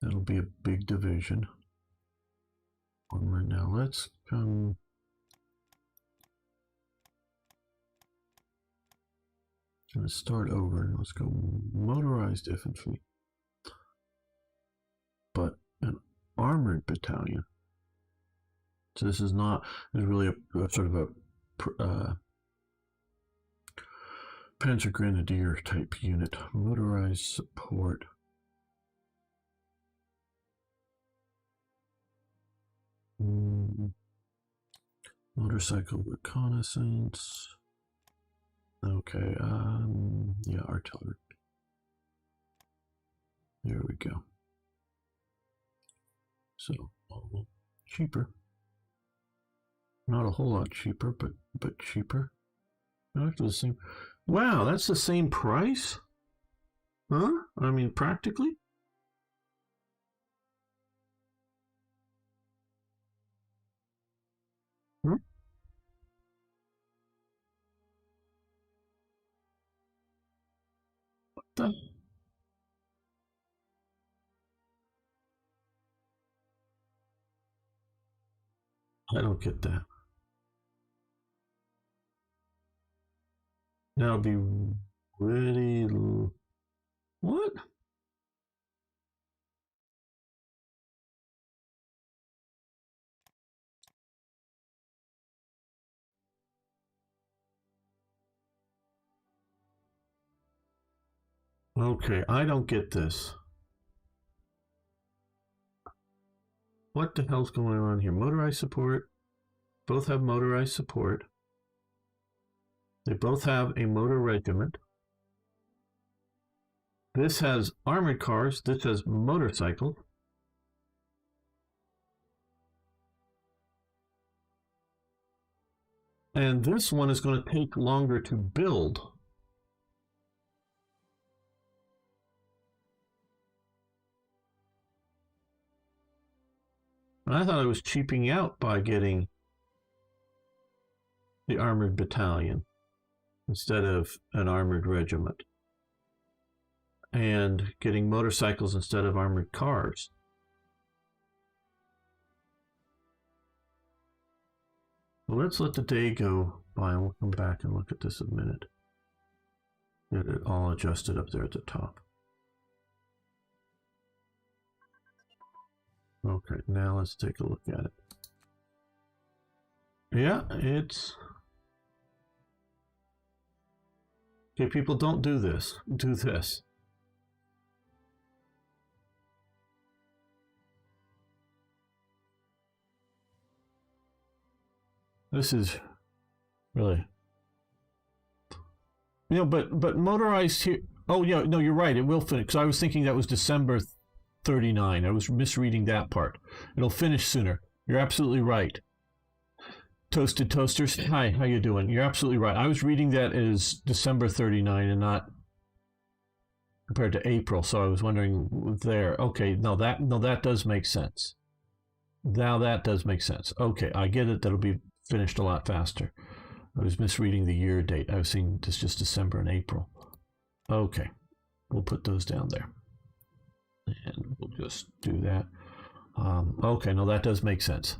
That'll be a big division. Armor. Now let's come. Let's start over and let's go motorized infantry. But an armored battalion. So this is not, this is really a sort of a Panzer Grenadier type unit. Motorized support. Motorcycle reconnaissance. Okay, yeah, artillery. There we go. So, cheaper. Not a whole lot cheaper, but cheaper. Actually the same. Wow, that's the same price? Huh? I mean, practically? Hmm? What the? I don't get that. Now be ready. What? Okay, I don't get this. What the hell's going on here? Motorized support. Both have motorized support. They both have a motor regiment. This has armored cars. This has motorcycles. And this one is going to take longer to build. And I thought I was cheaping out by getting the armored battalion instead of an armored regiment. And getting motorcycles instead of armored cars. Well, let's let the day go by and we'll come back and look at this in a minute. Get it all adjusted up there at the top. Okay, now let's take a look at it. Yeah, it's... Okay, people, don't do this. Do this. This is really... You know, but motorized here... Oh, yeah, no, you're right. It will finish. Because I was thinking that was December 39. I was misreading that part. It'll finish sooner. You're absolutely right. Toasted Toasters, hi, how you doing? You're absolutely right. I was reading that as December 39 and not compared to April. So I was wondering there. Okay, no, that does make sense. Now that does make sense. Okay, I get it. That'll be finished a lot faster. I was misreading the year date. I was seeing this just December and April. Okay, we'll put those down there, and we'll just do that. Okay, no, that does make sense.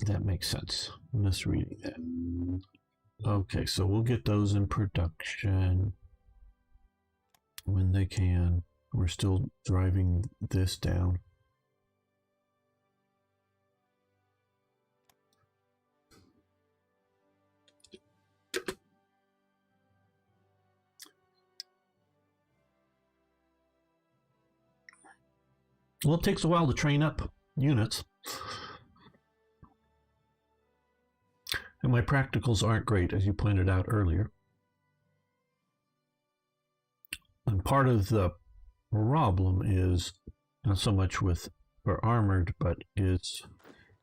That makes sense. Misreading that. Okay, so we'll get those in production when they can. We're still driving this down. Well, it takes a while to train up units. And my practicals aren't great, as you pointed out earlier. And part of the problem is not so much with for armored, but is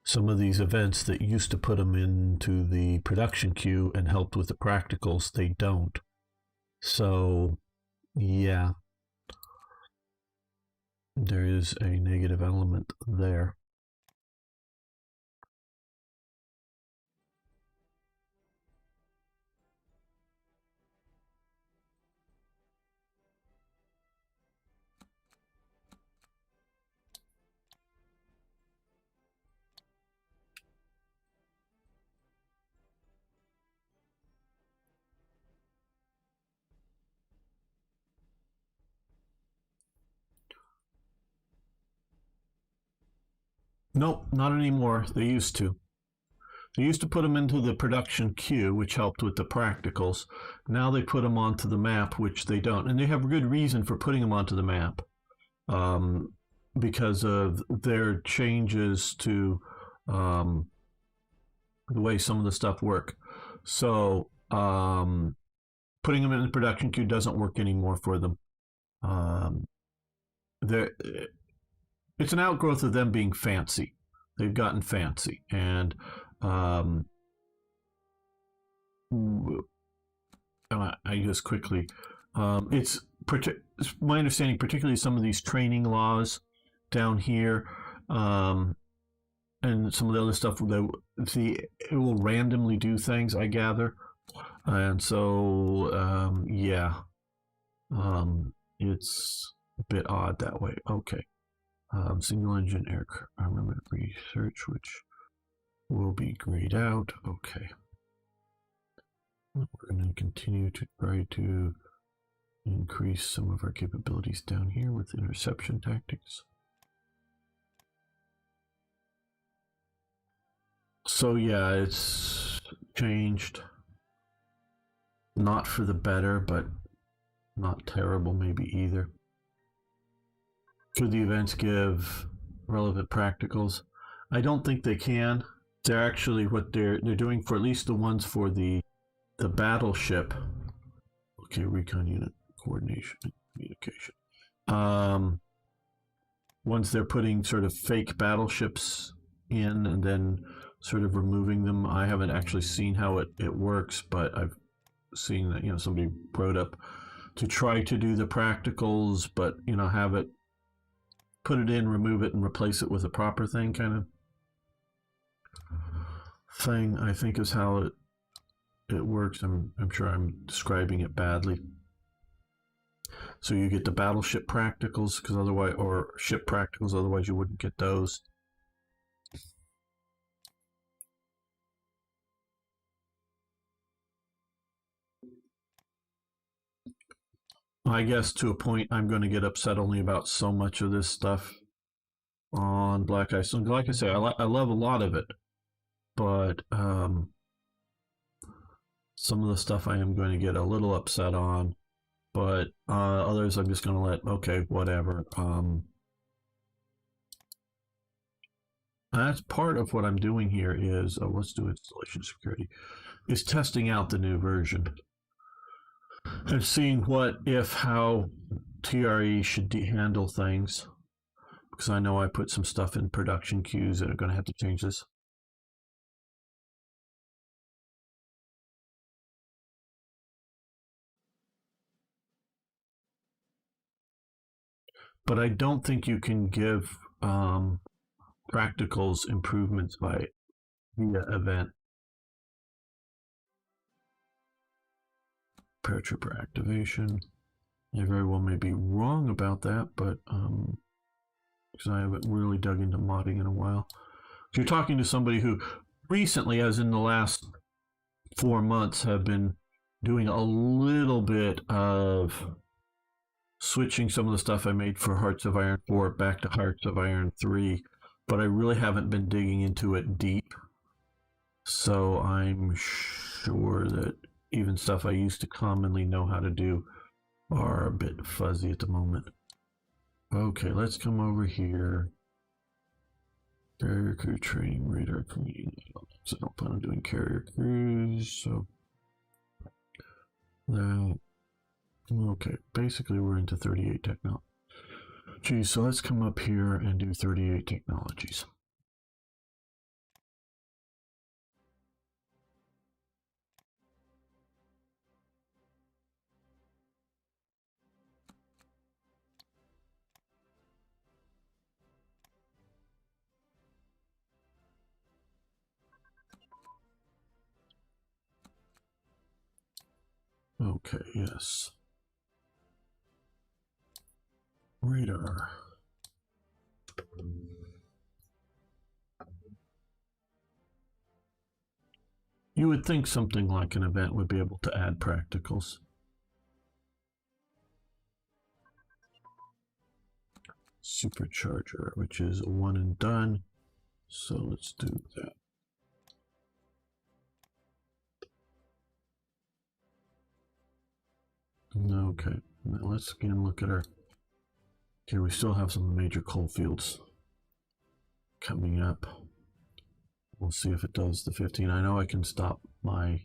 some of these events that used to put them into the production queue and helped with the practicals, they don't. So, yeah, there is a negative element there. Nope, not anymore. They used to. They used to put them into the production queue, which helped with the practicals. Now they put them onto the map, which they don't. And they have a good reason for putting them onto the map because of their changes to the way some of the stuff work. So putting them in the production queue doesn't work anymore for them. It's an outgrowth of them being fancy. They've gotten fancy, and I just quickly, it's my understanding, particularly some of these training laws down here, and some of the other stuff that it will randomly do things, I gather, and so yeah, it's a bit odd that way. Okay. Single engine aircraft armament research, which will be grayed out. Okay. We're going to continue to try to increase some of our capabilities down here with interception tactics. So yeah, it's changed. Not for the better, but not terrible maybe either. Could the events give relevant practicals? I don't think they can. They're actually what they're doing for at least the ones for the battleship. Okay, recon unit coordination and communication. Once they're putting sort of fake battleships in and then sort of removing them. I haven't actually seen how it works, but I've seen that somebody wrote up to try to do the practicals, but have it put it in, remove it, and replace it with a proper thing kind of thing, I think is how it works. I'm sure I'm describing it badly. So you get the battleship practicals because otherwise, or ship practicals, otherwise you wouldn't get those. I guess to a point, I'm going to get upset only about so much of this stuff on Black Ice. So like I say, I love a lot of it, but some of the stuff I am going to get a little upset on, but others I'm just going to let, okay, whatever. That's part of what I'm doing here is, let's do installation security, is testing out the new version and seeing how TRE should handle things, because I know I put some stuff in production queues that are going to have to change this. but I don't think you can give practicals improvements via event. Paratrooper activation. I very well may be wrong about that, but because I haven't really dug into modding in a while. You're talking to somebody who recently, as in the last 4 months, have been doing a little bit of switching some of the stuff I made for Hearts of Iron 4 back to Hearts of Iron 3, but I really haven't been digging into it deep. So I'm sure that even stuff I used to commonly know how to do are a bit fuzzy at the moment. Okay, let's come over here. Carrier crew training, radar cleaning. So I don't plan on doing carrier crews, so that. Okay, basically we're into 38 technologies. So let's come up here and do 38 technologies. Okay, yes. Radar. You would think something like an event would be able to add practicals. Supercharger, which is a one and done. So let's do that. Okay, now let's again look at our. Here we still have some major coal fields coming up. We'll see if it does the 15. I know I can stop my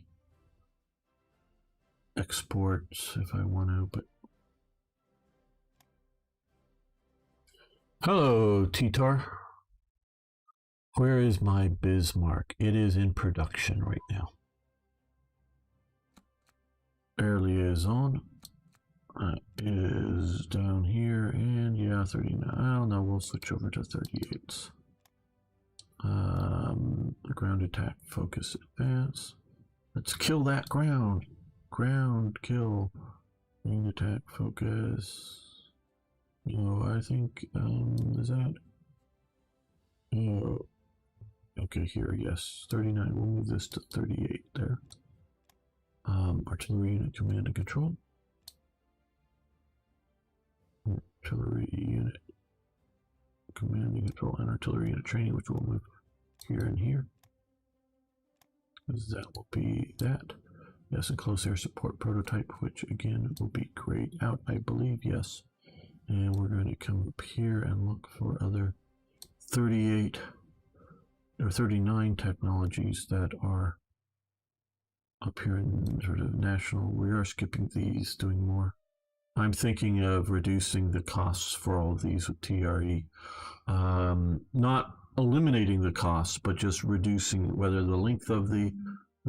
exports if I want to, but. Hello, Titar. Where is my Bismarck? It is in production right now. Air liaison is down here, and yeah, 39. Oh no, we'll switch over to 38. Ground attack, focus, advance. Let's kill that ground. Ground kill. Ground attack, focus. No, I think is that. Oh, okay. Here, yes, 39. We'll move this to 38 there. Artillery unit command and control. Artillery unit command and control, and artillery unit training, which will move here and here. That will be that. Yes, and close air support prototype, which again will be grayed out, I believe. Yes, and we're going to come up here and look for other 38 or 39 technologies that are up here in sort of national. We are skipping these, doing more. I'm thinking of reducing the costs for all of these with TRE. Not eliminating the costs, but just reducing whether the length of the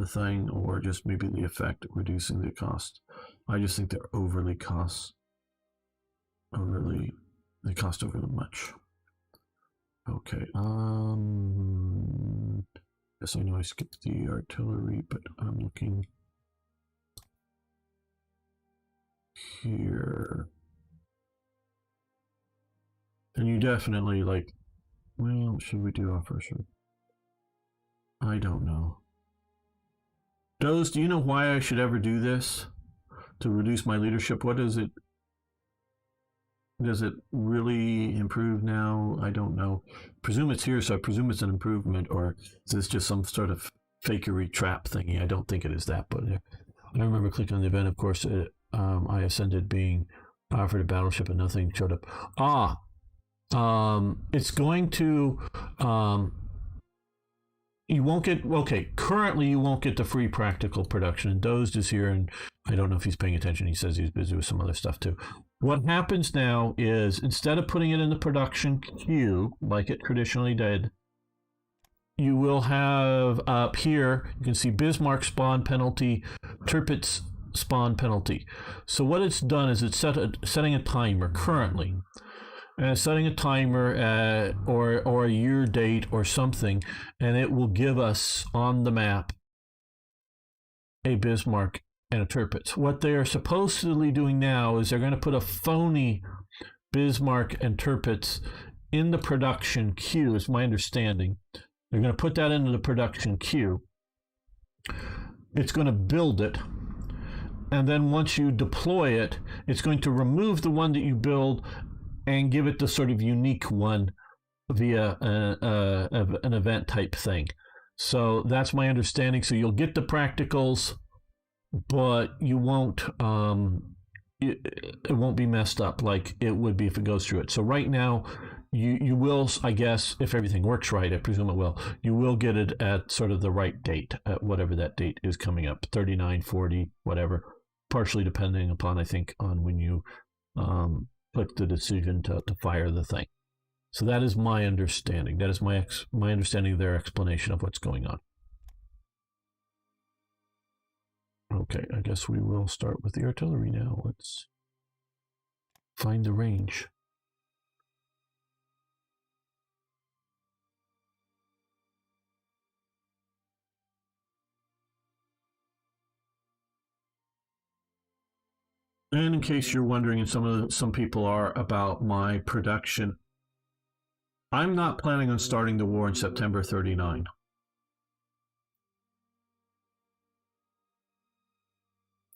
thing or just maybe the effect of reducing the cost. I just think they're overly costs. They cost overly much. Okay. Yes, I know I skipped the artillery, but I'm looking here. And you definitely like, well, should we do operation? I don't know. Doze, do you know why I should ever do this? To reduce my leadership? What is it? Does it really improve now? I don't know. Presume it's here, so I presume it's an improvement, or is this just some sort of fakery trap thingy? I don't think it is that, but I remember clicking on the event. Of course, I ascended being offered a battleship and nothing showed up. It's going to, you won't get, okay, currently you won't get the free practical production, and Dozed is here, and I don't know if he's paying attention. He says he's busy with some other stuff too. What happens now is, instead of putting it in the production queue, like it traditionally did, you will have up here, you can see Bismarck spawn penalty, Tirpitz spawn penalty. So what it's done is it's setting a timer currently. setting a timer or a year date or something, and it will give us on the map a Bismarck and a Tirpitz. What they are supposedly doing now is they're going to put a phony Bismarck and Tirpitz in the production queue, is my understanding. They're going to put that into the production queue. It's going to build it. And then once you deploy it, it's going to remove the one that you build and give it the sort of unique one via an event type thing. So that's my understanding. So you'll get the practicals, but you won't. It won't be messed up like it would be if it goes through it. So right now, you will, I guess, if everything works right, I presume it will, you will get it at sort of the right date, at whatever that date is coming up, 39, 40, whatever, partially depending upon, I think, on when you click the decision to fire the thing. So that is my understanding. That is my understanding of their explanation of what's going on. Okay, I guess we will start with the artillery now. Let's find the range. And in case you're wondering, and some people are, about my production, I'm not planning on starting the war in September 39.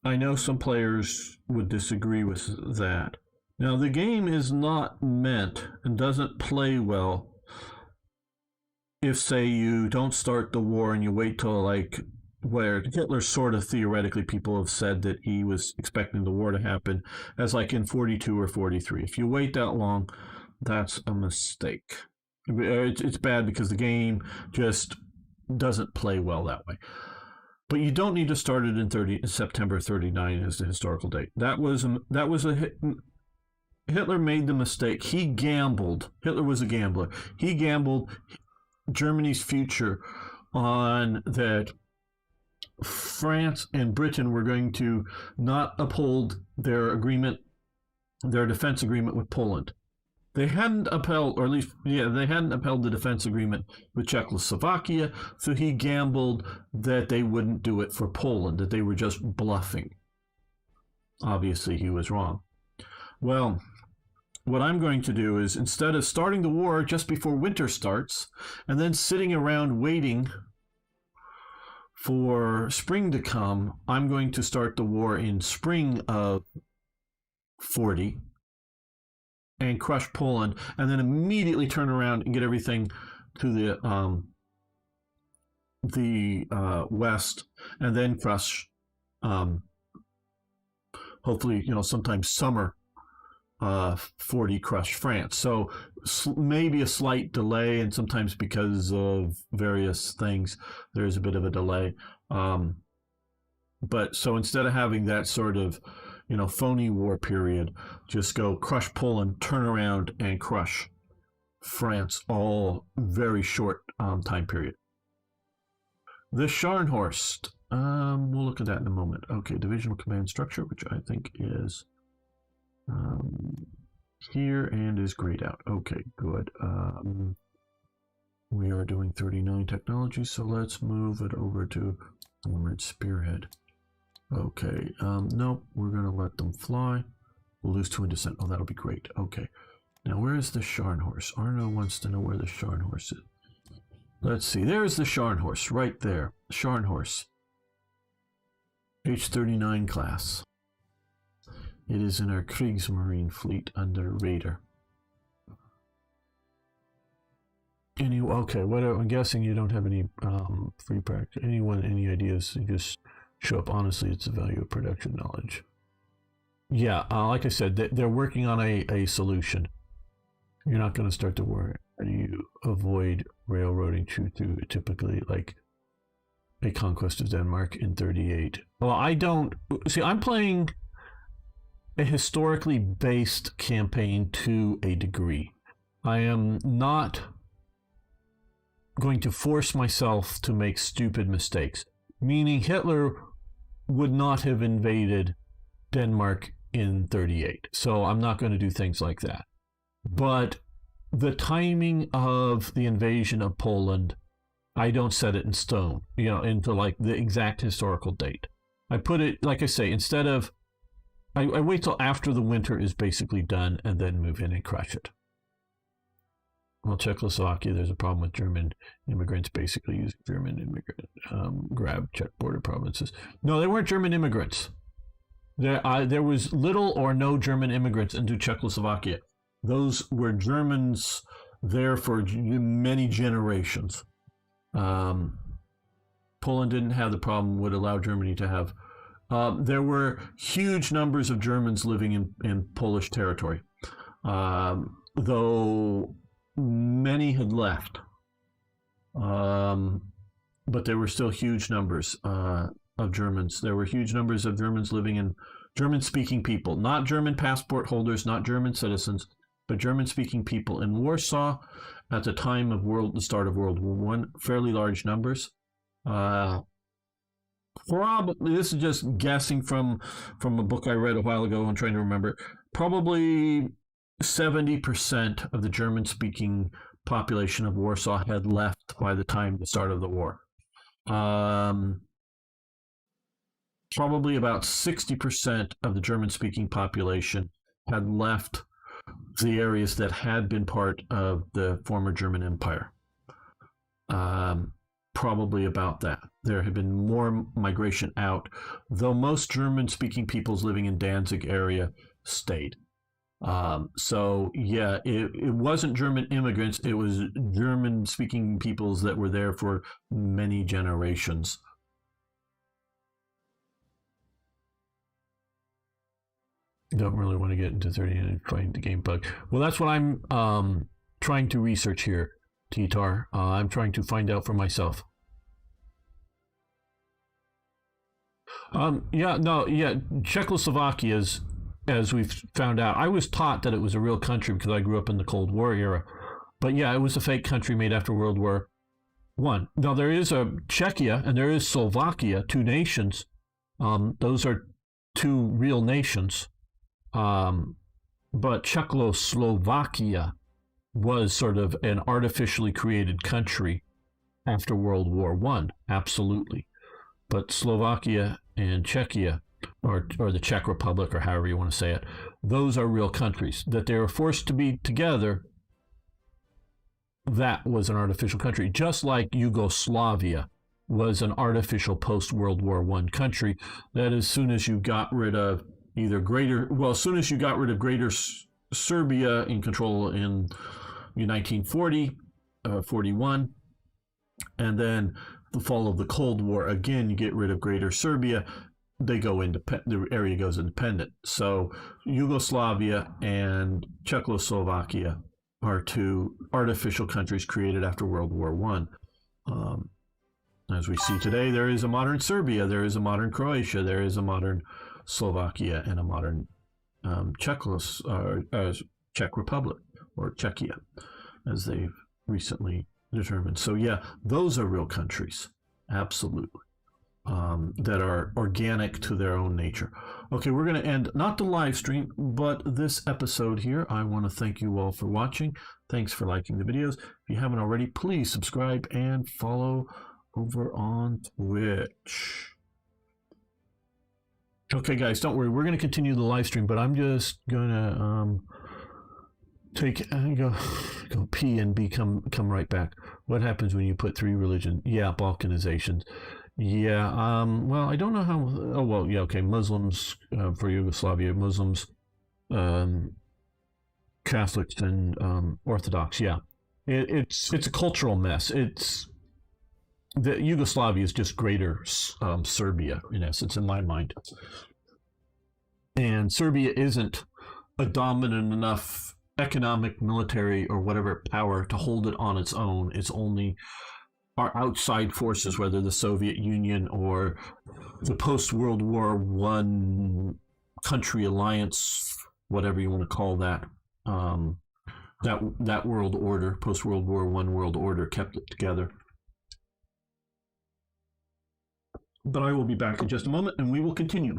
I know some players would disagree with that. Now, the game is not meant and doesn't play well if, say, you don't start the war and you wait till, like, where Hitler sort of theoretically, people have said that he was expecting the war to happen as like in 42 or 43. If you wait that long, that's a mistake. It's bad because the game just doesn't play well that way. But you don't need to start it in September 39 as the historical date. Hitler made the mistake. He gambled. Hitler was a gambler. He gambled Germany's future on that France and Britain were going to not uphold their defense agreement with Poland. They hadn't upheld, or at least, they hadn't upheld the defense agreement with Czechoslovakia, so he gambled that they wouldn't do it for Poland, that they were just bluffing. Obviously, he was wrong. Well, what I'm going to do is, instead of starting the war just before winter starts, and then sitting around waiting for spring to come, I'm going to start the war in spring of 40 and crush Poland, and then immediately turn around and get everything to the west, and then crush, hopefully, sometime summer 40, crush France. So maybe a slight delay, and sometimes because of various things, there's a bit of a delay. But so instead of having that sort of, phony war period, just go crush Poland, turn around and crush France, all very short time period. The Scharnhorst, we'll look at that in a moment. Okay, divisional command structure, which I think is here and is grayed out. Okay, good. We are doing 39 technology, so let's move it over to armored spearhead. Okay, nope, we're going to let them fly. We'll lose 2 in descent. Oh, that'll be great. Okay, now where is the Scharnhorst? Arno wants to know where the Scharnhorst is. Let's see, there's the Scharnhorst, right there. Scharnhorst. H-39 class. It is in our Kriegsmarine fleet under Raider. Okay, I'm guessing you don't have any free practice. Any ideas? You just show up. Honestly, it's the value of production knowledge. Yeah, like I said, they're working on a solution. You're not going to start to worry. How do you avoid railroading through typically like a conquest of Denmark in 38? Well, I don't see. I'm playing a historically based campaign to a degree. I am not going to force myself to make stupid mistakes, meaning Hitler would not have invaded Denmark in 38. So I'm not going to do things like that. But the timing of the invasion of Poland, I don't set it in stone, into like the exact historical date. I put it, like I say, instead of, I wait till after the winter is basically done and then move in and crush it. Well, Czechoslovakia, there's a problem with German immigrants basically using German immigrant, grab Czech border provinces. No, they weren't German immigrants. There was little or no German immigrants into Czechoslovakia. Those were Germans there for many generations. Poland didn't have the problem, would allow Germany to have. There were huge numbers of Germans living in Polish territory, though many had left. But there were still huge numbers of Germans. There were huge numbers of Germans living in German-speaking people, not German passport holders, not German citizens, but German-speaking people in Warsaw at the time of the start of World War I. Fairly large numbers. Probably, this is just guessing from a book I read a while ago. I'm trying to remember. Probably 70% of the German-speaking population of Warsaw had left by the time the start of the war. Probably about 60% of the German-speaking population had left the areas that had been part of the former German Empire. Probably about that. There had been more migration out, though most German-speaking peoples living in Danzig area stayed. So yeah, it wasn't German immigrants, it was German-speaking peoples that were there for many generations. Don't really want to get into 30 and find the game bug. Well, that's what I'm trying to research here, T-Tar. I'm trying to find out for myself. Czechoslovakia is, as we've found out, I was taught that it was a real country because I grew up in the Cold War era. But yeah, it was a fake country made after World War I. Now, there is a Czechia and there is Slovakia, two nations. Those are two real nations. But Czechoslovakia was sort of an artificially created country after World War I, absolutely. But Slovakia and Czechia, or the Czech Republic, or however you want to say it, those are real countries. That they were forced to be together, that was an artificial country. Just like Yugoslavia was an artificial post-World War I country, that as soon as you got rid of as soon as you got rid of Greater Serbia in control in 1940, 41, and then the fall of the Cold War, again, you get rid of Greater Serbia, the area goes independent. So Yugoslavia and Czechoslovakia are two artificial countries created after World War I. As we see today, there is a modern Serbia, there is a modern Croatia, there is a modern Slovakia, and a modern Czech Republic, or Czechia, as they've recently determined. So yeah, those are real countries, absolutely, that are organic to their own nature. Okay, we're going to end not the live stream, but this episode here. I want to thank you all for watching. Thanks for liking the videos. If you haven't already, please subscribe and follow over on Twitch. Okay, guys, don't worry. We're going to continue the live stream, but I'm just going to go pee and come right back. What happens when you put three religions? Yeah, Balkanizations. Yeah, well, I don't know how. Oh, well, yeah, okay. Muslims for Yugoslavia, Muslims, Catholics, and Orthodox. Yeah, it's a cultural mess. The Yugoslavia is just greater Serbia, in essence, in my mind. And Serbia isn't a dominant enough economic, military, or whatever power to hold it on its own. It's only our outside forces, whether the Soviet Union or the post-World War I country alliance, whatever you want to call that, that world order, post-World War I world order, kept it together. But I will be back in just a moment, and we will continue.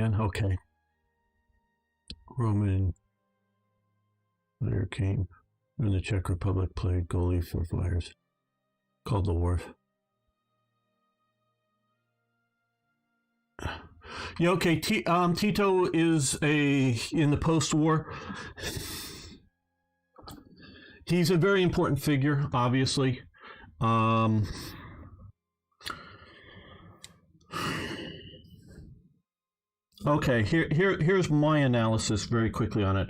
man. Okay. Roman player came when the Czech Republic played goalie for Flyers. Called the Wharf. Yeah, okay. Tito is in the post-war. He's a very important figure, obviously. Okay, here's my analysis very quickly on it.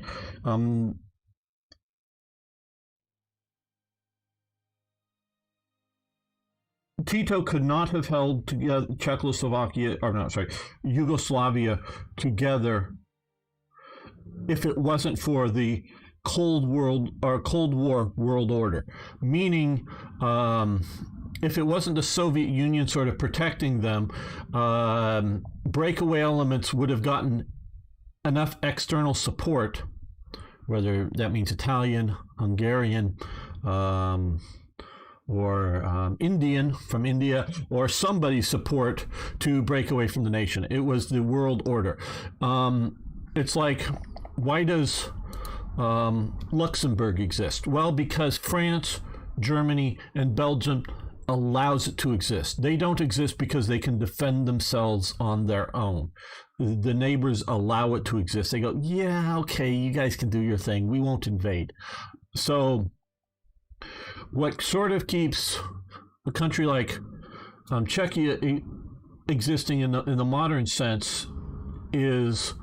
Tito could not have held together Yugoslavia together if it wasn't for the Cold War world order. Meaning, if it wasn't the Soviet Union sort of protecting them, breakaway elements would have gotten enough external support, whether that means Italian, Hungarian, or Indian from India, or somebody's support to break away from the nation. It was the world order. It's like, why does Luxembourg exist? Well, because France, Germany, and Belgium allows it to exist. They don't exist because they can defend themselves on their own. The neighbors allow it to exist. They go, yeah, okay, you guys can do your thing. We won't invade. So what sort of keeps a country like Czechia existing in the modern sense is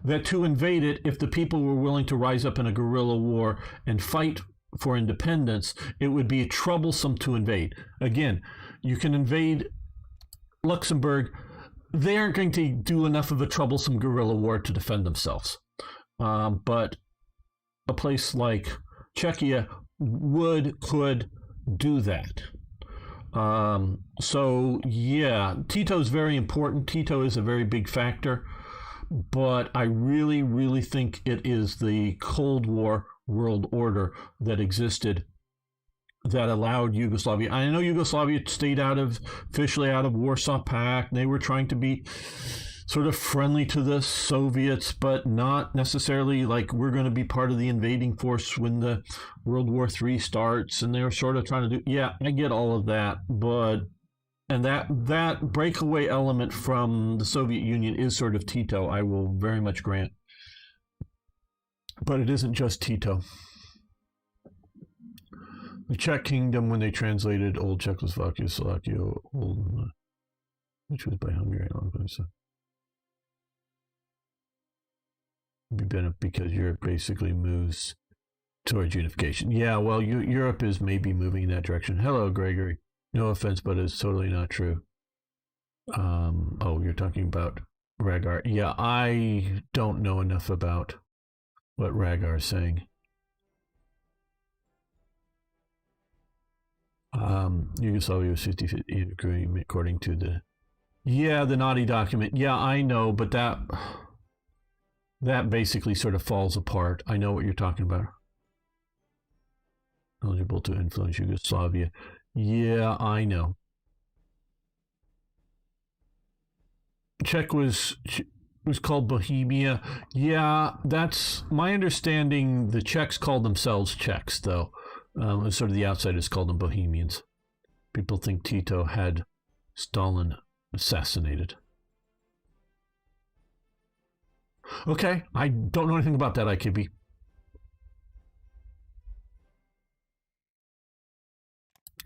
that to invade it, if the people were willing to rise up in a guerrilla war and fight for independence, it would be troublesome to invade. Again, you can invade Luxembourg. They aren't going to do enough of a troublesome guerrilla war to defend themselves. But a place like Czechia could do that. So yeah, Tito's very important. Tito is a very big factor, but I really, really think it is the Cold War world order that existed that allowed Yugoslavia. I know Yugoslavia stayed officially out of Warsaw Pact. They were trying to be sort of friendly to the Soviets, but not necessarily like we're going to be part of the invading force when the World War III starts. And they were sort of trying to do, yeah, I get all of that, but and that breakaway element from the Soviet Union is sort of Tito, I will very much grant. But it isn't just Tito. The Czech Kingdom, when they translated Old Czechoslovakia, Slovakia, which was by Hungary, so be better because Europe basically moves towards unification. Yeah, well, Europe is maybe moving in that direction. Hello, Gregory. No offense, but it's totally not true. Oh, you're talking about Ragar. Yeah, I don't know enough about what Ragar is saying. Yugoslavia was 50-50 agreement according to the naughty document. Yeah, I know, but that basically sort of falls apart. I know what you're talking about. Eligible to influence Yugoslavia. Yeah, I know. Czech was called Bohemia. Yeah, that's my understanding. The Czechs called themselves Czechs, though. Sort of the outsiders called them Bohemians. People think Tito had Stalin assassinated. Okay, I don't know anything about that, IKB.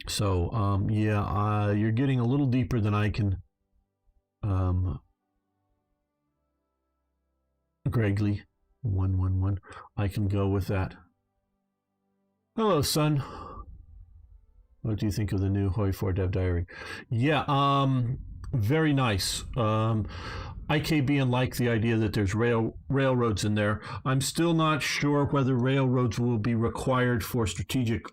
So, you're getting a little deeper than I can. Gregley, 111. I can go with that. Hello, son. What do you think of the new Hoi 4 Dev Diary? Yeah, very nice. IKB and like the idea that there's railroads in there. I'm still not sure whether railroads will be required for strategic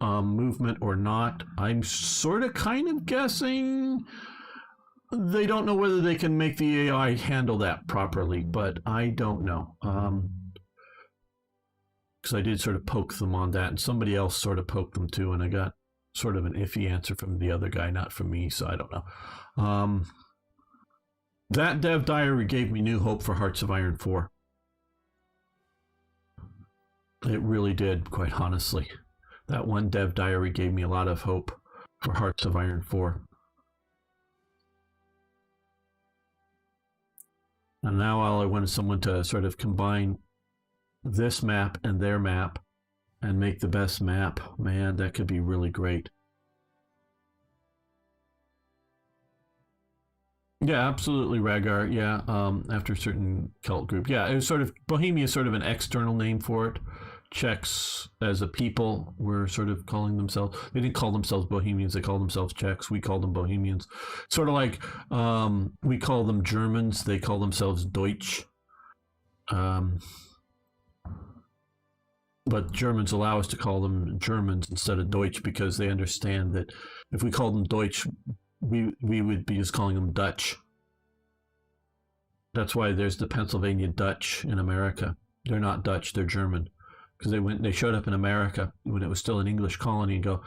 movement or not. I'm sort of kind of guessing they don't know whether they can make the AI handle that properly, but I don't know. Because I did sort of poke them on that, and somebody else sort of poked them too, and I got sort of an iffy answer from the other guy, not from me, so I don't know. That dev diary gave me new hope for Hearts of Iron 4. It really did, quite honestly. That one dev diary gave me a lot of hope for Hearts of Iron 4. And now all I want is someone to sort of combine this map and their map and make the best map. Man, that could be really great. Yeah, absolutely, Rhaegar. Yeah, after a certain cult group. Yeah, it was sort of, Bohemia is sort of an external name for it. Czechs as a people were sort of calling themselves, they didn't call themselves Bohemians, they called themselves Czechs. We called them Bohemians. Sort of like we call them Germans, they call themselves Deutsch. But Germans allow us to call them Germans instead of Deutsch because they understand that if we called them Deutsch, we would be just calling them Dutch. That's why there's the Pennsylvania Dutch in America. They're not Dutch, they're German. Because they showed up in America when it was still an English colony and go,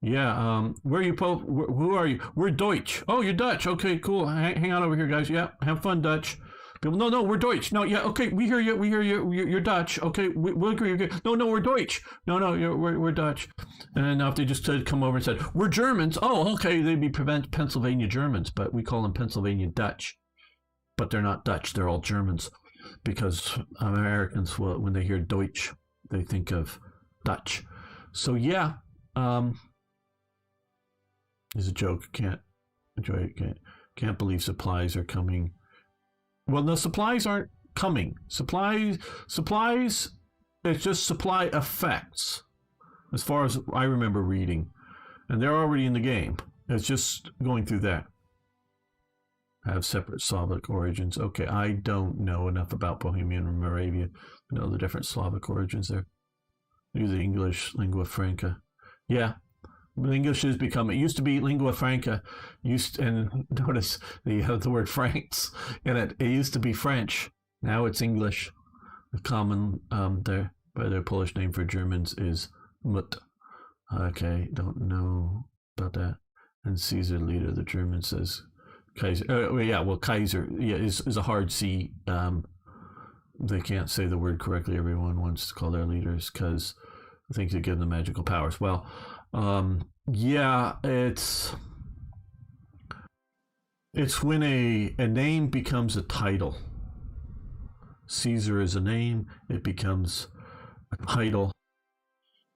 yeah, where are you, who are you? We're Deutsch. Oh, you're Dutch. Okay, cool. Hang on over here, guys. Yeah, have fun, Dutch. People, no, we're Deutsch. No, yeah, okay, we hear you. You're Dutch. Okay, we'll agree. No, we're Deutsch. No, we're Dutch. And then if they just come over and said, we're Germans. Oh, okay, they'd be Pennsylvania Germans, but we call them Pennsylvania Dutch. But they're not Dutch. They're all Germans. Because Americans, when they hear Deutsch, they think of Dutch. So yeah, it's a joke. Can't enjoy it. Can't believe supplies are coming. Well, the supplies aren't coming. Supplies. It's just supply effects, as far as I remember reading, and they're already in the game. It's just going through that. Have separate Slavic origins. Okay, I don't know enough about Bohemia and Moravia to know the different Slavic origins there. Use the English lingua franca. Yeah, English has become. It used to be lingua franca. And notice the word Franks in it. It used to be French. Now it's English. The common their Polish name for Germans is Mut. Okay, don't know about that. And Caesar, leader of the Germans, says Kaiser. Kaiser. Yeah, is a hard C. They can't say the word correctly. Everyone wants to call their leaders because I think they give them magical powers. Well, yeah, it's when a name becomes a title. Caesar is a name; it becomes a title,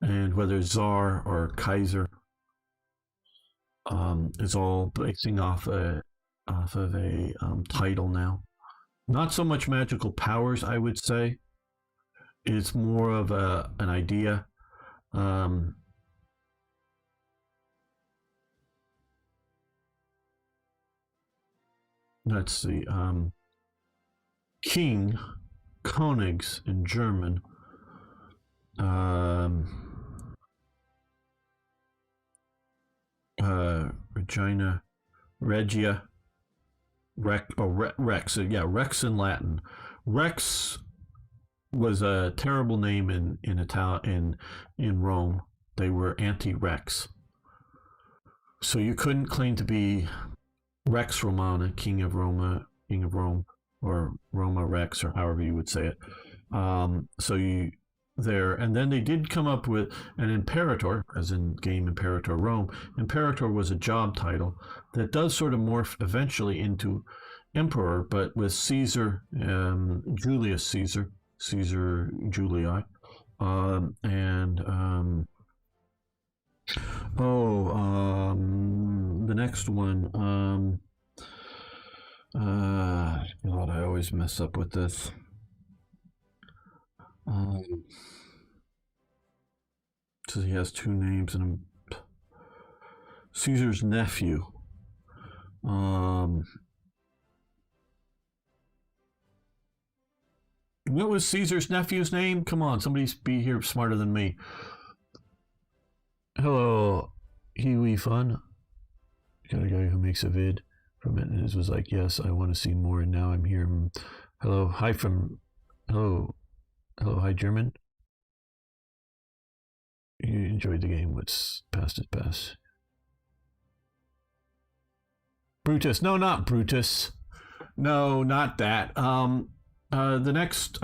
and whether Tsar or Kaiser, is all basing off of a title now. Not so much magical powers, I would say. It's more of an idea. Let's see. King, Königs in German. Regina, Regia, Rex. Yeah, Rex in Latin. Rex was a terrible name in Rome. They were anti-Rex. So you couldn't claim to be Rex Romana, King of Rome, or Roma Rex, or however you would say it. And then they did come up with an Imperator, as in game Imperator Rome. Imperator was a job title that does sort of morph eventually into Emperor, but with Caesar, Julius Caesar, Caesar Julii, the next one, God, I always mess up with this. So he has two names and Caesar's nephew. What was Caesar's nephew's name? Come on, somebody be here smarter than me. Hello, Huey Fun. Got a guy who makes a vid from it, and it was like, yes, I want to see more, and now I'm here. Hello, hi, German. You enjoyed the game. What's past is past. Brutus. No, not Brutus. No, not that. The next,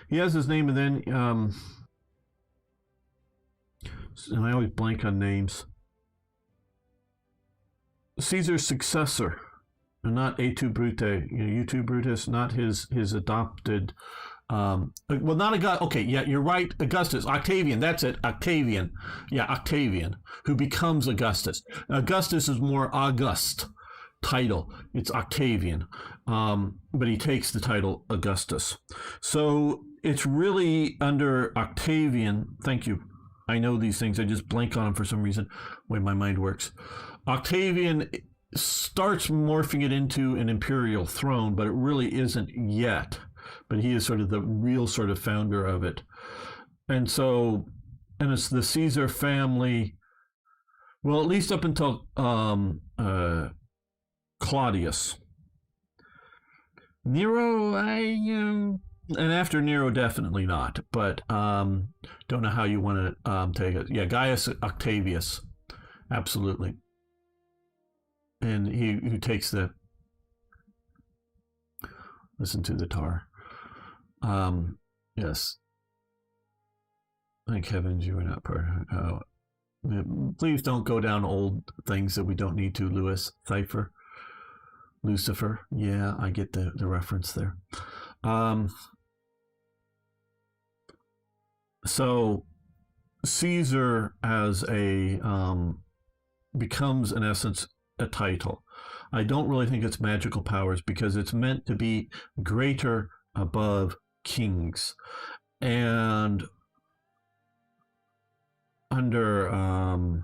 he has his name, and then, and I always blank on names. Caesar's successor, and not A2 Brute, U2 Brutus, not his adopted. Well, not Augustus. Okay, yeah, you're right. Augustus, Octavian. That's it. Octavian. Yeah, Octavian, who becomes Augustus. Augustus is more august title. It's Octavian, but he takes the title Augustus. So it's really under Octavian. Thank you. I know these things. I just blank on them for some reason. The way my mind works. Octavian starts morphing it into an imperial throne, but it really isn't yet. But he is sort of the real sort of founder of it. And so, and it's the Caesar family, well, at least up until Claudius. Nero, and after Nero, definitely not. But don't know how you want to take it. Yeah, Gaius Octavius, absolutely. And who takes the, listen to the tar. Yes. Thank heavens you were not part of it. Please don't go down old things that we don't need to, Lewis. Cipher. Lucifer. Yeah, I get the reference there. So Caesar as a becomes in essence a title. I don't really think it's magical powers because it's meant to be greater above kings. And under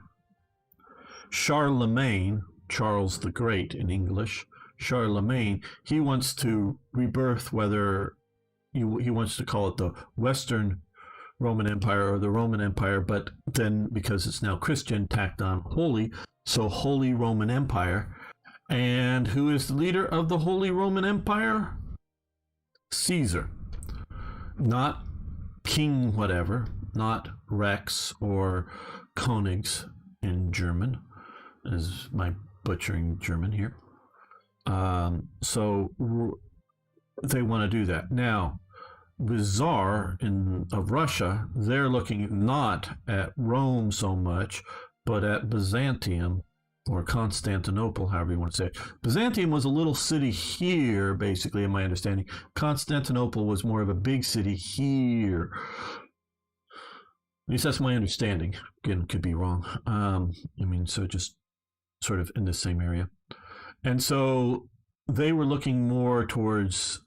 Charlemagne, Charles the Great in English, Charlemagne, he wants to rebirth, whether he wants to call it the Western Roman Empire or the Roman Empire, but then because it's now Christian, tacked on Holy, so Holy Roman Empire. And who is the leader of the Holy Roman Empire? Caesar. Not King whatever, not Rex or Königs in German, is my butchering German here. So they want to do that. Now, the Tsar of Russia, they're looking not at Rome so much, but at Byzantium, or Constantinople, however you want to say it. Byzantium was a little city here, basically, in my understanding. Constantinople was more of a big city here. At least that's my understanding. Again, could be wrong. So just sort of in the same area. And so they were looking more towards,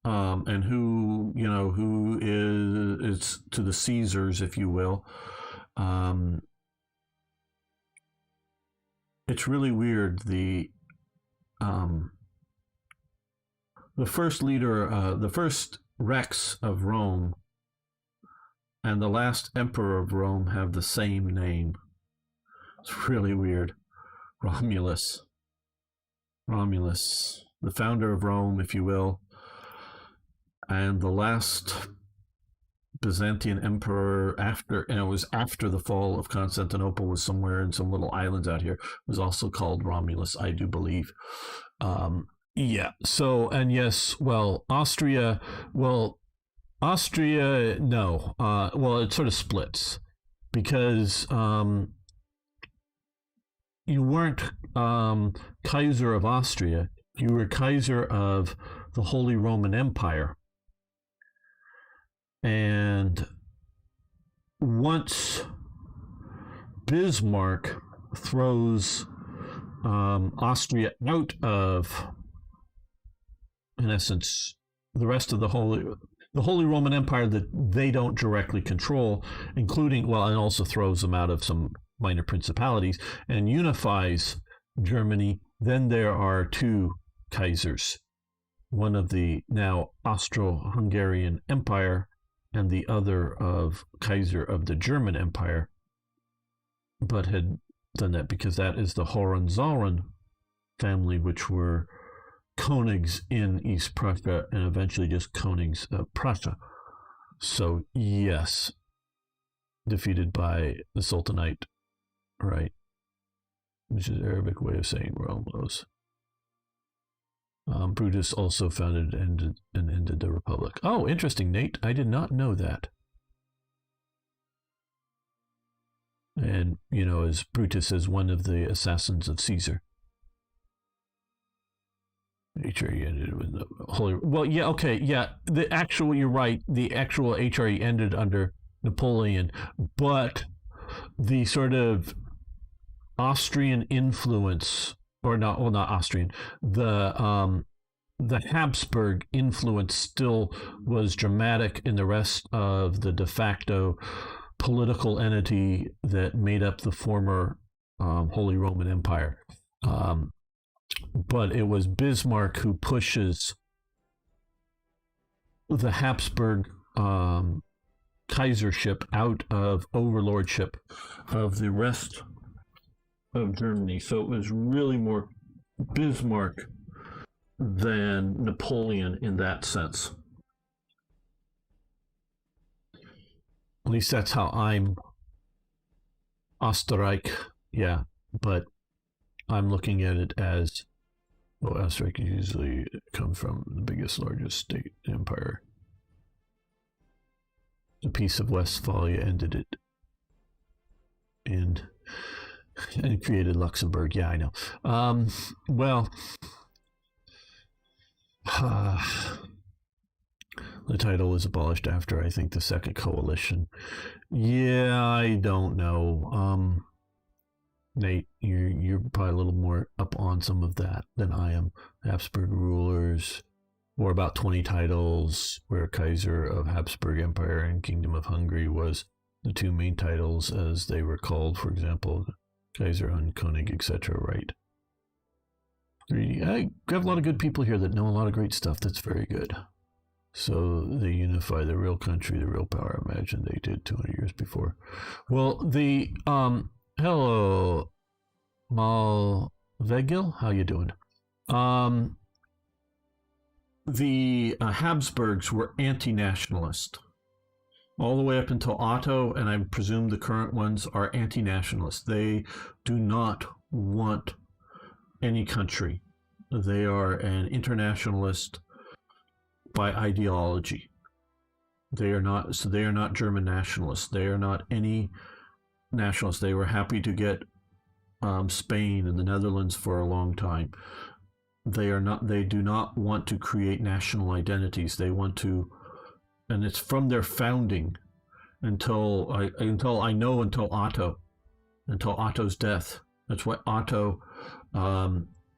and who is to the Caesars, if you will. It's really weird. The first leader, the first Rex of Rome, and the last emperor of Rome have the same name. It's really weird. Romulus, the founder of Rome, if you will, and the last Byzantine emperor after, and it was after the fall of Constantinople, was somewhere in some little islands out here, was also called Romulus, I do believe. Yeah. So, and yes, well, Austria, no. Well, it sort of splits because you weren't Kaiser of Austria, you were Kaiser of the Holy Roman Empire. And once Bismarck throws Austria out of, in essence, the rest of the Holy Roman Empire that they don't directly control, including, well, and also throws them out of some minor principalities and unifies Germany, then there are two Kaisers, one of the now Austro-Hungarian Empire and the other of Kaiser of the German Empire, but had done that because that is the Hohenzollern family, which were Königs in East Prussia and eventually just Königs of Prussia. So yes, defeated by the Sultanate, right? which is Arabic way of saying Rome was. Brutus also founded and ended the Republic. Oh, interesting, Nate. I did not know that. And, as Brutus as one of the assassins of Caesar. HRE ended with the Holy... Well, yeah, okay, yeah. You're right. The actual HRE ended under Napoleon, but the sort of Austrian influence, or not Austrian, the Habsburg influence still was dramatic in the rest of the de facto political entity that made up the former Holy Roman Empire. But it was Bismarck who pushes the Habsburg Kaisership out of overlordship of the rest of Germany. So it was really more Bismarck than Napoleon in that sense. At least that's how I'm Österreich, yeah, but I'm looking at it as, well, Österreich usually comes from the biggest, largest state empire. The Peace of Westphalia ended it and created Luxembourg. Yeah, I know. The title was abolished after, I think, the Second Coalition. Yeah, I don't know. Nate, you're probably a little more up on some of that than I am. Habsburg rulers, or about 20 titles, where Kaiser of Habsburg Empire and Kingdom of Hungary was the two main titles, as they were called. For example, Kaiser und König, etc. Right? I have a lot of good people here that know a lot of great stuff. That's very good. So they unify the real country, the real power. I imagine they did 200 years before. Well, the hello, Malvegil, how you doing? The Habsburgs were anti-nationalist all the way up until Otto, and I presume the current ones are anti-nationalist. They do not want any country. They are an internationalist by ideology. They are not German nationalists. They are not any nationalists. They were happy to get Spain and the Netherlands for a long time. They do not want to create national identities. They want to, and it's from their founding until Otto's death. That's why Otto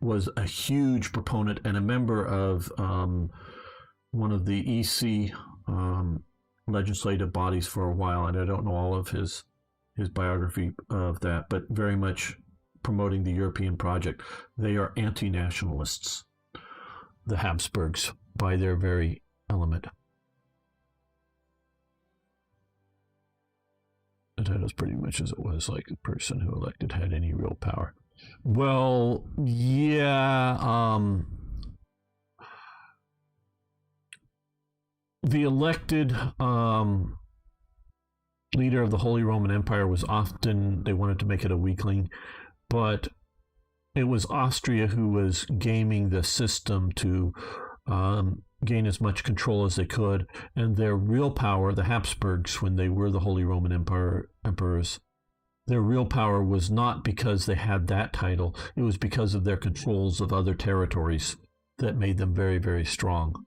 was a huge proponent and a member of one of the EC legislative bodies for a while, and I don't know all of his biography of that, but very much promoting the European project. They are anti-nationalists, the Habsburgs, by their very element. The title's pretty much as it was, like the person who elected had any real power. Well, yeah, the elected leader of the Holy Roman Empire was often, they wanted to make it a weakling, but it was Austria who was gaming the system to gain as much control as they could, and their real power, the Habsburgs, when they were the Holy Roman emperors, their real power was not because they had that title, it was because of their controls of other territories that made them very, very strong.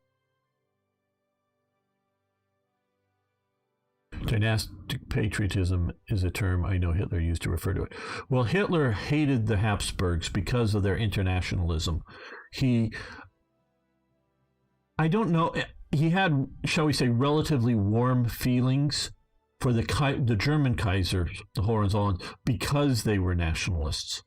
Dynastic patriotism is a term I know Hitler used to refer to it. Well, Hitler hated the Habsburgs because of their internationalism. I don't know, he had, shall we say, relatively warm feelings for the German Kaisers, the Hohenzollern, because they were nationalists.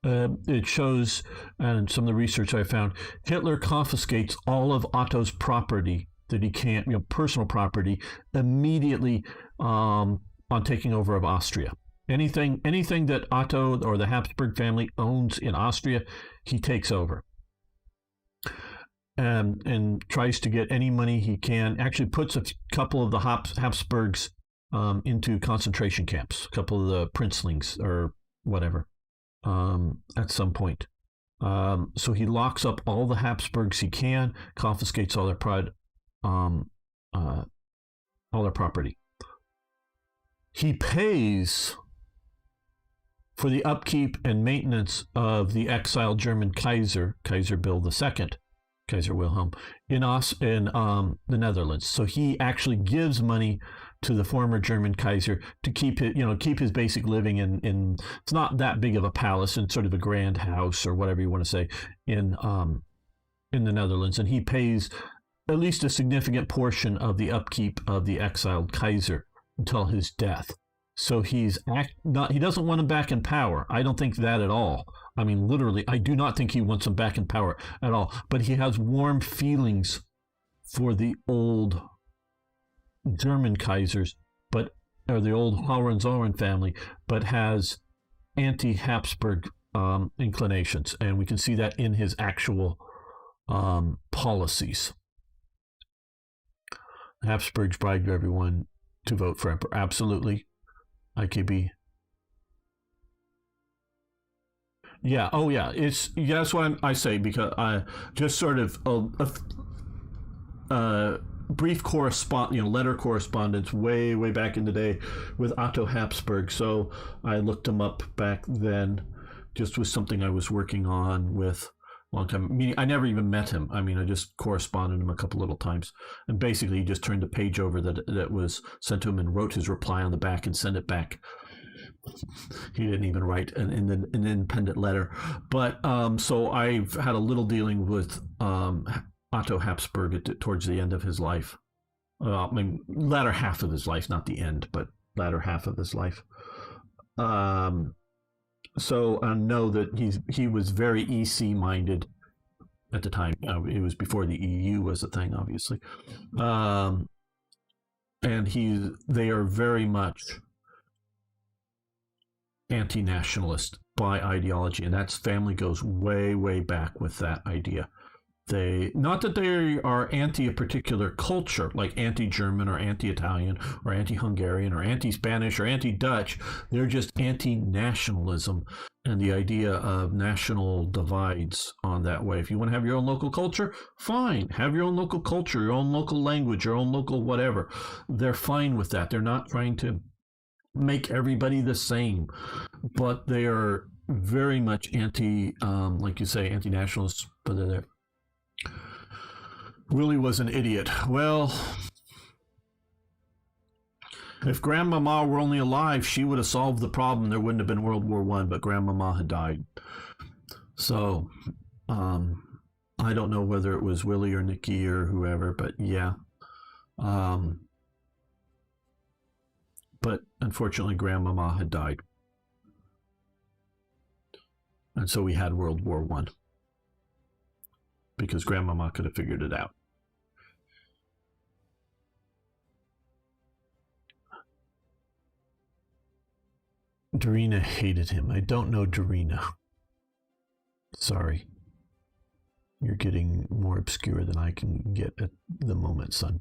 It shows, and some of the research I found, Hitler confiscates all of Otto's property that he can't, personal property, immediately on taking over of Austria. Anything that Otto or the Habsburg family owns in Austria, he takes over. And tries to get any money he can. Actually puts a couple of the Habsburgs into concentration camps, a couple of the princelings or whatever. at some point. So he locks up all the Habsburgs he can, confiscates all their um, all their property. He pays for the upkeep and maintenance of the exiled German Kaiser, Kaiser Bill II, Kaiser Wilhelm, in the Netherlands. So he actually gives money to the former German Kaiser to keep it, keep his basic living in it's not that big of a palace, in sort of a grand house or whatever you want to say in the Netherlands, and he pays at least a significant portion of the upkeep of the exiled Kaiser until his death. So he doesn't want him back in power. I don't think that at all. I mean, literally, I do not think he wants him back in power at all. But he has warm feelings for the old German Kaisers, or the old Hohenzollern family, but has anti-Habsburg inclinations, and we can see that in his actual policies. The Habsburgs bribed everyone to vote for emperor. Absolutely. IKB. Yeah. Oh, yeah. That's what I say, because I just sort of brief letter correspondence way back in the day with Otto Habsburg. So I looked him up back then. Just was something I was working on with a long time. Meaning, I never even met him. I mean, I just corresponded him a couple little times, and basically he just turned the page over that was sent to him and wrote his reply on the back and sent it back. He didn't even write an independent letter. But so I've had a little dealing with Otto Habsburg towards the end of his life. I mean, latter half of his life, not the end, but latter half of his life. So I know that he was very EC minded at the time. It was before the EU was a thing, obviously. And they are very much anti-nationalist by ideology, and that family goes way back with that idea. Not that they are anti a particular culture, like anti-German or anti-Italian or anti-Hungarian or anti-Spanish or anti-Dutch. They're just anti-nationalism and the idea of national divides on that way. If you want to have your own local culture, fine. Have your own local culture, your own local language, your own local whatever. They're fine with that. They're not trying to make everybody the same, but they are very much like you say, anti-nationalists, but they're there. Willie was an idiot. Well, if Grandmama were only alive, she would have solved the problem. There wouldn't have been World War I, but Grandmama had died. So, I don't know whether it was Willie or Nikki or whoever, but yeah. But unfortunately, Grandmama had died. And so we had World War I. Because Grandmama could have figured it out. Dorina hated him. I don't know Dorina. Sorry. You're getting more obscure than I can get at the moment, son.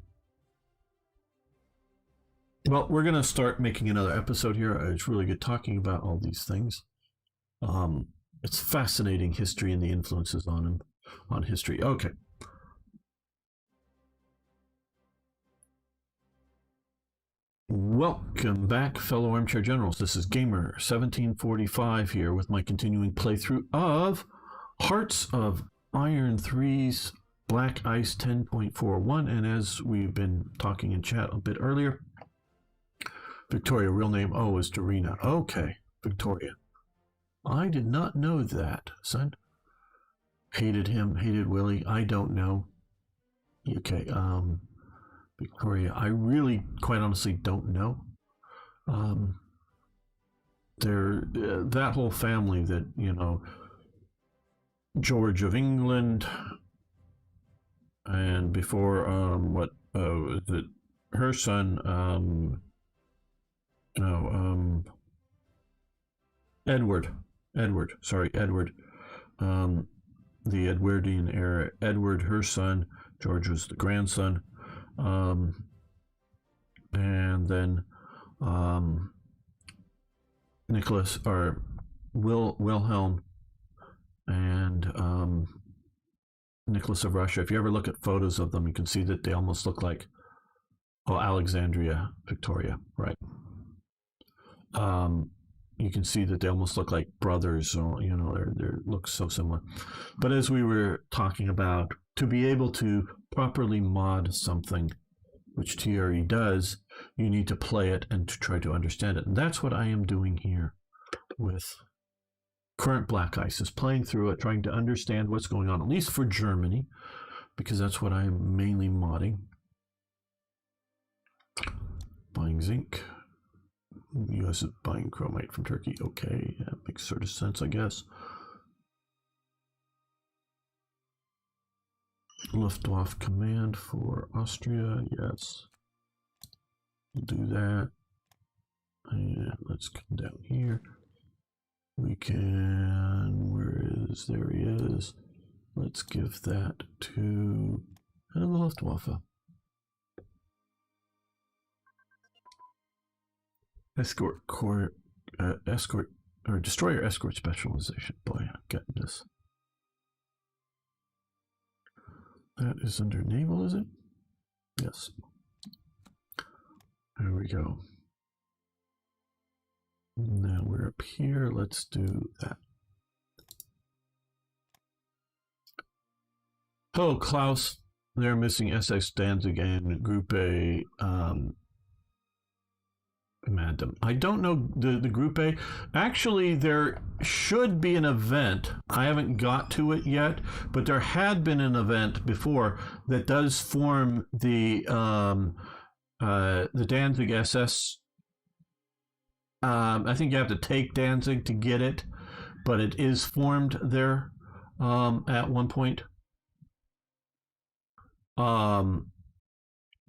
Well, we're going to start making another episode here. It's really good talking about all these things. It's fascinating history and the influences on history. Okay. Welcome back, fellow armchair generals. This is Gamer 1745 here with my continuing playthrough of Hearts of Iron 3's Black Ice 10.41. And as we've been talking in chat a bit earlier, Victoria, real name, is Dorina. Okay, Victoria. I did not know that, son. Hated him, hated Willie. I don't know. Okay, Victoria, I really, quite honestly, don't know. That whole family that, George of England, and before, her son, Edward, the Edwardian era. Edward, her son. George was the grandson. And then Nicholas, or Wilhelm and Nicholas of Russia. If you ever look at photos of them, you can see that they almost look like, oh, Alexandria, Victoria, right? You can see that they almost look like brothers, or they look so similar. But as we were talking about, to be able to properly mod something, which TRE does, you need to play it and to try to understand it. And that's what I am doing here with current Black Ice, is playing through it, trying to understand what's going on, at least for Germany, because that's what I'm mainly modding. Buying zinc. US is buying chromite from Turkey. Okay, that makes sort of sense, I guess. Luftwaffe command for Austria, yes. We'll do that. And let's come down here. We can, there he is. Let's give that to the Luftwaffe. Escort or destroyer escort specialization. Boy, I'm getting this. That is under naval, is it? Yes. There we go. Now we're up here. Let's do that. Oh, Klaus. They're missing SS Danzig and Group A. Madam. I don't know the Group A. Actually, there should be an event. I haven't got to it yet, but there had been an event before that does form the Danzig SS. I think you have to take Danzig to get it, but it is formed there at one point.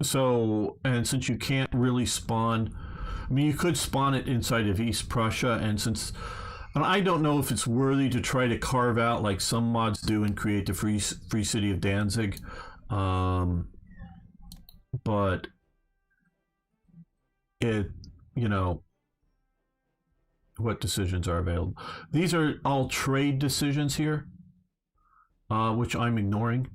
So, and since you can't really spawn, I mean, you could spawn it inside of East Prussia, and I don't know if it's worthy to try to carve out like some mods do and create the free city of Danzig, but it, what decisions are available? These are all trade decisions here, which I'm ignoring,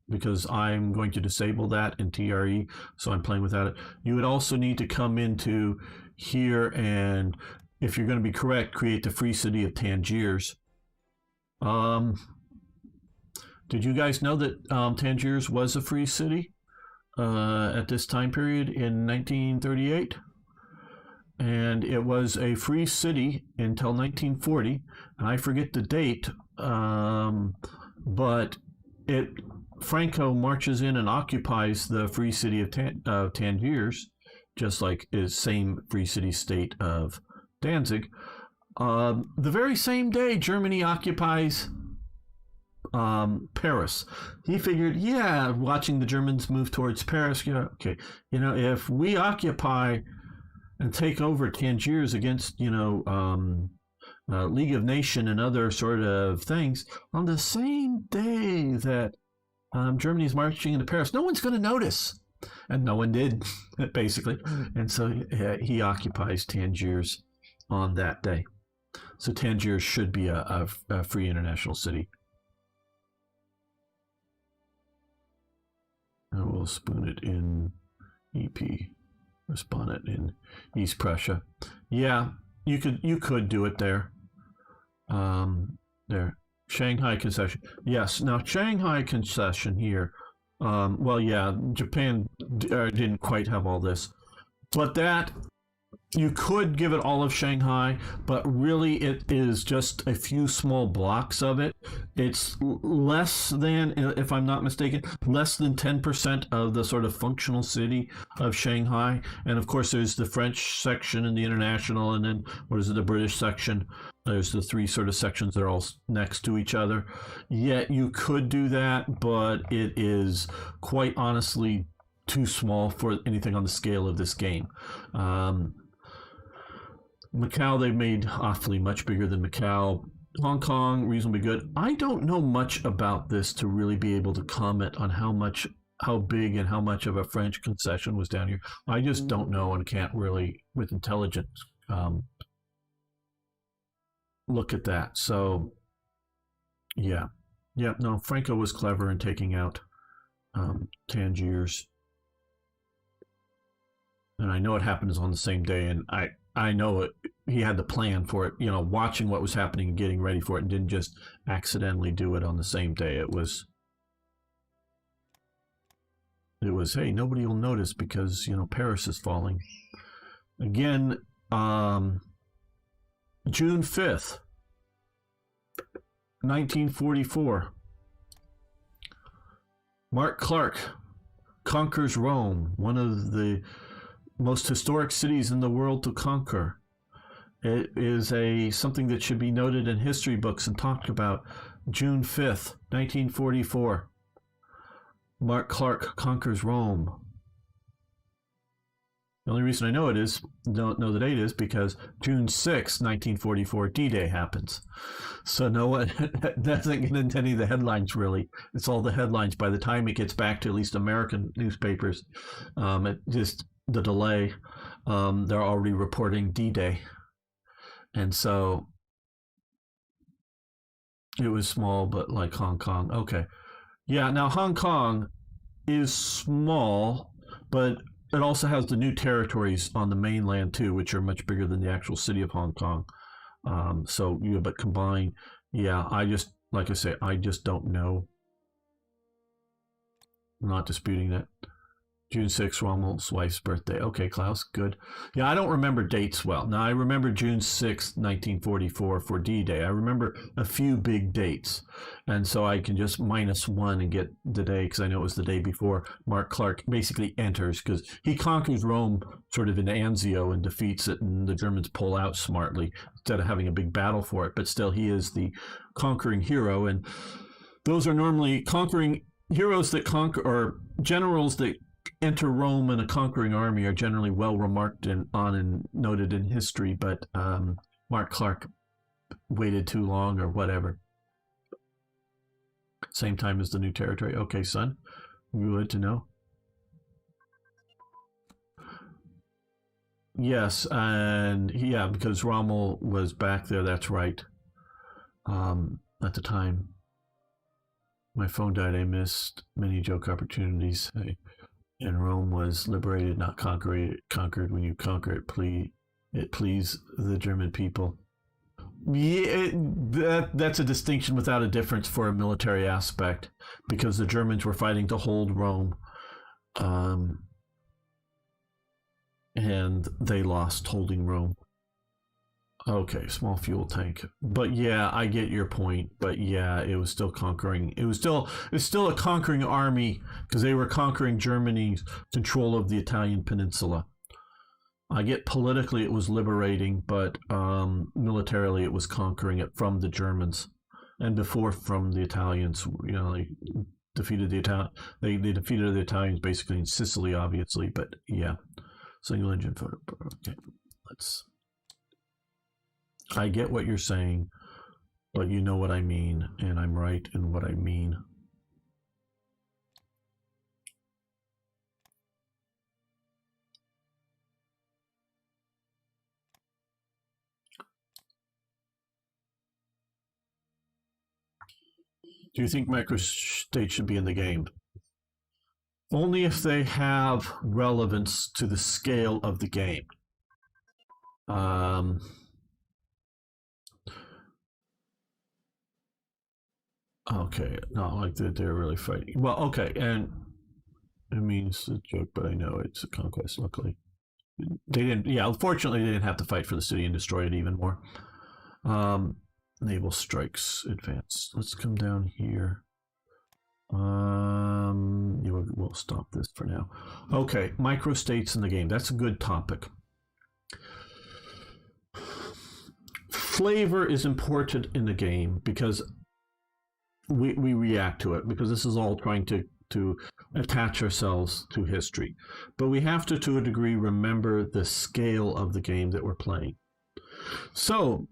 because I'm going to disable that in TRE, so I'm playing without it. You would also need to come into here and, if you're going to be correct, create the free city of Tangiers. Did you guys know that Tangiers was a free city at this time period in 1938? And it was a free city until 1940, and I forget the date, but Franco marches in and occupies the free city of Tangiers, just like his same free city state of Danzig. The very same day, Germany occupies Paris. He figured, yeah, watching the Germans move towards Paris, okay, if we occupy and take over Tangiers against, League of Nations and other sort of things, on the same day that Germany's marching into Paris, no one's going to notice. And no one did, basically. And so he occupies Tangiers on that day. So Tangiers should be a free international city. And we'll spoon it in EP. Or spawn it in East Prussia. Yeah, you could do it there. There. Shanghai concession. Yes. Now, Shanghai concession here. Well, yeah, Japan didn't quite have all this. But that, you could give it all of Shanghai, but really it is just a few small blocks of it. It's less than, if I'm not mistaken, less than 10% of the sort of functional city of Shanghai. And of course, there's the French section and the international, and then the British section. There's the three sort of sections that are all next to each other. Yet you could do that, but it is quite honestly too small for anything on the scale of this game. Macau, they've made awfully much bigger than Macau. Hong Kong, reasonably good. I don't know much about this to really be able to comment on how big and how much of a French concession was down here. I just don't know and can't really, with intelligence, look at that. So yeah, yeah. No, Franco was clever in taking out Tangiers, and I know it happens on the same day, and I know it. He had the plan for it, watching what was happening and getting ready for it, and didn't just accidentally do it on the same day. It was hey, nobody will notice because Paris is falling again. June 5th, 1944. Mark Clark conquers Rome, one of the most historic cities in the world to conquer. It is something that should be noted in history books and talked about. June 5th, 1944. Mark Clark conquers Rome. The only reason I don't know the date is because June 6th, 1944, D-Day happens. So no one doesn't get into any of the headlines really. It's all the headlines. By the time it gets back to at least American newspapers, just the delay, they're already reporting D-Day. And so it was small, but like Hong Kong. Okay. Yeah, now Hong Kong is small, but it also has the new territories on the mainland too, which are much bigger than the actual city of Hong Kong. But combined, yeah, like I say, I just don't know. I'm not disputing that. June 6th, Rommel's wife's birthday. Okay, Klaus, good. Yeah, I don't remember dates well. Now, I remember June 6th, 1944 for D-Day. I remember a few big dates. And so I can just -1 and get the day, because I know it was the day before Mark Clark basically enters, because he conquers Rome sort of in Anzio and defeats it, and the Germans pull out smartly instead of having a big battle for it. But still, he is the conquering hero. And those are normally conquering heroes that conquer, or generals that enter Rome in a conquering army are generally well remarked on and noted in history, but Mark Clark waited too long or whatever. Same time as the new territory. Okay, son, good to know. Yes, and yeah, because Rommel was back there. That's right. At the time, my phone died. I missed many joke opportunities. And Rome was liberated, not conquered. When you conquer it, it please the German people. Yeah, that's a distinction without a difference for a military aspect, because the Germans were fighting to hold Rome, and they lost holding Rome. Okay, small fuel tank. But yeah, I get your point. But yeah, it was still conquering. It's still a conquering army, because they were conquering Germany's control of the Italian peninsula. I get politically it was liberating, but militarily it was conquering it from the Germans, and before from the Italians. They defeated they defeated the Italians basically in Sicily, obviously. But yeah, single engine photo. Okay, I get what you're saying, but you know what I mean, and I'm right in what I mean. Do you think microstates should be in the game? Only if they have relevance to the scale of the game. Okay, not like that they're really fighting. Well, okay, and I mean, it's a joke, but I know it's a conquest. Luckily, they didn't. Yeah, unfortunately, they didn't have to fight for the city and destroy it even more. Naval strikes advance. Let's come down here. We'll stop this for now. Okay, microstates in the game. That's a good topic. Flavor is important in the game because we react to it, because this is all trying to attach ourselves to history. But we have to a degree, remember the scale of the game that we're playing. So,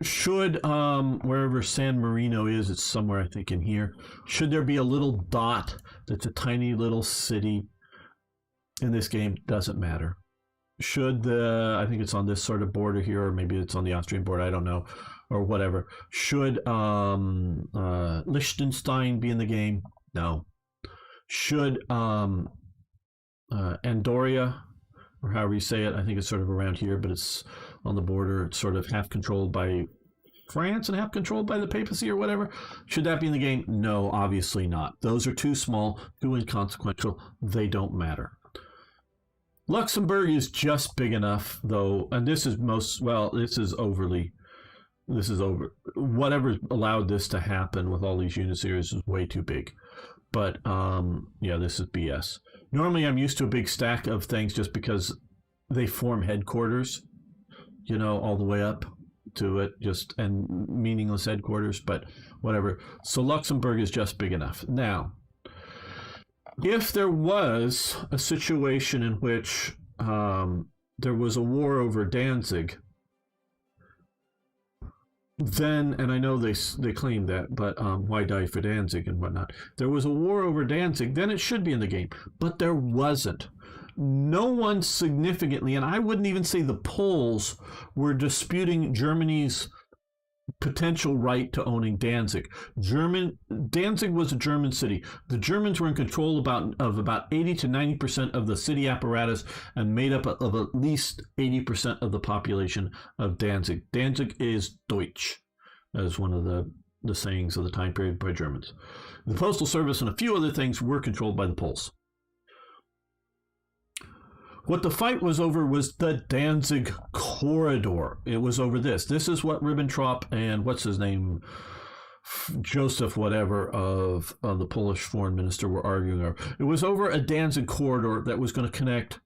should, wherever San Marino is, it's somewhere I think in here, should there be a little dot that's a tiny little city in this game? Doesn't matter. I think it's on this sort of border here, or maybe it's on the Austrian border, I don't know, or whatever. Should Liechtenstein be in the game? No. Should Andorra, or however you say it, I think it's sort of around here, but it's on the border. It's sort of half controlled by France and half controlled by the papacy or whatever. Should that be in the game? No, obviously not. Those are too small, too inconsequential. They don't matter. Luxembourg is just big enough, though, and this is whatever allowed this to happen with all these unit series is way too big. But yeah, this is BS. Normally I'm used to a big stack of things just because they form headquarters, all the way up to it, and meaningless headquarters, but whatever. So Luxembourg is just big enough. Now, if there was a situation in which there was a war over Danzig, then, and I know they claim that, but why die for Danzig and whatnot? There was a war over Danzig, then it should be in the game, but there wasn't. No one significantly, and I wouldn't even say the Poles were disputing Germany's potential right to owning Danzig. Danzig was a German city. The Germans were in control of about 80 to 90% of the city apparatus and made up of at least 80% of the population of Danzig. Danzig is Deutsch, as one of the sayings of the time period by Germans. The Postal Service and a few other things were controlled by the Poles. What the fight was over was the Danzig Corridor. It was over this. This is what Ribbentrop and what's his name, Joseph whatever of the Polish foreign minister were arguing over. It was over a Danzig Corridor that was going to connect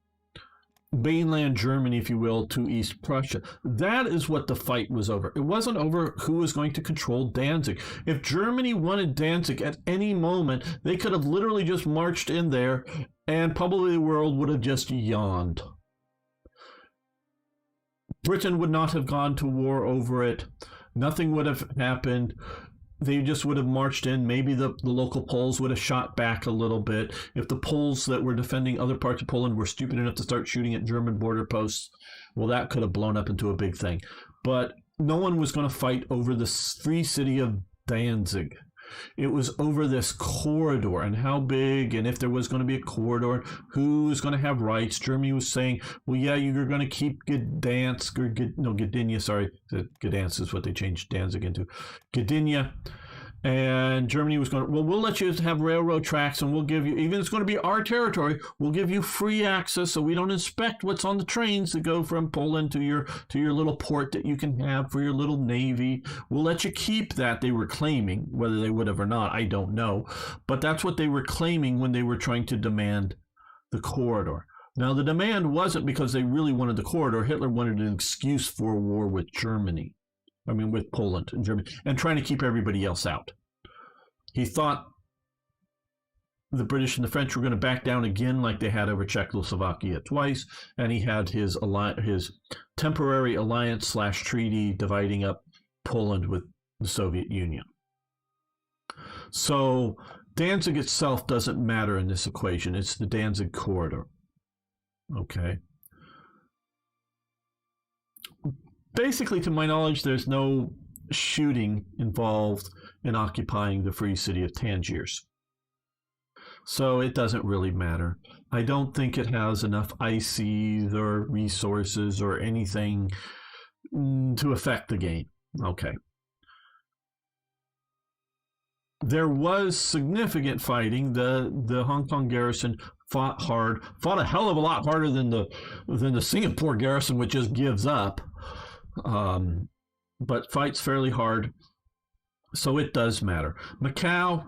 mainland Germany, if you will, to East Prussia. That is what the fight was over. It wasn't over who was going to control Danzig. If Germany wanted Danzig at any moment, they could have literally just marched in there and probably the world would have just yawned. Britain would not have gone to war over it. Nothing would have happened. They just would have marched in. Maybe the local Poles would have shot back a little bit. If the Poles that were defending other parts of Poland were stupid enough to start shooting at German border posts, well, that could have blown up into a big thing. But no one was going to fight over the free city of Danzig. It was over this corridor and how big, and if there was going to be a corridor, who was going to have rights. Germany was saying, well, yeah, you're going to keep Gdansk, or Gdynia, sorry. Gdansk is what they changed Danzig into. Gdynia. And Germany was going, well, we'll let you have railroad tracks and we'll give you, even it's going to be our territory, we'll give you free access so we don't inspect what's on the trains that go from Poland to your little port that you can have for your little navy. We'll let you keep that, they were claiming. Whether they would have or not, I don't know. But that's what they were claiming when they were trying to demand the corridor. Now, the demand wasn't because they really wanted the corridor. Hitler wanted an excuse for a war with Germany. With Poland and Germany, and trying to keep everybody else out. He thought the British and the French were going to back down again like they had over Czechoslovakia twice, and he had his temporary alliance / treaty dividing up Poland with the Soviet Union. So Danzig itself doesn't matter in this equation. It's the Danzig Corridor. Okay. Basically, to my knowledge, there's no shooting involved in occupying the free city of Tangiers. So it doesn't really matter. I don't think it has enough ICs or resources or anything to affect the game. Okay. There was significant fighting. The Hong Kong garrison fought a hell of a lot harder than the Singapore garrison, which just gives up. But fights fairly hard, so it does matter. Macau,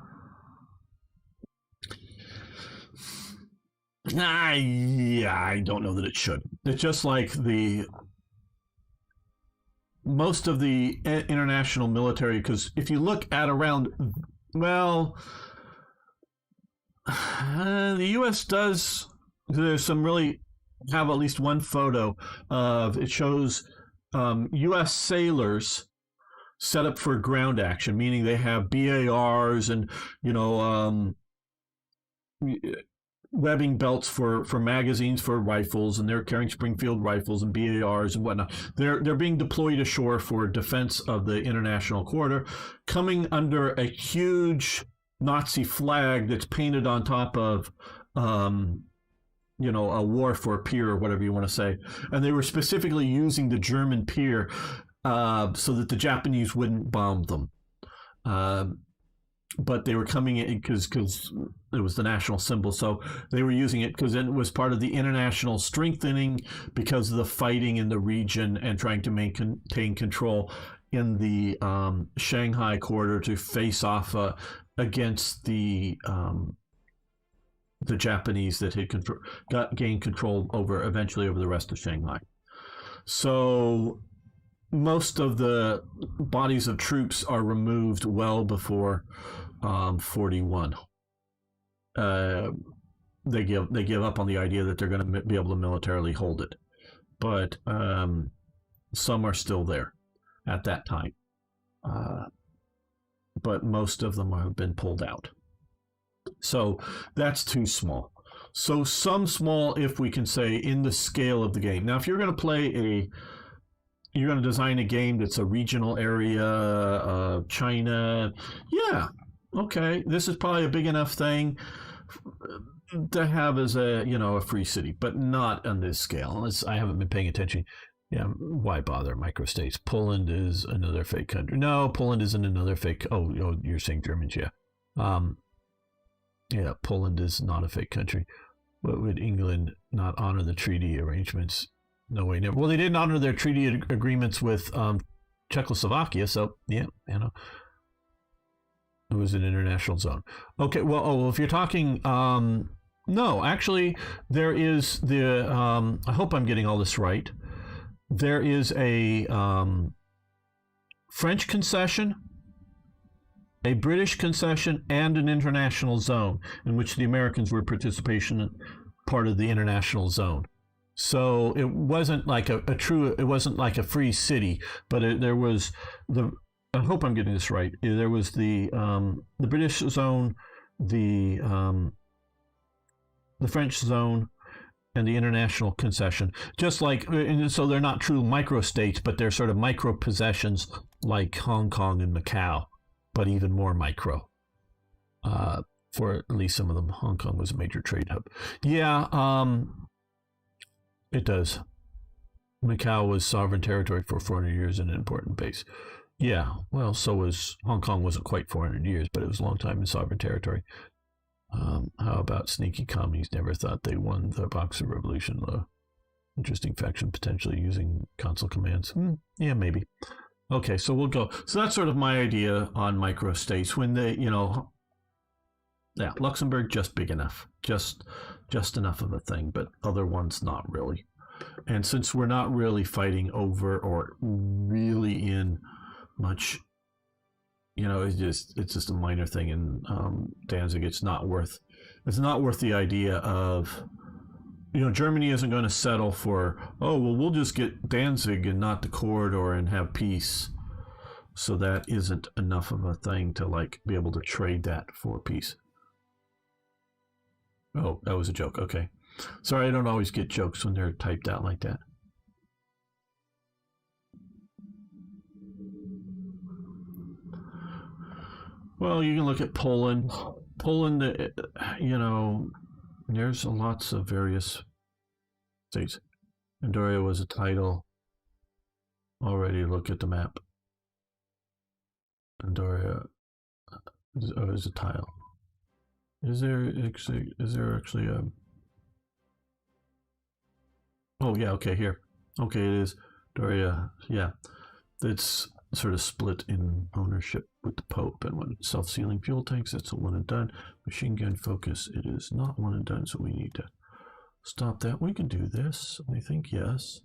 I don't know that it should. It's just like most of the international military, because if you look at around, well, the U.S. does. There's some really have at least one photo of it shows. U.S. sailors set up for ground action, meaning they have BARs and, webbing belts for magazines for rifles, and they're carrying Springfield rifles and BARs and whatnot. They're being deployed ashore for defense of the international corridor, coming under a huge Nazi flag that's painted on top of a wharf or pier or whatever you want to say. And they were specifically using the German pier so that the Japanese wouldn't bomb them. But they were coming in because it was the national symbol. So they were using it because it was part of the international strengthening because of the fighting in the region and trying to maintain control in the Shanghai corridor to face off against the Japanese that had gained control eventually over the rest of Shanghai. So most of the bodies of troops are removed well before 41. They give up on the idea that they're going to be able to militarily hold it, but some are still there at that time. But most of them have been pulled out. So that's too small. So some small, if we can say, in the scale of the game. Now, if you're going to you're going to design a game that's a regional area, China, yeah, okay, this is probably a big enough thing to have as a free city, but not on this scale. I haven't been paying attention. Yeah, why bother microstates? Poland is another fake country. No, Poland isn't another fake. Oh, you're saying Germans, yeah. Yeah, Poland is not a fake country. But would England not honor the treaty arrangements? No way, never. Well, they didn't honor their treaty agreements with Czechoslovakia, so yeah, it was an international zone. Okay, well, if you're talking, no, actually, there is the. I hope I'm getting all this right. There is a French concession, a British concession, and an international zone in which the Americans were part of the international zone. So it wasn't like it wasn't like a free city, but there was I hope I'm getting this right. There was the British zone, the French zone, and the international concession. Just like, so they're not true micro-states, but they're sort of micro-possessions like Hong Kong and Macau, but even more micro. For at least some of them, Hong Kong was a major trade hub. Yeah, it does. Macau was sovereign territory for 400 years and an important base. Yeah, well, so was Hong Kong. Wasn't quite 400 years, but it was a long time in sovereign territory. How about sneaky commies never thought they won the Boxer Revolution? Interesting faction potentially using console commands. Yeah, maybe. Okay, so we'll go. So that's sort of my idea on microstates. When they, Luxembourg just big enough, just enough of a thing, but other ones not really. And since we're not really fighting over or really in much, it's just a minor thing in Danzig. It's not worth the idea of, Germany isn't going to settle for, we'll just get Danzig and not the corridor and have peace. So that isn't enough of a thing to be able to trade that for peace. Oh, that was a joke. Okay. Sorry, I don't always get jokes when they're typed out like that. Well, you can look at Poland. Poland, there's lots of various states. Andoria was a title. Already look at the map. Andoria is a tile. Is there actually a... Oh, yeah, okay, here. Okay, it is. Doria, yeah. It's sort of split in ownership with the Pope, and when self-sealing fuel tanks, that's a one and done. Machine gun focus, it is not one and done, so we need to stop that. We can do this, I think, yes.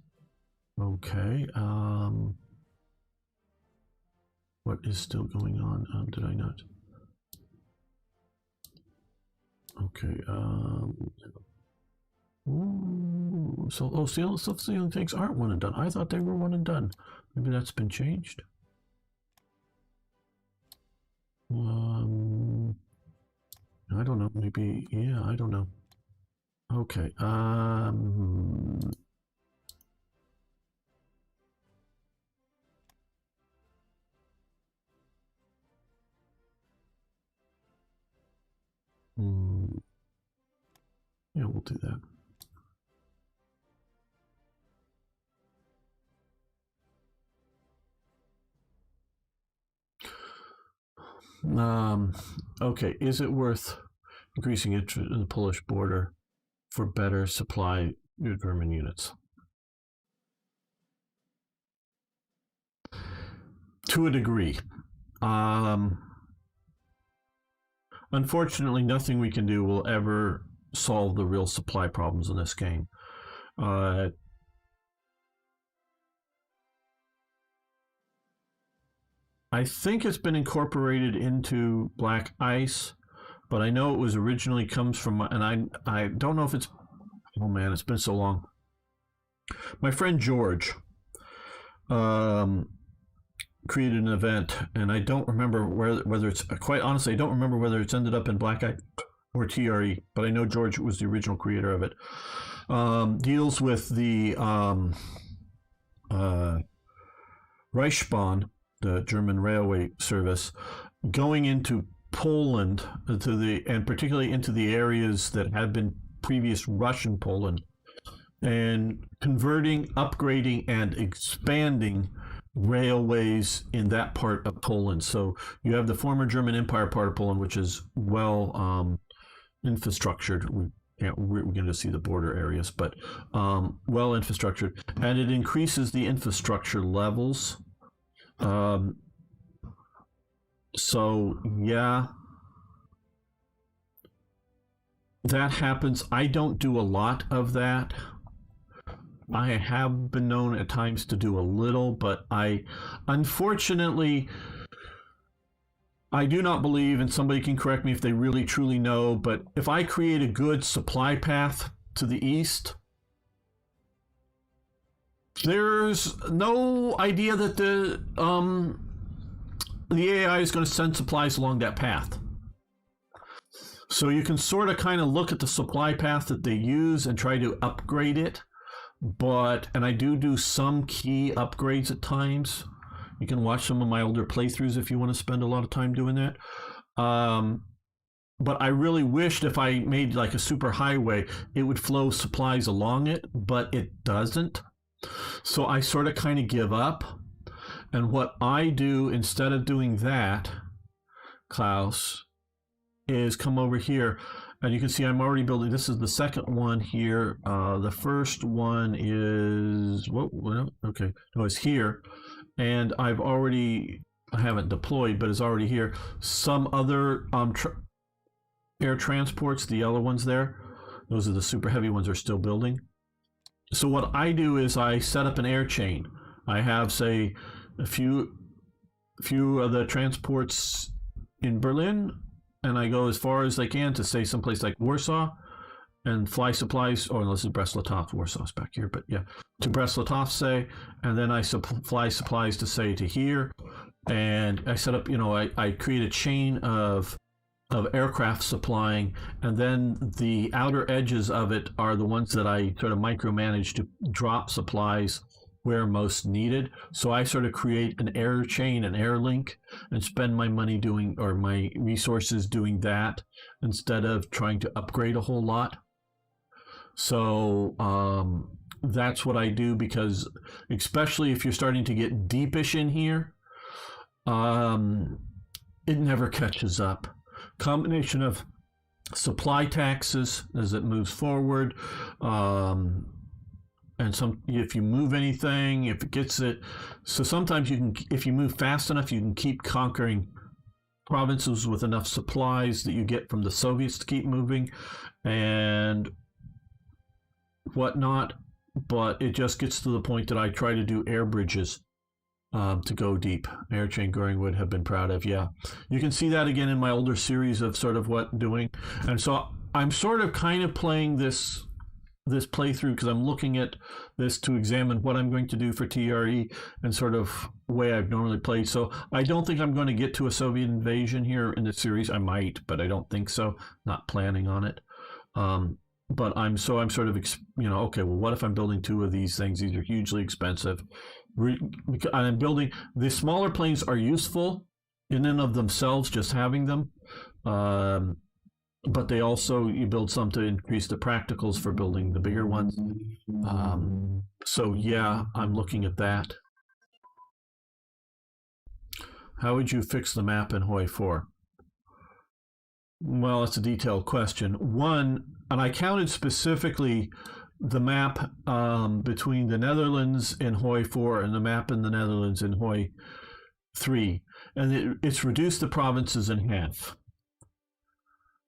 Okay, what is still going on? Did I not? Okay, self-sealing tanks aren't one and done. I thought they were one and done. Maybe that's been changed. I don't know. Maybe, yeah, I don't know. Okay. Yeah, we'll do that. Okay, is it worth increasing interest in the Polish border for better supply of German units? To a degree. Unfortunately, nothing we can do will ever solve the real supply problems in this game. I think it's been incorporated into Black Ice, but I know it was originally comes from, and I don't know if it's, oh man, it's been so long. My friend George created an event, and I don't remember whether it's, quite honestly, I don't remember whether it's ended up in Black Ice or TRE, but I know George was the original creator of it. Deals with the Reichsbahn, the German railway service, going into Poland and particularly into the areas that had been previous Russian Poland, and converting, upgrading, and expanding railways in that part of Poland. So you have the former German Empire part of Poland, which is well infrastructured. We're going to see the border areas, but well infrastructured, and it increases the infrastructure levels. So yeah, that happens. I don't do a lot of that. I have been known at times to do a little, but unfortunately, I do not believe, and somebody can correct me if they really truly know, but if I create a good supply path to the east, there's no idea that the AI is going to send supplies along that path. So you can sort of kind of look at the supply path that they use and try to upgrade it. And I do some key upgrades at times. You can watch some of my older playthroughs if you want to spend a lot of time doing that. But I really wished if I made like a super highway, it would flow supplies along it, but it doesn't. So I sort of kind of give up. And what I do instead of doing that, Klaus, is come over here. And you can see I'm already building. This is the second one here. The first one is, okay, no, it's here. And I haven't deployed, but it's already here. Some other air transports, the yellow ones there, those are the super heavy ones, are still building. So what I do is I set up an air chain. I have, say, a few of the transports in Berlin, and I go as far as I can to, say, someplace like Warsaw, and fly supplies, or unless it's Brest-Litovsk, Warsaw's back here, but yeah, to Brest-Litovsk, say, and then I fly supplies to, say, to here, and I set up, I create a chain of aircraft supplying, and then the outer edges of it are the ones that I sort of micromanage to drop supplies where most needed. So I sort of create an air chain, an air link, and spend my money doing, or my resources doing that, instead of trying to upgrade a whole lot. So that's what I do, because especially if you're starting to get deepish in here, it never catches up. Combination of supply taxes as it moves forward, and if you move anything, if it gets it, so sometimes if you move fast enough, you can keep conquering provinces with enough supplies that you get from the Soviets to keep moving and whatnot. But it just gets to the point that I try to do air bridges to go deep. Air chain growing would have been proud of. Yeah, you can see that again in my older series of sort of what I'm doing. And so I'm sort of kind of playing this playthrough because I'm looking at this to examine what I'm going to do for TRE and sort of way I've normally played. So I don't think I'm going to get to a Soviet invasion here in the series. I might, but I don't think so. Not planning on it. but I'm sort of, okay, well, what if I'm building two of these things? These are hugely expensive. I'm building, the smaller planes are useful in and of themselves, just having them. Um, but they also, you build some to increase the practicals for building the bigger ones. So yeah, I'm looking at that. How would you fix the map in Hoi 4? Well, it's a detailed question. One, and I counted specifically the map between the Netherlands in Hoi 4 and the map in the Netherlands in Hoi 3, and it's reduced the provinces in half.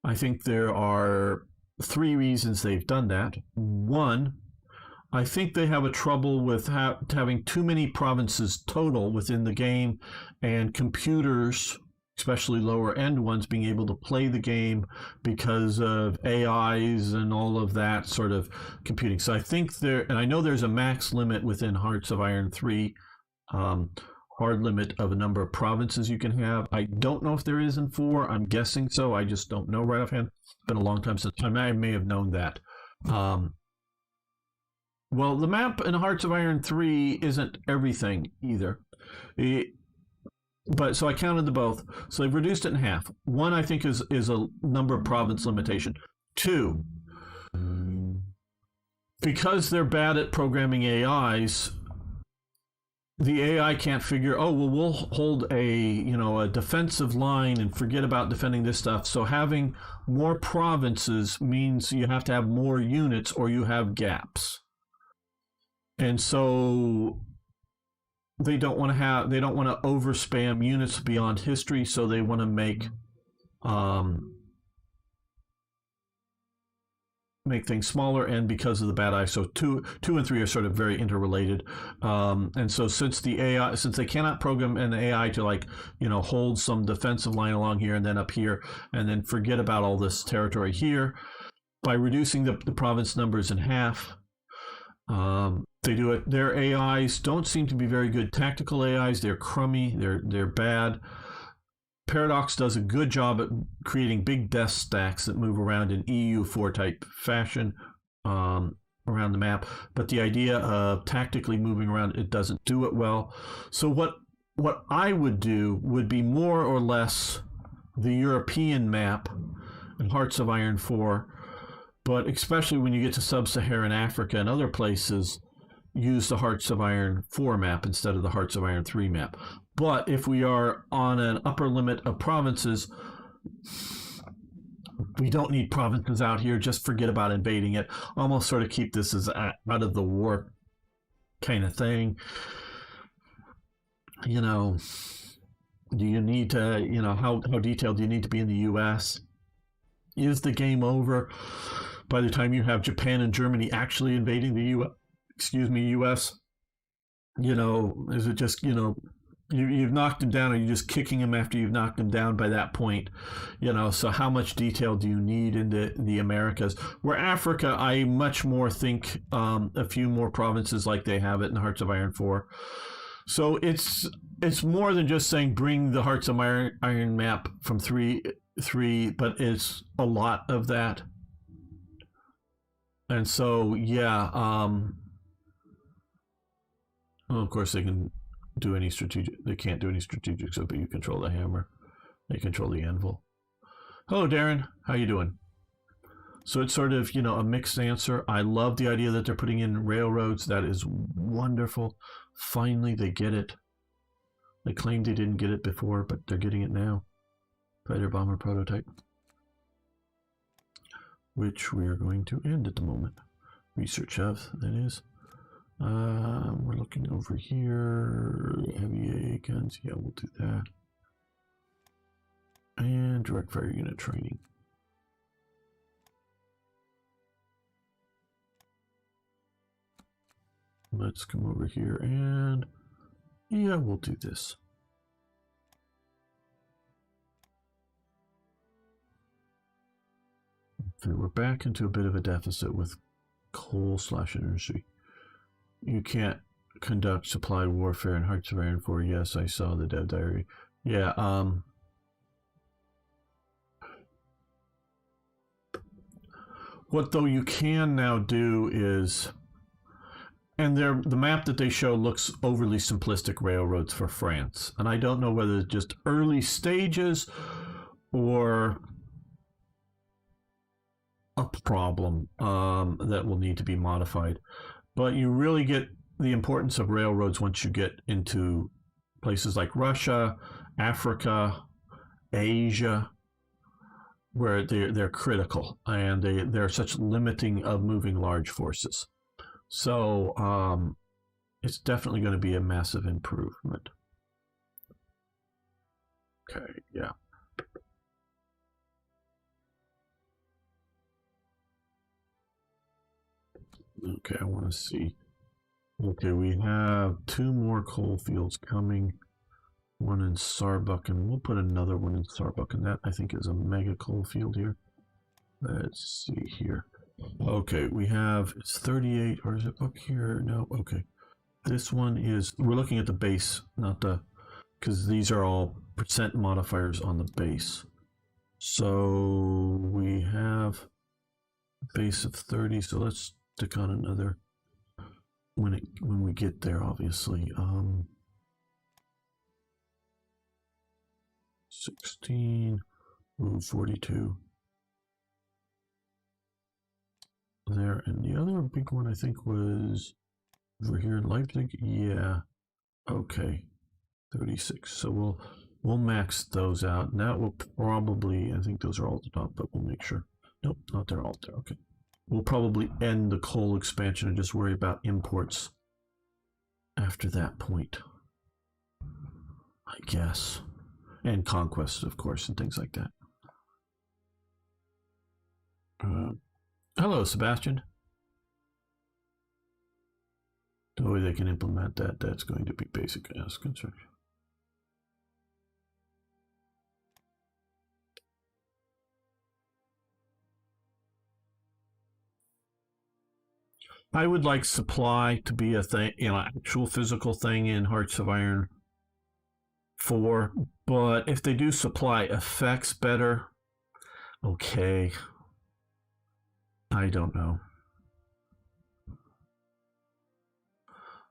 I think there are three reasons they've done that. One, I think they have a trouble with having too many provinces total within the game, and computers, especially lower end ones, being able to play the game because of AIs and all of that sort of computing. So I think and I know there's a max limit within Hearts of Iron 3, hard limit of a number of provinces you can have. I don't know if there is in 4. I'm guessing so. I just don't know right offhand. It's been a long time since I may have known that. Well, the map in Hearts of Iron 3 isn't everything either. But so I counted the both. So they've reduced it in half. One, I think, is a number of province limitation. Two, because they're bad at programming AIs, the AI can't figure, oh, well, we'll hold a defensive line and forget about defending this stuff. So having more provinces means you have to have more units or you have gaps. And so they don't want to overspam units beyond history, so they want to make things smaller, and because of the bad eye, so two and three are sort of very interrelated. And so since they cannot program an AI to hold some defensive line along here and then up here and then forget about all this territory here, by reducing the province numbers in half, they do it. Their AIs don't seem to be very good tactical AIs. They're crummy. They're bad. Paradox does a good job at creating big death stacks that move around in EU4 type fashion around the map. But the idea of tactically moving around, it doesn't do it well. So what I would do would be more or less the European map in Hearts of Iron 4, but especially when you get to sub-Saharan Africa and other places, use the Hearts of Iron 4 map instead of the Hearts of Iron 3 map. But if we are on an upper limit of provinces, we don't need provinces out here. Just forget about invading it. Almost sort of keep this as out of the war kind of thing. Do you need to, how detailed do you need to be in the U.S.? Is the game over by the time you have Japan and Germany actually invading the U.S.? Is it just, you've knocked him down, or you're just kicking him after you've knocked him down by that point? So how much detail do you need into the Americas? Where Africa, I much more think a few more provinces like they have it in Hearts of Iron 4. So it's more than just saying bring the Hearts of Iron map from 3, but it's a lot of that. And so, yeah, well, of course, they can do any strategic. They can't do any strategic stuff, but you control the hammer. They control the anvil. Hello, Darren. How you doing? So it's sort of, a mixed answer. I love the idea that they're putting in railroads. That is wonderful. Finally, they get it. They claimed they didn't get it before, but they're getting it now. Fighter bomber prototype, which we are going to end at the moment. Research of, that is. We're looking over here. Heavy A guns. Yeah, we'll do that. And direct fire unit training. Let's come over here and yeah, we'll do this. Okay, we're back into a bit of a deficit with coal/energy. You can't conduct supply warfare in Hearts of Iron 4. Yes, I saw the dev diary. Yeah, What though you can now do is, and the map that they show looks overly simplistic railroads for France. And I don't know whether it's just early stages or a problem that will need to be modified. But you really get the importance of railroads once you get into places like Russia, Africa, Asia, where they're critical and they're such limiting of moving large forces. So it's definitely going to be a massive improvement. Okay, yeah. Okay, I want to see. Okay, we have 2 more coal fields coming. One in Sarbuck, and we'll put another one in Sarbuck, and that I think is a mega coal field here. Let's see here. Okay, we have, it's 38, or is it up here? No, okay. This one is, we're looking at the base, not the, because these are all percent modifiers on the base. So we have a base of 30, so let's stick on another when we get there, obviously. 16, ooh, 42. There, and the other big one I think was over here in Leipzig. Yeah, okay, 36. So we'll max those out, and that will probably, I think those are all at the top, but we'll make sure. Nope, not there, all there. Okay, we'll probably end the coal expansion and just worry about imports after that point, I guess, and conquests, of course, and things like that. Hello, Sebastian. The way they can implement that, that's going to be basic as construction. I would like supply to be a thing, actual physical thing in Hearts of Iron 4. But if they do supply effects better, okay. I don't know.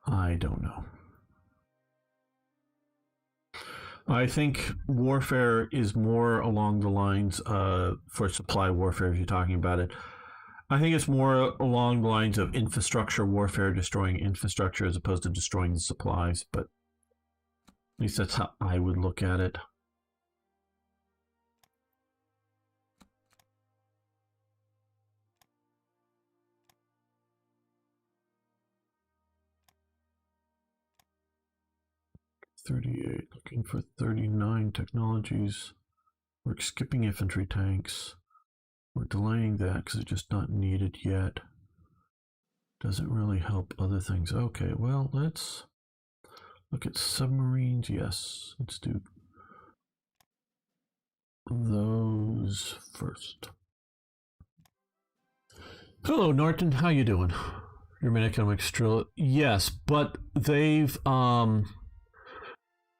I don't know. I think warfare is more along the lines for supply warfare, if you're talking about it. I think it's more along the lines of infrastructure warfare, destroying infrastructure as opposed to destroying the supplies. But at least that's how I would look at it. $38, looking for 39 technologies. We're skipping infantry tanks. We're delaying that because it's just not needed yet. Doesn't really help other things. Okay, well, let's look at submarines. Yes, let's do those first. Hello, Norton. How you doing? Your economic drill. Yes, but they've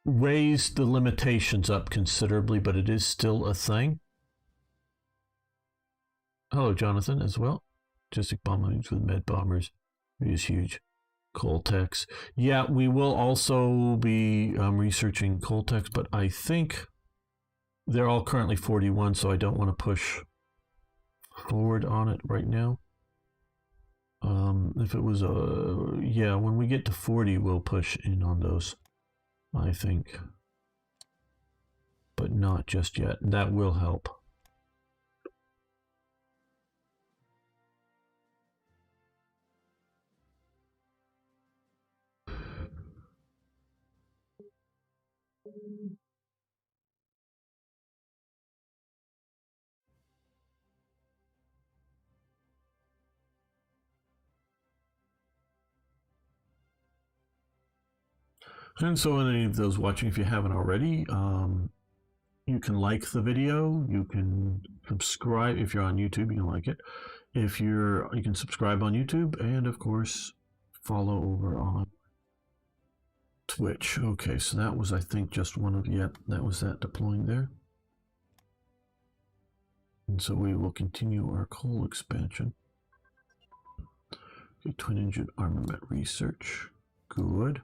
raised the limitations up considerably, but it is still a thing. Hello, Jonathan, as well. Logistic bombings with med bombers. It is huge. Coltex. Yeah, we will also be researching Coltex, but I think they're all currently 41, so I don't want to push forward on it right now. If it was yeah, when we get to 40, we'll push in on those, I think. But not just yet. That will help. And so any of those watching, if you haven't already, you can like the video, you can subscribe. If you're on YouTube, you can like it. If you can subscribe on YouTube, and of course follow over on Twitch. Okay, so that was, I think, just one of, yep, that was that deploying there. And so we will continue our coal expansion. Okay, twin engine armament research. Good.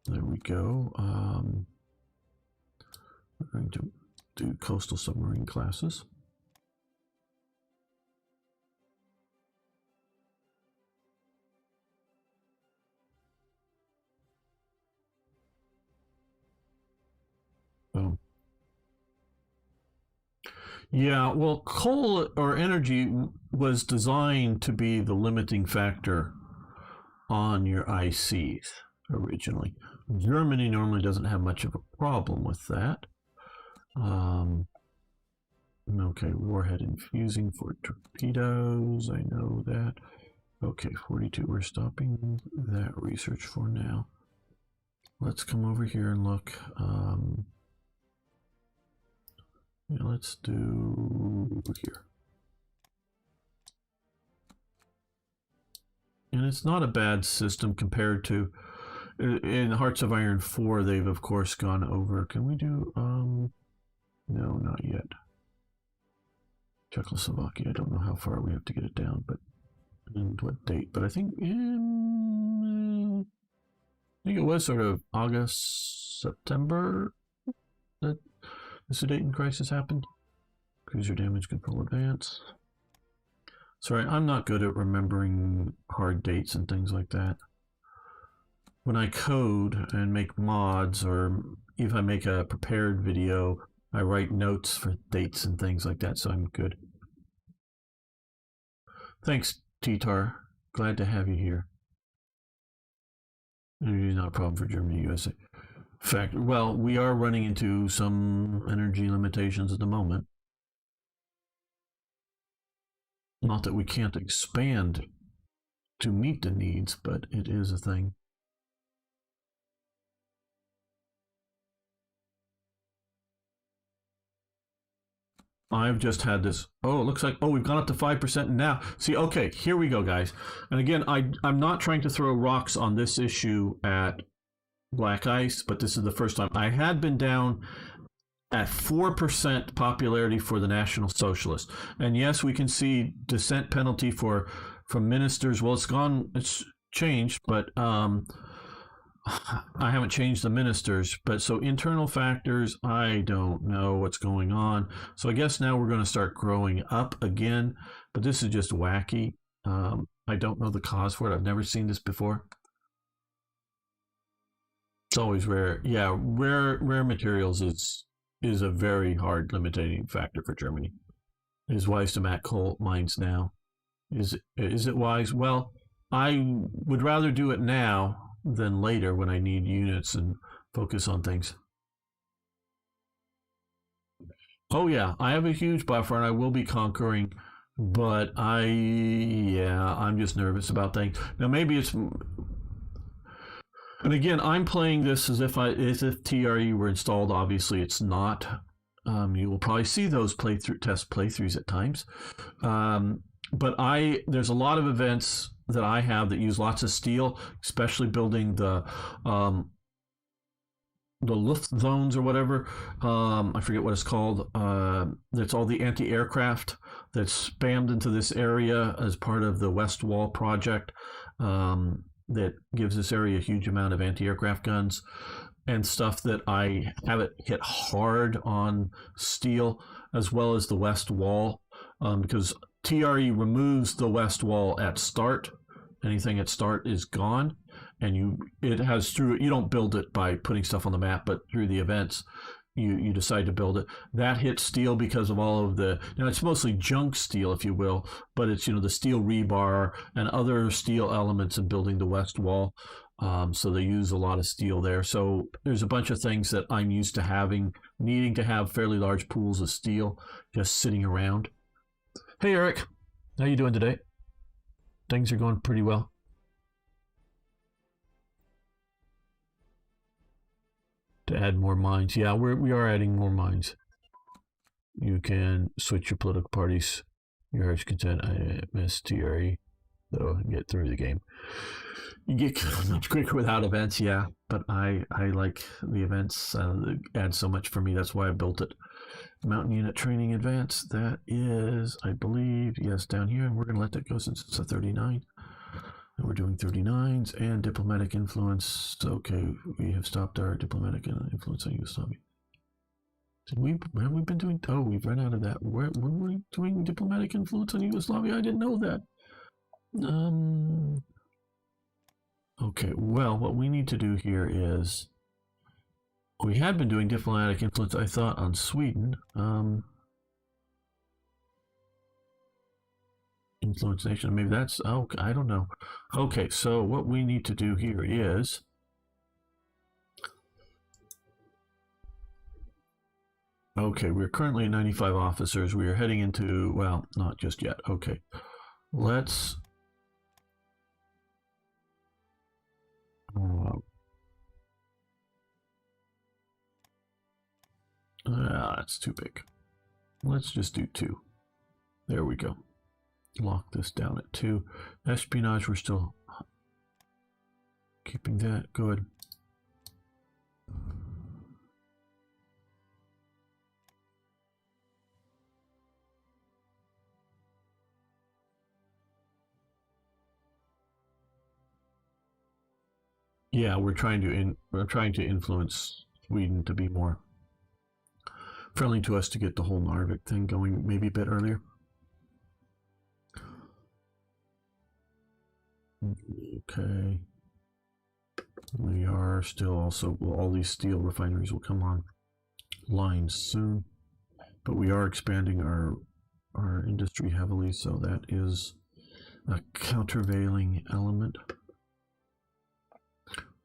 There we go. We're going to do coastal submarine classes. Boom. Yeah, well, coal or energy was designed to be the limiting factor on your ICs originally. Germany normally doesn't have much of a problem with that. Okay, warhead infusing for torpedoes, I know that. Okay, 42, we're stopping that research for now. Let's come over here and look. Yeah, let's do here. And it's not a bad system compared to, in Hearts of Iron 4, they've of course gone over. Can we do, no, not yet. Czechoslovakia, I don't know how far we have to get it down, but, and what date, but I think it was sort of August, September that the Sudeten crisis happened. Cruiser damage control advance. Sorry, I'm not good at remembering hard dates and things like that. When I code and make mods, or if I make a prepared video, I write notes for dates and things like that, so I'm good. Thanks, T-Tar. Glad to have you here. Energy is not a problem for Germany, USA. In fact, well, we are running into some energy limitations at the moment. Not that we can't expand to meet the needs, but it is a thing. I've just had this. Oh, it looks like, we've gone up to 5% now. See, okay, here we go, guys. And again, I'm not trying to throw rocks on this issue at Black Ice, but this is the first time. I had been down at 4% popularity for the National Socialists. And yes, we can see dissent penalty from ministers. Well, it's changed, but I haven't changed the ministers. But so internal factors, I don't know what's going on. So I guess now we're going to start growing up again, but this is just wacky. I don't know the cause for it. I've never seen this before. It's always rare. Yeah, rare materials is a very hard limiting factor for Germany. It is wise to map coal mines now. Is it wise? Well, I would rather do it now than later when I need units and focus on things. Oh yeah, I have a huge buffer and I will be conquering, but I'm just nervous about things. Now maybe it's, and again, I'm playing this as if TRE were installed. Obviously, it's not. You will probably see those test playthroughs at times. But there's a lot of events that I have that use lots of steel, especially building the Luft zones or whatever. I forget what it's called. That's all the anti-aircraft that's spammed into this area as part of the West Wall project. That gives this area a huge amount of anti-aircraft guns and stuff that I have it hit hard on steel, as well as the West Wall, because TRE removes the West Wall at start. Anything at start is gone, and you don't build it by putting stuff on the map, but through the events you decide to build it. That hits steel because of all of now it's mostly junk steel, if you will, but it's the steel rebar and other steel elements in building the West Wall. So they use a lot of steel there. So there's a bunch of things that I'm used to needing to have fairly large pools of steel just sitting around. Hey Eric, how you doing today? Things are going pretty well. To add more mines. Yeah, we are adding more mines. You can switch your political parties. Your heart's content. I miss TRE, though, and get through the game. You get much quicker without events, yeah. But I like the events. They add so much for me. That's why I built it. Mountain Unit Training Advance. That is, I believe, yes, down here. And we're going to let that go since it's a 39. And we're doing 39s and diplomatic influence. Okay, we have stopped our diplomatic influence on Yugoslavia. Have we been doing? Oh, we've run out of that. Were we doing diplomatic influence on Yugoslavia? I didn't know that. Okay, well, what we need to do here is we had been doing diplomatic influence, I thought, on Sweden. Influence nation. Maybe that's, oh, I don't know. Okay, so what we need to do here is okay, we're currently at 95 officers. We are heading into, well, not just yet. Okay, let's that's too big. Let's just do 2. There we go. Lock this down at 2. Espionage, we're still keeping that good. Yeah, we're trying to influence Sweden to be more friendly to us to get the whole Narvik thing going maybe a bit earlier. Okay. We are still also, well, all these steel refineries will come on line soon, but we are expanding our industry heavily, so that is a countervailing element.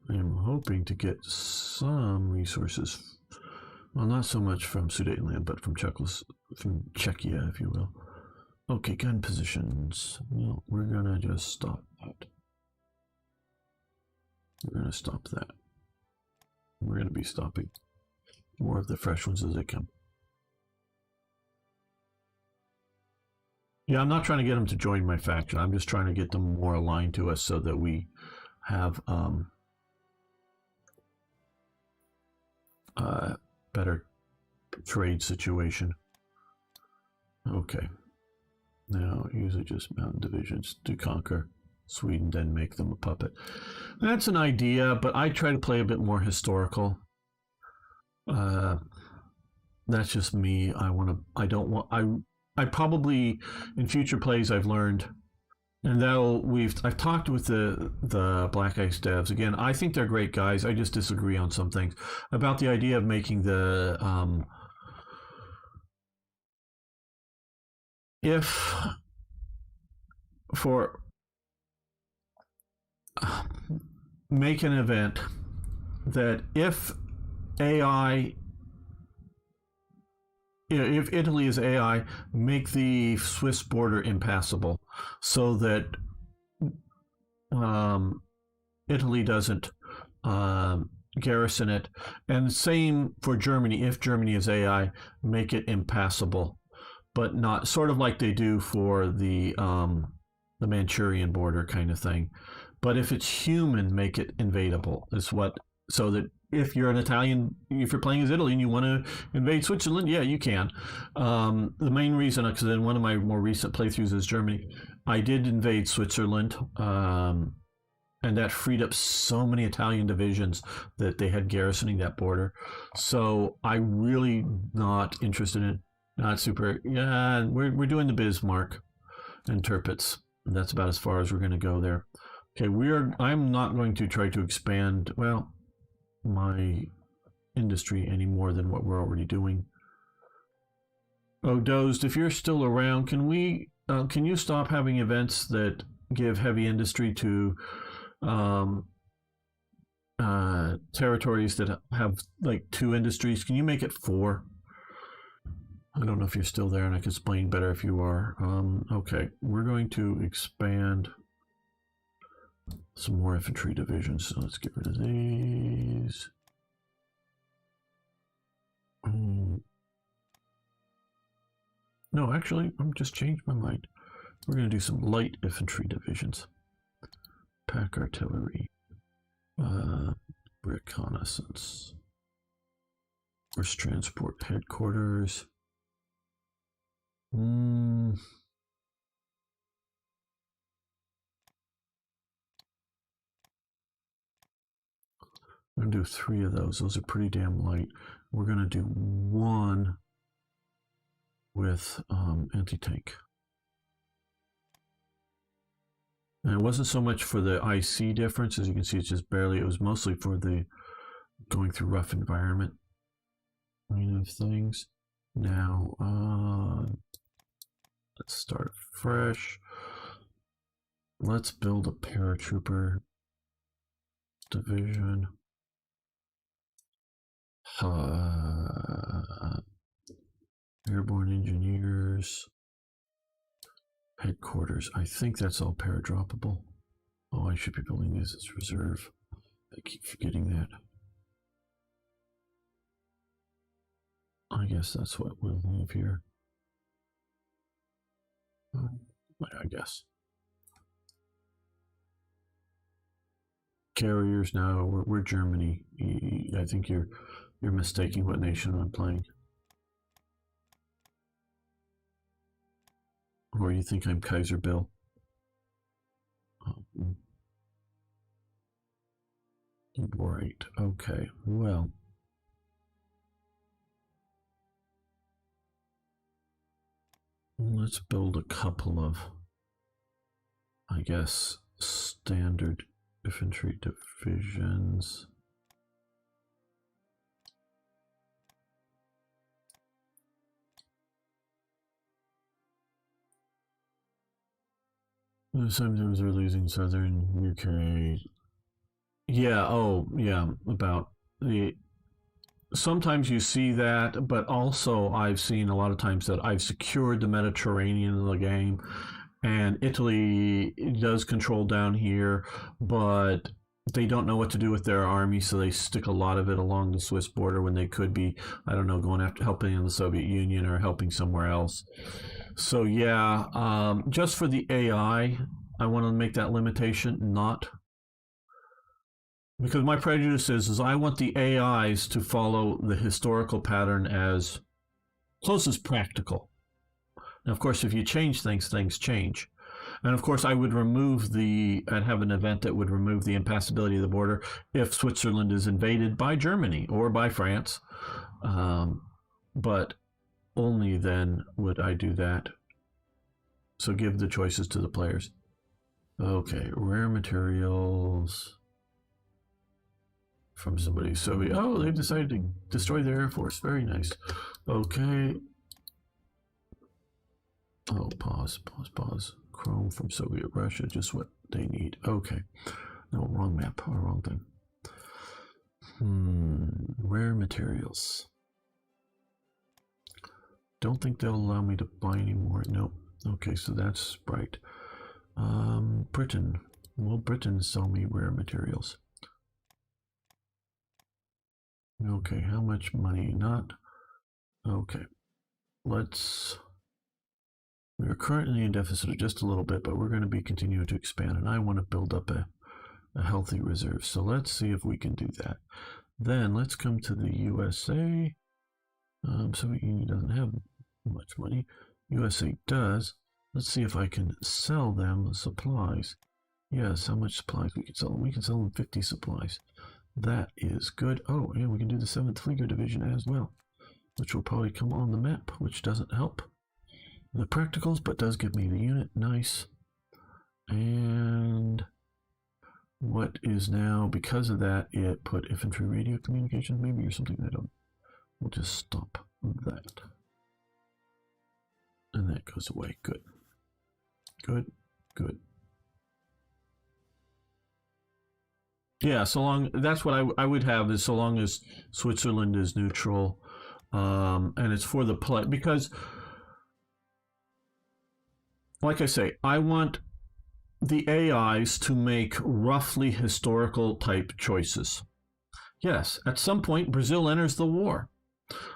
I am hoping to get some resources, well, not so much from Sudetenland, but from Czechia, if you will. Okay, gun positions. Well, we're gonna just stop that. We're gonna stop that. We're gonna be stopping more of the fresh ones as they come. Yeah, I'm not trying to get them to join my faction. I'm just trying to get them more aligned to us so that we have better trade situation. Okay. Now, usually just mountain divisions to conquer Sweden, then make them a puppet. That's an idea, but I try to play a bit more historical. That's just me. I probably, in future plays, I've learned, and I've talked with the Black Ice devs again. I think they're great guys. I just disagree on some things about the idea of making the make an event that if Italy is AI, make the Swiss border impassable so that Italy doesn't garrison it. And same for Germany. If Germany is AI, make it impassable, but not sort of like they do for the Manchurian border kind of thing. But if it's human, make it invadable. Is what, so that if you're an Italian, if you're playing as Italy and you want to invade Switzerland, yeah, you can. The main reason, because in one of my more recent playthroughs as Germany, I did invade Switzerland, and that freed up so many Italian divisions that they had garrisoning that border. So I really not interested in it. Not super. Yeah, we're doing the Bismarck and Tirpitz. And that's about as far as we're going to go there. Okay, I'm not going to try to expand, well, my industry any more than what we're already doing. Oh, Dozed, if you're still around, can you stop having events that give heavy industry to territories that have like 2 industries? Can you make it 4? I don't know if you're still there, and I can explain better if you are. Okay, we're going to expand some more infantry divisions. So let's get rid of these. No, actually, I'm just changed my mind. We're going to do some light infantry divisions. Pack artillery. Reconnaissance. Force transport headquarters. I'm going to do 3 of those. Those are pretty damn light. We're going to do 1 with anti-tank. And it wasn't so much for the IC difference. As you can see, it's just barely. It was mostly for the going through rough environment kind of things. Now, let's start fresh. Let's build a paratrooper division. Airborne engineers. Headquarters. I think that's all paradroppable. Oh, I should be building this as reserve. I keep forgetting that. I guess that's what we'll have here. I guess. Carriers now. We're Germany. I think you're mistaking what nation I'm playing. Or you think I'm Kaiser Bill. Right. Okay. Well. Let's build a couple of, I guess, standard infantry divisions. Sometimes we're losing southern UK. Yeah, oh, yeah, about the. Sometimes you see that, but also I've seen a lot of times that I've secured the Mediterranean in the game, and Italy does control down here, but they don't know what to do with their army, so they stick a lot of it along the Swiss border when they could be, I don't know, going after helping in the Soviet Union or helping somewhere else. So yeah, just for the AI, I want to make that limitation, not because my prejudice is I want the AIs to follow the historical pattern as close as practical. Now, of course, if you change things, things change. And of course, I would I'd have an event that would remove the impassability of the border if Switzerland is invaded by Germany or by France. But only then would I do that. So give the choices to the players. Okay, rare materials from somebody. So they've decided to destroy their air force. Very nice. Okay. Oh, pause. Chrome from Soviet Russia, just what they need. Okay. No, wrong map or wrong thing. Rare materials. Don't think they'll allow me to buy anymore. Nope. Okay, so that's right. Britain. Will Britain sell me rare materials? Okay, how much money? Not. Okay. We are currently in deficit of just a little bit, but we're going to be continuing to expand, and I want to build up a healthy reserve. So let's see if we can do that. Then let's come to the USA. Soviet Union doesn't have much money. USA does. Let's see if I can sell them supplies. Yes, how much supplies we can sell them? We can sell them 50 supplies. That is good. Oh, and we can do the 7th Flieger Division as well, which will probably come on the map, which doesn't help the practicals, but does give me the unit. Nice. And what is now, because of that, it put infantry radio communications maybe or something. I don't. We'll just stop that. And that goes away. Good. Good. Good. Yeah, so long, that's what I would have, is so long as Switzerland is neutral, and it's for the play, because, like I say, I want the AIs to make roughly historical type choices. Yes, at some point, Brazil enters the war,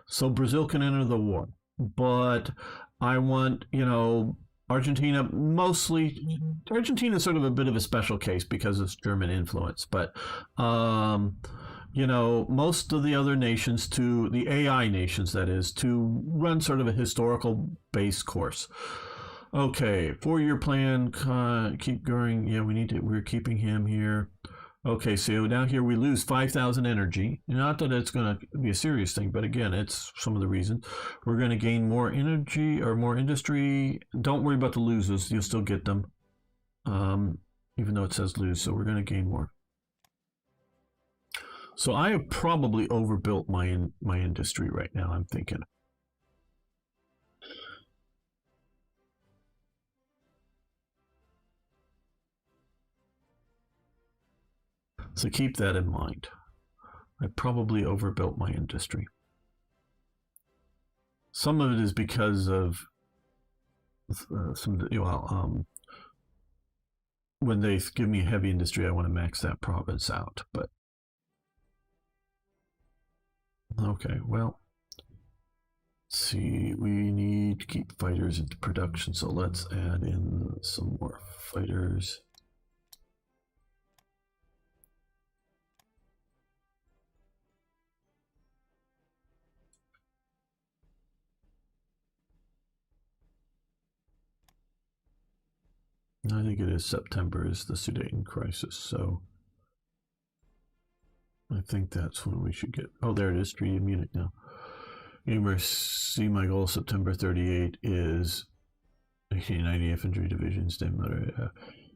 so Brazil can enter the war, but I want, Argentina is sort of a bit of a special case because of German influence, but most of the other nations, the AI nations, that is, to run sort of a historical base course. Okay, 4-year plan, keep going. Yeah, we're keeping him here. Okay, so now here we lose 5,000 energy. Not that it's going to be a serious thing, but again, it's some of the reasons. We're going to gain more energy or more industry. Don't worry about the loses. You'll still get them, even though it says lose. So we're going to gain more. So I have probably overbuilt my industry right now, I'm thinking. So keep that in mind. I probably overbuilt my industry. Some of it is because of when they give me heavy industry, I want to max that province out. But okay, well, let's see, we need to keep fighters into production, so let's add in some more fighters. I think it is September is the Sudan crisis, so I think that's when we should get. Oh, there it is, Treaty of Munich now. Gamers, see my goal September 38 is 1890 infantry divisions.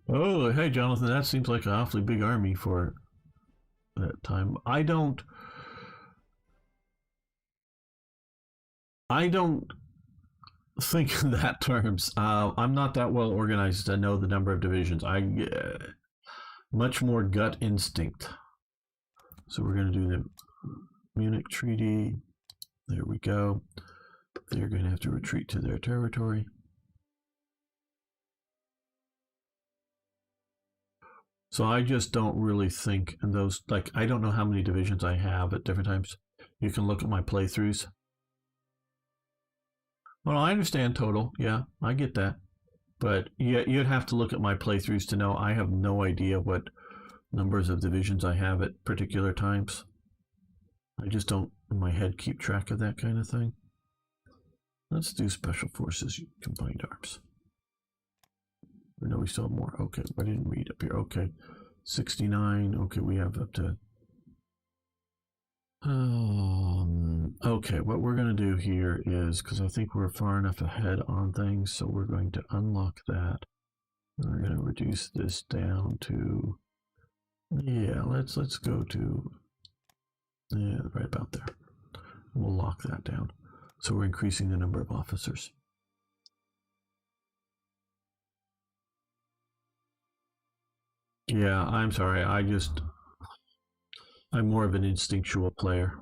Oh, hey, Jonathan, that seems like an awfully big army for that time. I don't think in that terms. I'm not that well organized to know the number of divisions. I much more gut instinct. So we're going to do the Munich Treaty. There we go. They're going to have to retreat to their territory. So I just don't really think in those, like, I don't know how many divisions I have at different times. You can look at my playthroughs. Well, I understand total. Yeah, I get that. But yeah, you'd have to look at my playthroughs to know. I have no idea what numbers of divisions I have at particular times. I just don't, in my head, keep track of that kind of thing. Let's do Special Forces Combined Arms. No, we still have more. Okay, I didn't read up here. Okay, 69. Okay, we have up to. Okay, what we're going to do here is, because I think we're far enough ahead on things, so we're going to unlock that. We're going to reduce this down to. Yeah, let's go to. Yeah, right about there. We'll lock that down. So we're increasing the number of officers. Yeah, I'm sorry. I'm more of an instinctual player.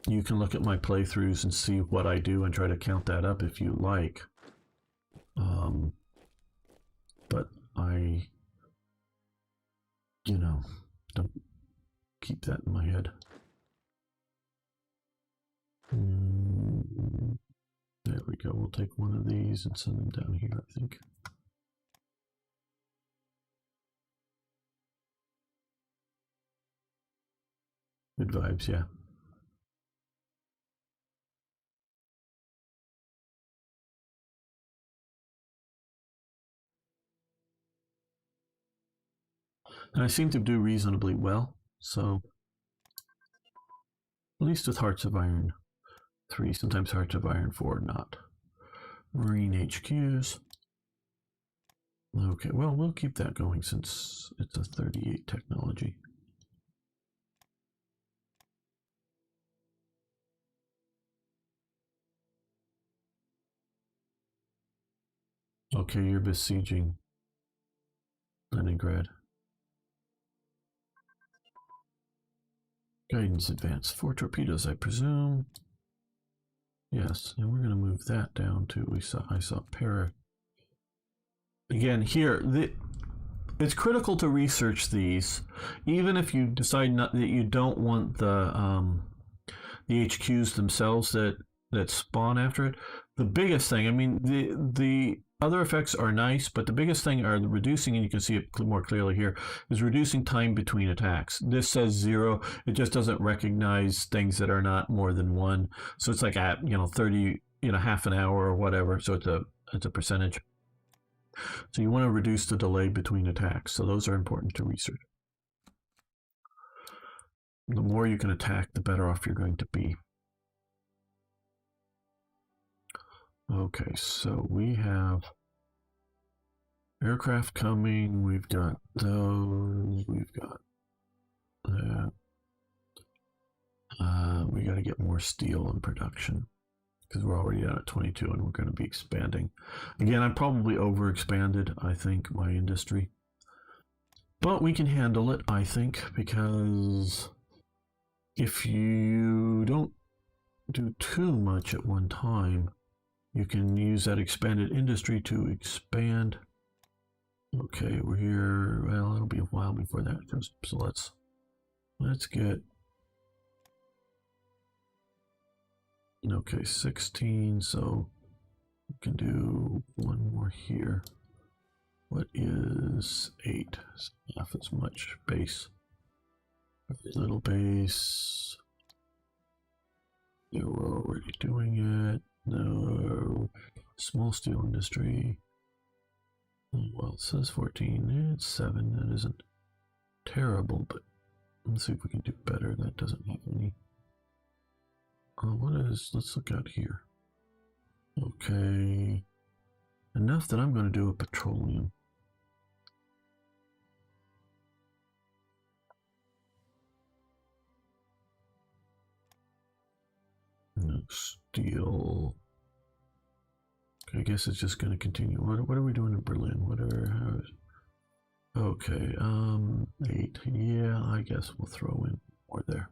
You can look at my playthroughs and see what I do and try to count that up if you like. But I, don't keep that in my head. There we go. We'll take one of these and send them down here, I think. Good vibes, yeah. And I seem to do reasonably well, so at least with Hearts of Iron 3, sometimes Hearts of Iron 4, not. Marine HQs. Okay, well, we'll keep that going since it's a 38 technology. Okay, you're besieging Leningrad. Guidance advance. 4 torpedoes, I presume. Yes, and we're going to move that down to, I saw Para. Again, here, it's critical to research these, even if you decide that you don't want the HQs themselves that spawn after it. The biggest thing, I mean, the other effects are nice, but the biggest thing are reducing, and you can see it more clearly here, is reducing time between attacks. This says 0. It just doesn't recognize things that are not more than 1. So it's like at 30, half an hour or whatever. So it's a percentage. So you want to reduce the delay between attacks. So those are important to research. The more you can attack, the better off you're going to be. Okay, so we have aircraft coming. We've got those. We've got that. We got to get more steel in production because we're already at 22 and we're going to be expanding. Again, I probably overexpanded, I think, my industry. But we can handle it, I think, because if you don't do too much at one time, you can use that expanded industry to expand. Okay, we're here. Well, it'll be a while before that goes. So let's get. Okay, 16. So we can do one more here. What is 8? It's half as much base. Little base. Yeah, we're already doing it. No. Small steel industry. Well, it says 14. It's 7. That isn't terrible, but let's see if we can do better. That doesn't have any. Let's look out here. Okay. Enough that I'm going to do a petroleum. No steel. Okay, I guess it's just going to continue. What are we doing in Berlin? Okay, 8. Yeah, I guess we'll throw in more there.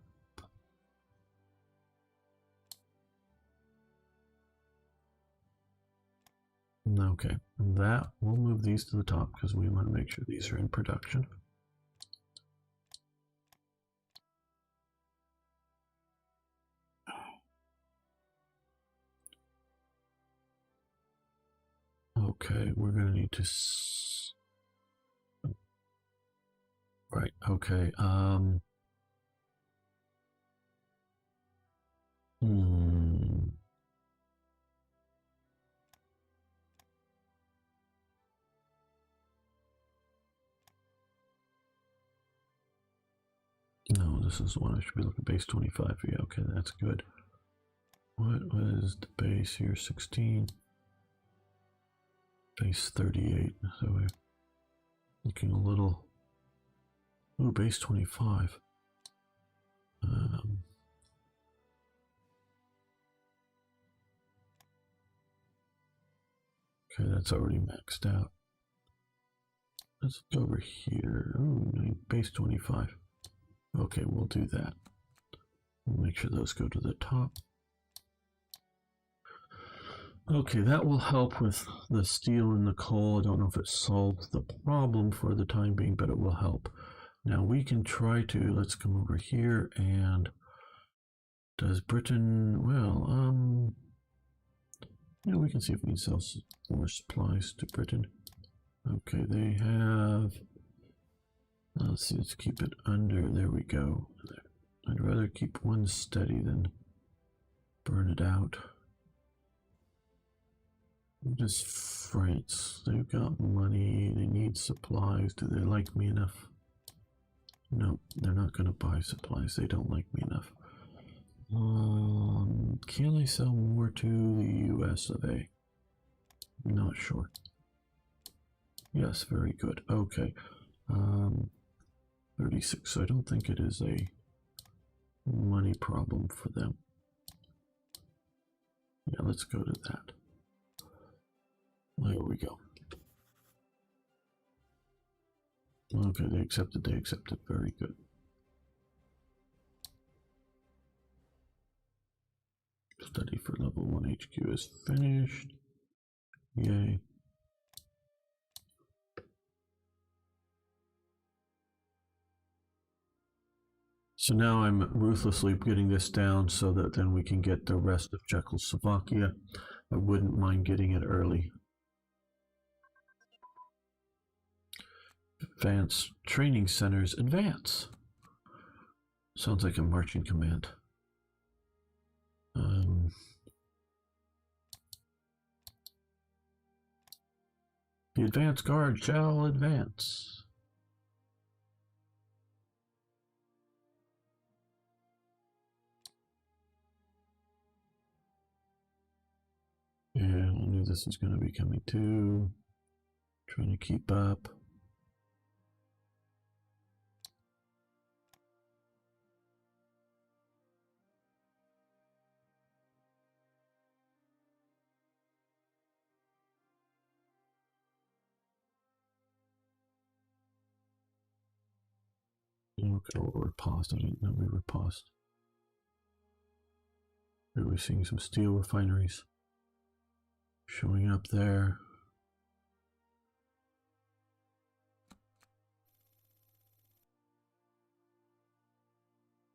Okay, that we'll move these to the top because we want to make sure these are in production. Okay, we're going to need to. Right. Okay. No, this is the one I should be looking at. Base 25. Yeah, okay, that's good. What was the base here? 16. Base 38. So we're looking a little. Ooh, base 25. Okay, that's already maxed out. Let's go over here. Ooh, base 25. Okay, we'll do that. We'll make sure those go to the top. Okay, that will help with the steel and the coal. I don't know if it solves the problem for the time being, but it will help. Now we can try to, let's come over here and does Britain, well, yeah, we can see if we can sell more supplies to Britain. Okay, they have, let's see, let's keep it under, there we go. I'd rather keep one steady than burn it out. Just France, they've got money, they need supplies. Do they like me enough? No, they're not going to buy supplies, they don't like me enough. Can I sell more to the US of A? Not sure. Yes, very good. Okay. 36. So I don't think it is a money problem for them. Yeah, let's go to that. There we go. Okay, they accepted. Very good. Study for level 1 HQ is finished. Yay. So now I'm ruthlessly getting this down so that then we can get the rest of Czechoslovakia. I wouldn't mind getting it early. Advanced training centers, advance. Sounds like a marching command. The advance guard shall advance. Yeah, I knew this was going to be coming too. Trying to keep up. Okay, we're paused. I didn't know we were paused. We were seeing some steel refineries showing up there.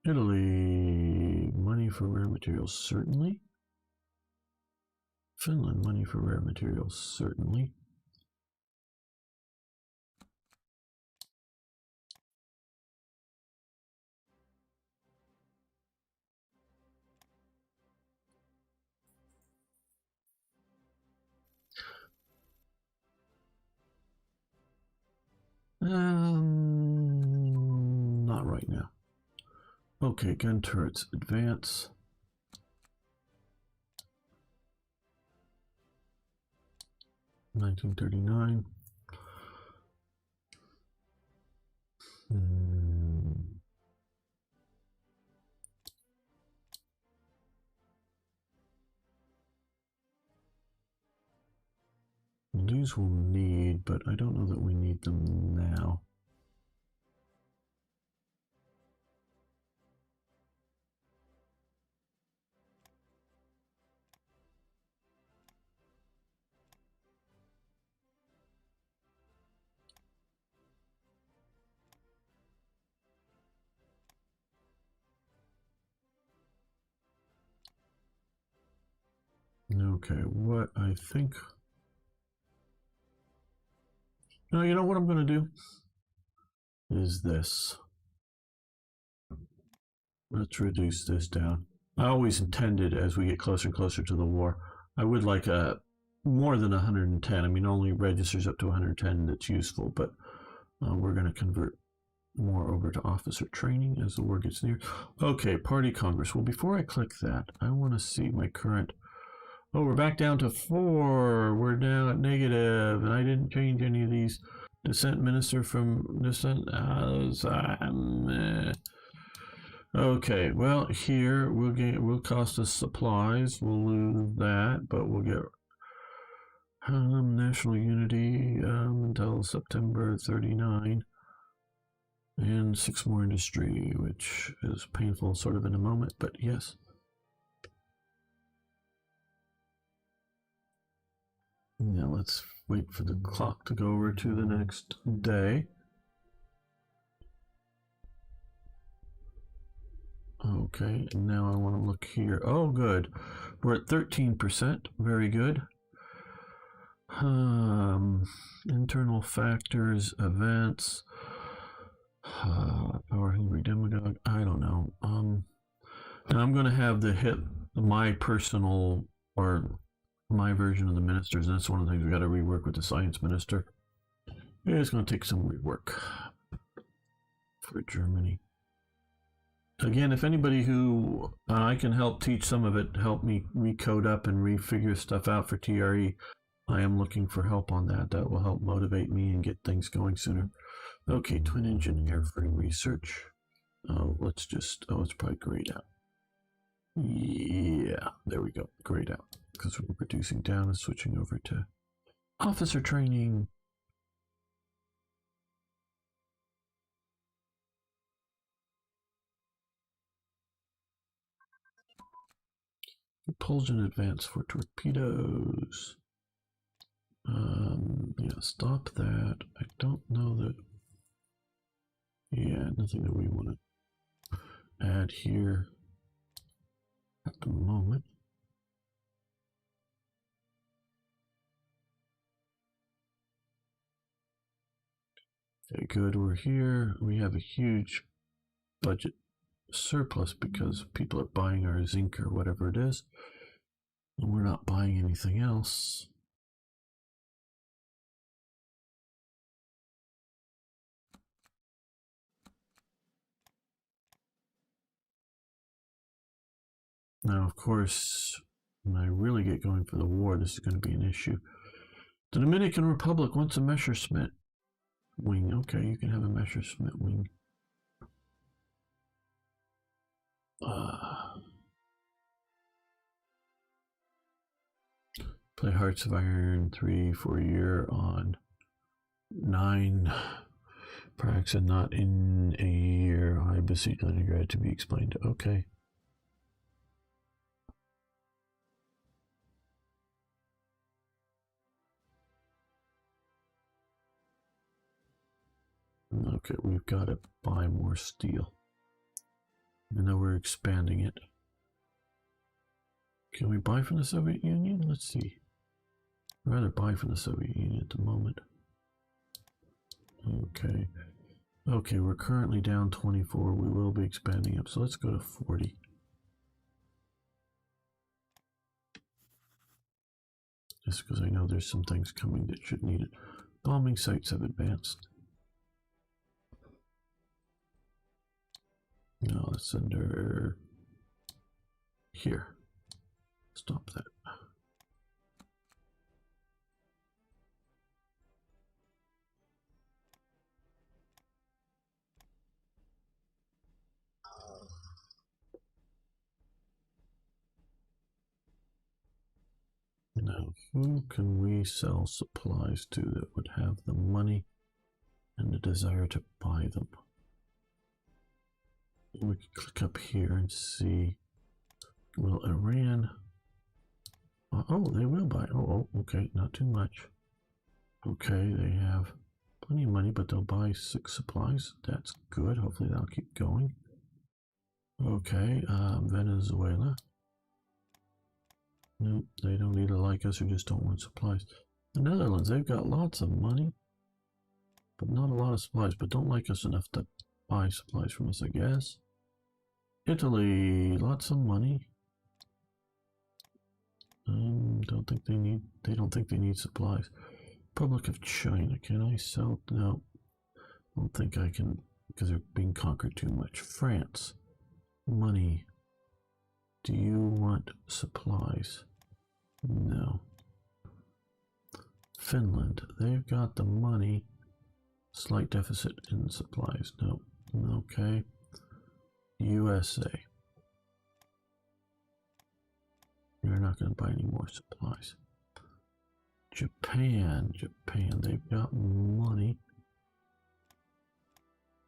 Italy, money for rare materials, certainly. Finland, money for rare materials, certainly. Not right now. Okay, gun turrets, advance. $1939. These we'll need, but I don't know that we need them now. Okay, what I think... No, you know what I'm going to do? Is this. Let's reduce this down. I always intended, as we get closer and closer to the war, I would like a more than 110. I mean, only registers up to 110 that's useful, but we're going to convert more over to officer training as the war gets near. Okay, party congress. Well, before I click that, I want to see my current... Oh, we're back down to 4. We're now at negative, and I didn't change any of these. Dissent minister from dissent. Okay, well, here will cost us supplies. We'll lose that, but we'll get national unity until September 39. And 6 more industry, which is painful sort of in a moment, but yes. Now let's wait for the clock to go over to the next day. Okay, and now I want to look here. Oh, good. We're at 13%. Very good. Internal factors, events, power hungry demagogue. I don't know. Now I'm going to have the hit my personal or my version of the ministers, and that's one of the things we got to rework with the science minister. It's going to take some rework for Germany. Again, if anybody who I can help teach some of it, help me recode up and refigure stuff out for TRE, I am looking for help on that. That will help motivate me and get things going sooner. Okay, twin engine airframe research. Let's just, it's probably grayed out. Yeah, there we go, grayed out. Because we're reducing down and switching over to officer training. Propulsion advance for torpedoes. Yeah, stop that. I don't know that. Yeah, nothing that we want to add here at the moment. Okay, good. We're here. We have a huge budget surplus because people are buying our zinc or whatever it is. And we're not buying anything else. Now, of course, when I really get going for the war, this is going to be an issue. The Dominican Republic wants a Messerschmitt wing. Okay, you can have a Messerschmitt wing. Play Hearts of Iron 3 for a year on 9 Prax and not in a year. I beseech Leningrad to be explained. Okay. Okay, we've got to buy more steel. Even though we're expanding it. Can we buy from the Soviet Union? Let's see. I'd rather buy from the Soviet Union at the moment. Okay. Okay, we're currently down 24. We will be expanding up, so let's go to 40. Just because I know there's some things coming that should need it. Bombing sites have advanced. No, it's under here. Stop that. Now, who can we sell supplies to that would have the money and the desire to buy them? We can click up here and see. Will Iran? Oh, they will buy. Oh, okay, not too much. Okay, they have plenty of money, but they'll buy 6 supplies. That's good. Hopefully that'll keep going. Okay, Venezuela. Nope, they don't either like us or just don't want supplies. The Netherlands, they've got lots of money, but not a lot of supplies, but don't like us enough to buy supplies from us, I guess. Italy, lots of money. They don't think they need supplies. Republic of China, can I sell? No, I don't think I can, because they're being conquered too much. France, money. Do you want supplies? No. Finland, they've got the money. Slight deficit in supplies. No. Okay. USA. You're not going to buy any more supplies. Japan, they've got money.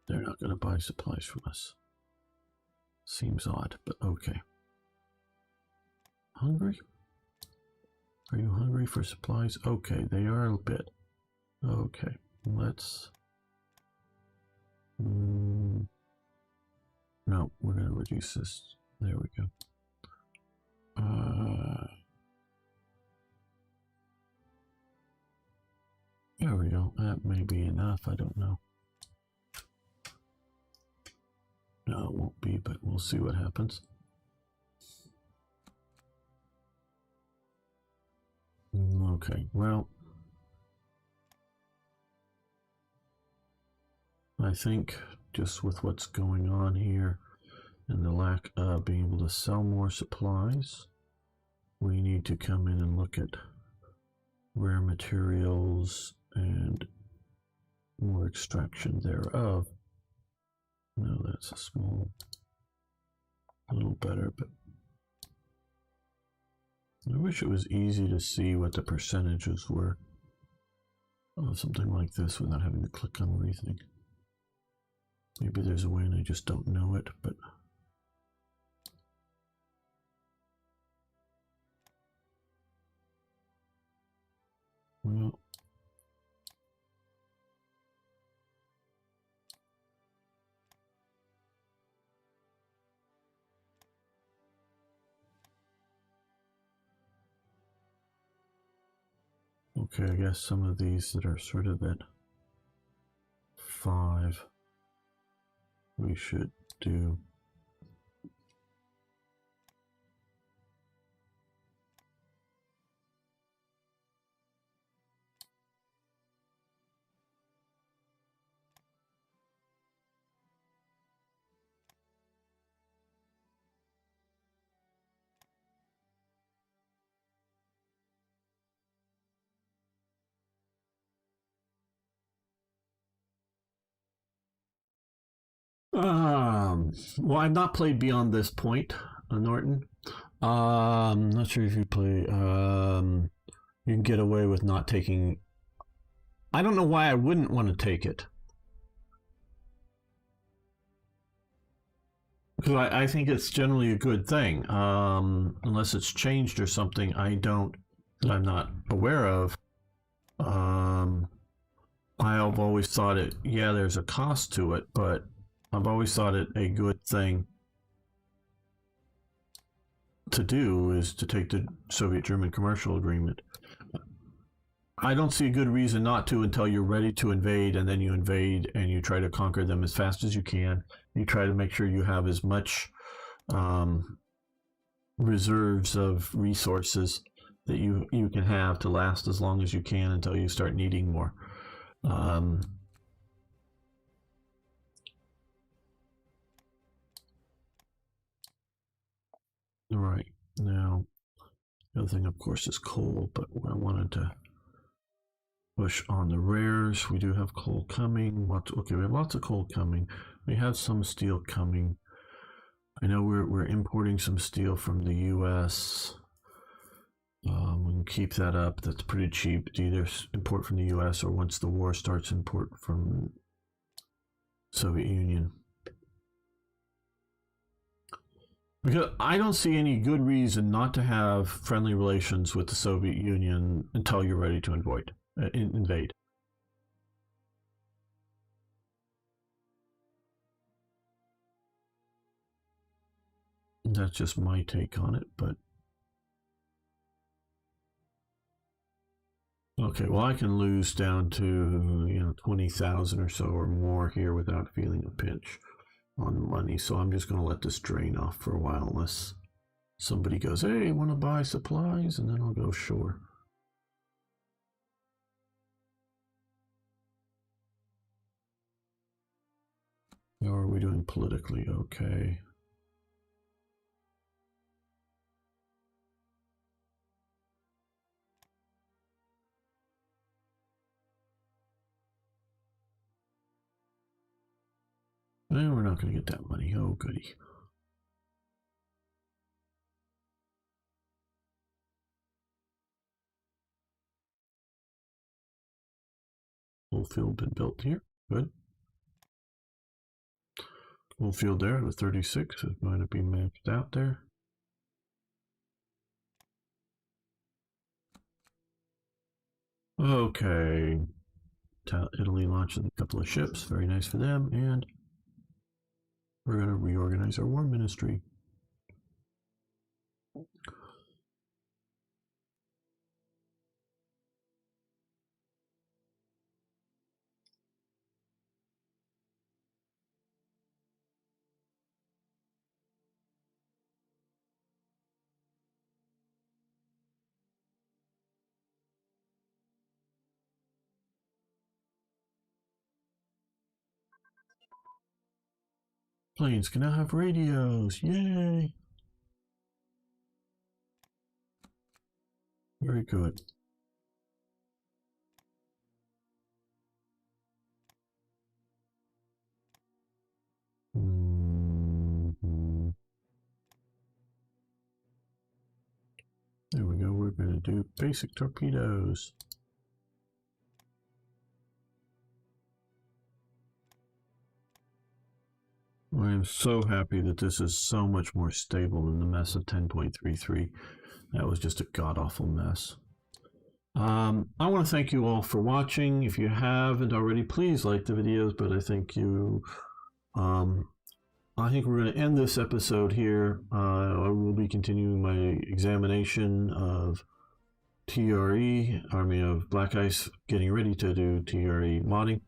They're not going to buy supplies from us. Seems odd, but okay. Hungry? Are you hungry for supplies? Okay, they are a bit. Okay, let's... No, we're going to reduce this. There we go. There we go. That may be enough. I don't know. No, it won't be, but we'll see what happens. Okay, well, I think just with what's going on here and the lack of being able to sell more supplies, we need to come in and look at rare materials and more extraction thereof. No, that's a little better, but I wish it was easy to see what the percentages were of something like this without having to click on everything. Maybe there's a way and I just don't know it, but well, okay, I guess some of these that are sort of at 5 we should do. Well, I've not played beyond this point, Norton. Not sure if you play. You can get away with not taking. I don't know why I wouldn't want to take it. Because I think it's generally a good thing, unless it's changed or something that I'm not aware of. I've always thought it. Yeah, there's a cost to it, but I've always thought it a good thing to do is to take the Soviet-German commercial agreement. I don't see a good reason not to until you're ready to invade, and then you invade and you try to conquer them as fast as you can. You try to make sure you have as much reserves of resources that you can have to last as long as you can until you start needing more. All right, now the other thing, of course, is coal, but I wanted to push on the rares. We do have coal coming. Okay, we have lots of coal coming. We have some steel coming. I know we're importing some steel from the U.S. We can keep that up. That's pretty cheap to either import from the U.S. or once the war starts, import from Soviet Union. Because I don't see any good reason not to have friendly relations with the Soviet Union until you're ready to invade. That's just my take on it, but okay, well, I can lose down to 20,000 or so or more here without feeling a pinch on money. So I'm just going to let this drain off for a while unless somebody goes, "Hey, want to buy supplies?" And then I'll go, "Sure." How are we doing politically? Okay. And we're not going to get that money. Oh, goody. Whole field been built here. Good. Whole field there, the 36 is going to be maxed out there. Okay. Italy launches a couple of ships. Very nice for them. And we're going to reorganize our war ministry. Planes can now have radios. Yay! Very good. There we go. We're going to do basic torpedoes. I am so happy that this is so much more stable than the mess of 10.33. That was just a god-awful mess. I want to thank you all for watching. If you haven't already, please like the videos, but I think I think we're going to end this episode here. I will be continuing my examination of TRE, Army of Black Ice, getting ready to do TRE modding.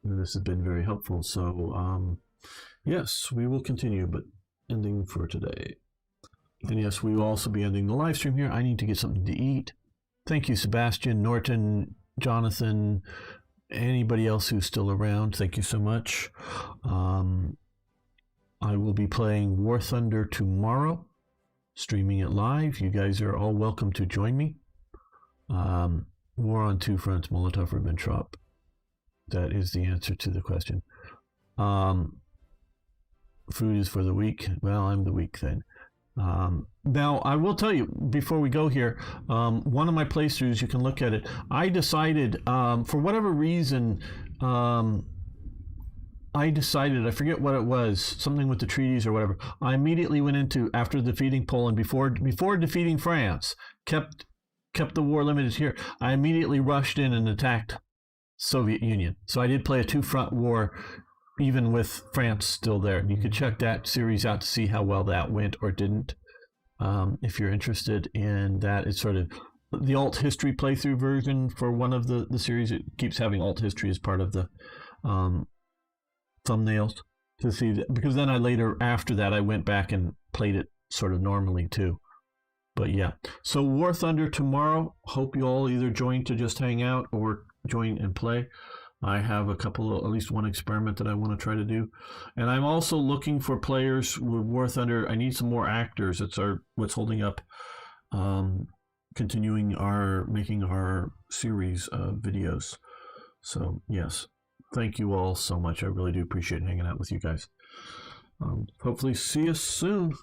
And this has been very helpful. So, yes, we will continue, but ending for today. And yes, we will also be ending the live stream here. I need to get something to eat. Thank you, Sebastian, Norton, Jonathan, anybody else who's still around. Thank you so much. I will be playing War Thunder tomorrow, streaming it live. You guys are all welcome to join me. War on two fronts, Molotov, Ribbentrop. That is the answer to the question. Food is for the weak. Well, I'm the weak then. Now, I will tell you before we go here, one of my playthroughs, you can look at it. I decided, for whatever reason, I decided, I forget what it was, something with the treaties or whatever. I immediately went into, after defeating Poland, before defeating France, kept the war limited here. I immediately rushed in and attacked Soviet Union. So I did play a two-front war, even with France still there. You could check that series out to see how well that went or didn't. If you're interested in that, it's sort of the alt history playthrough version for one of the series. It keeps having alt history as part of the thumbnails to see that, because then I later, after that, I went back and played it sort of normally too. But yeah, so War Thunder tomorrow. Hope you all either join to just hang out or join and play. I have a couple of, at least one experiment that I want to try to do. And I'm also looking for players with War Thunder. I need some more actors. It's what's holding up continuing making our series of videos. So yes, thank you all so much. I really do appreciate hanging out with you guys. Hopefully see you soon.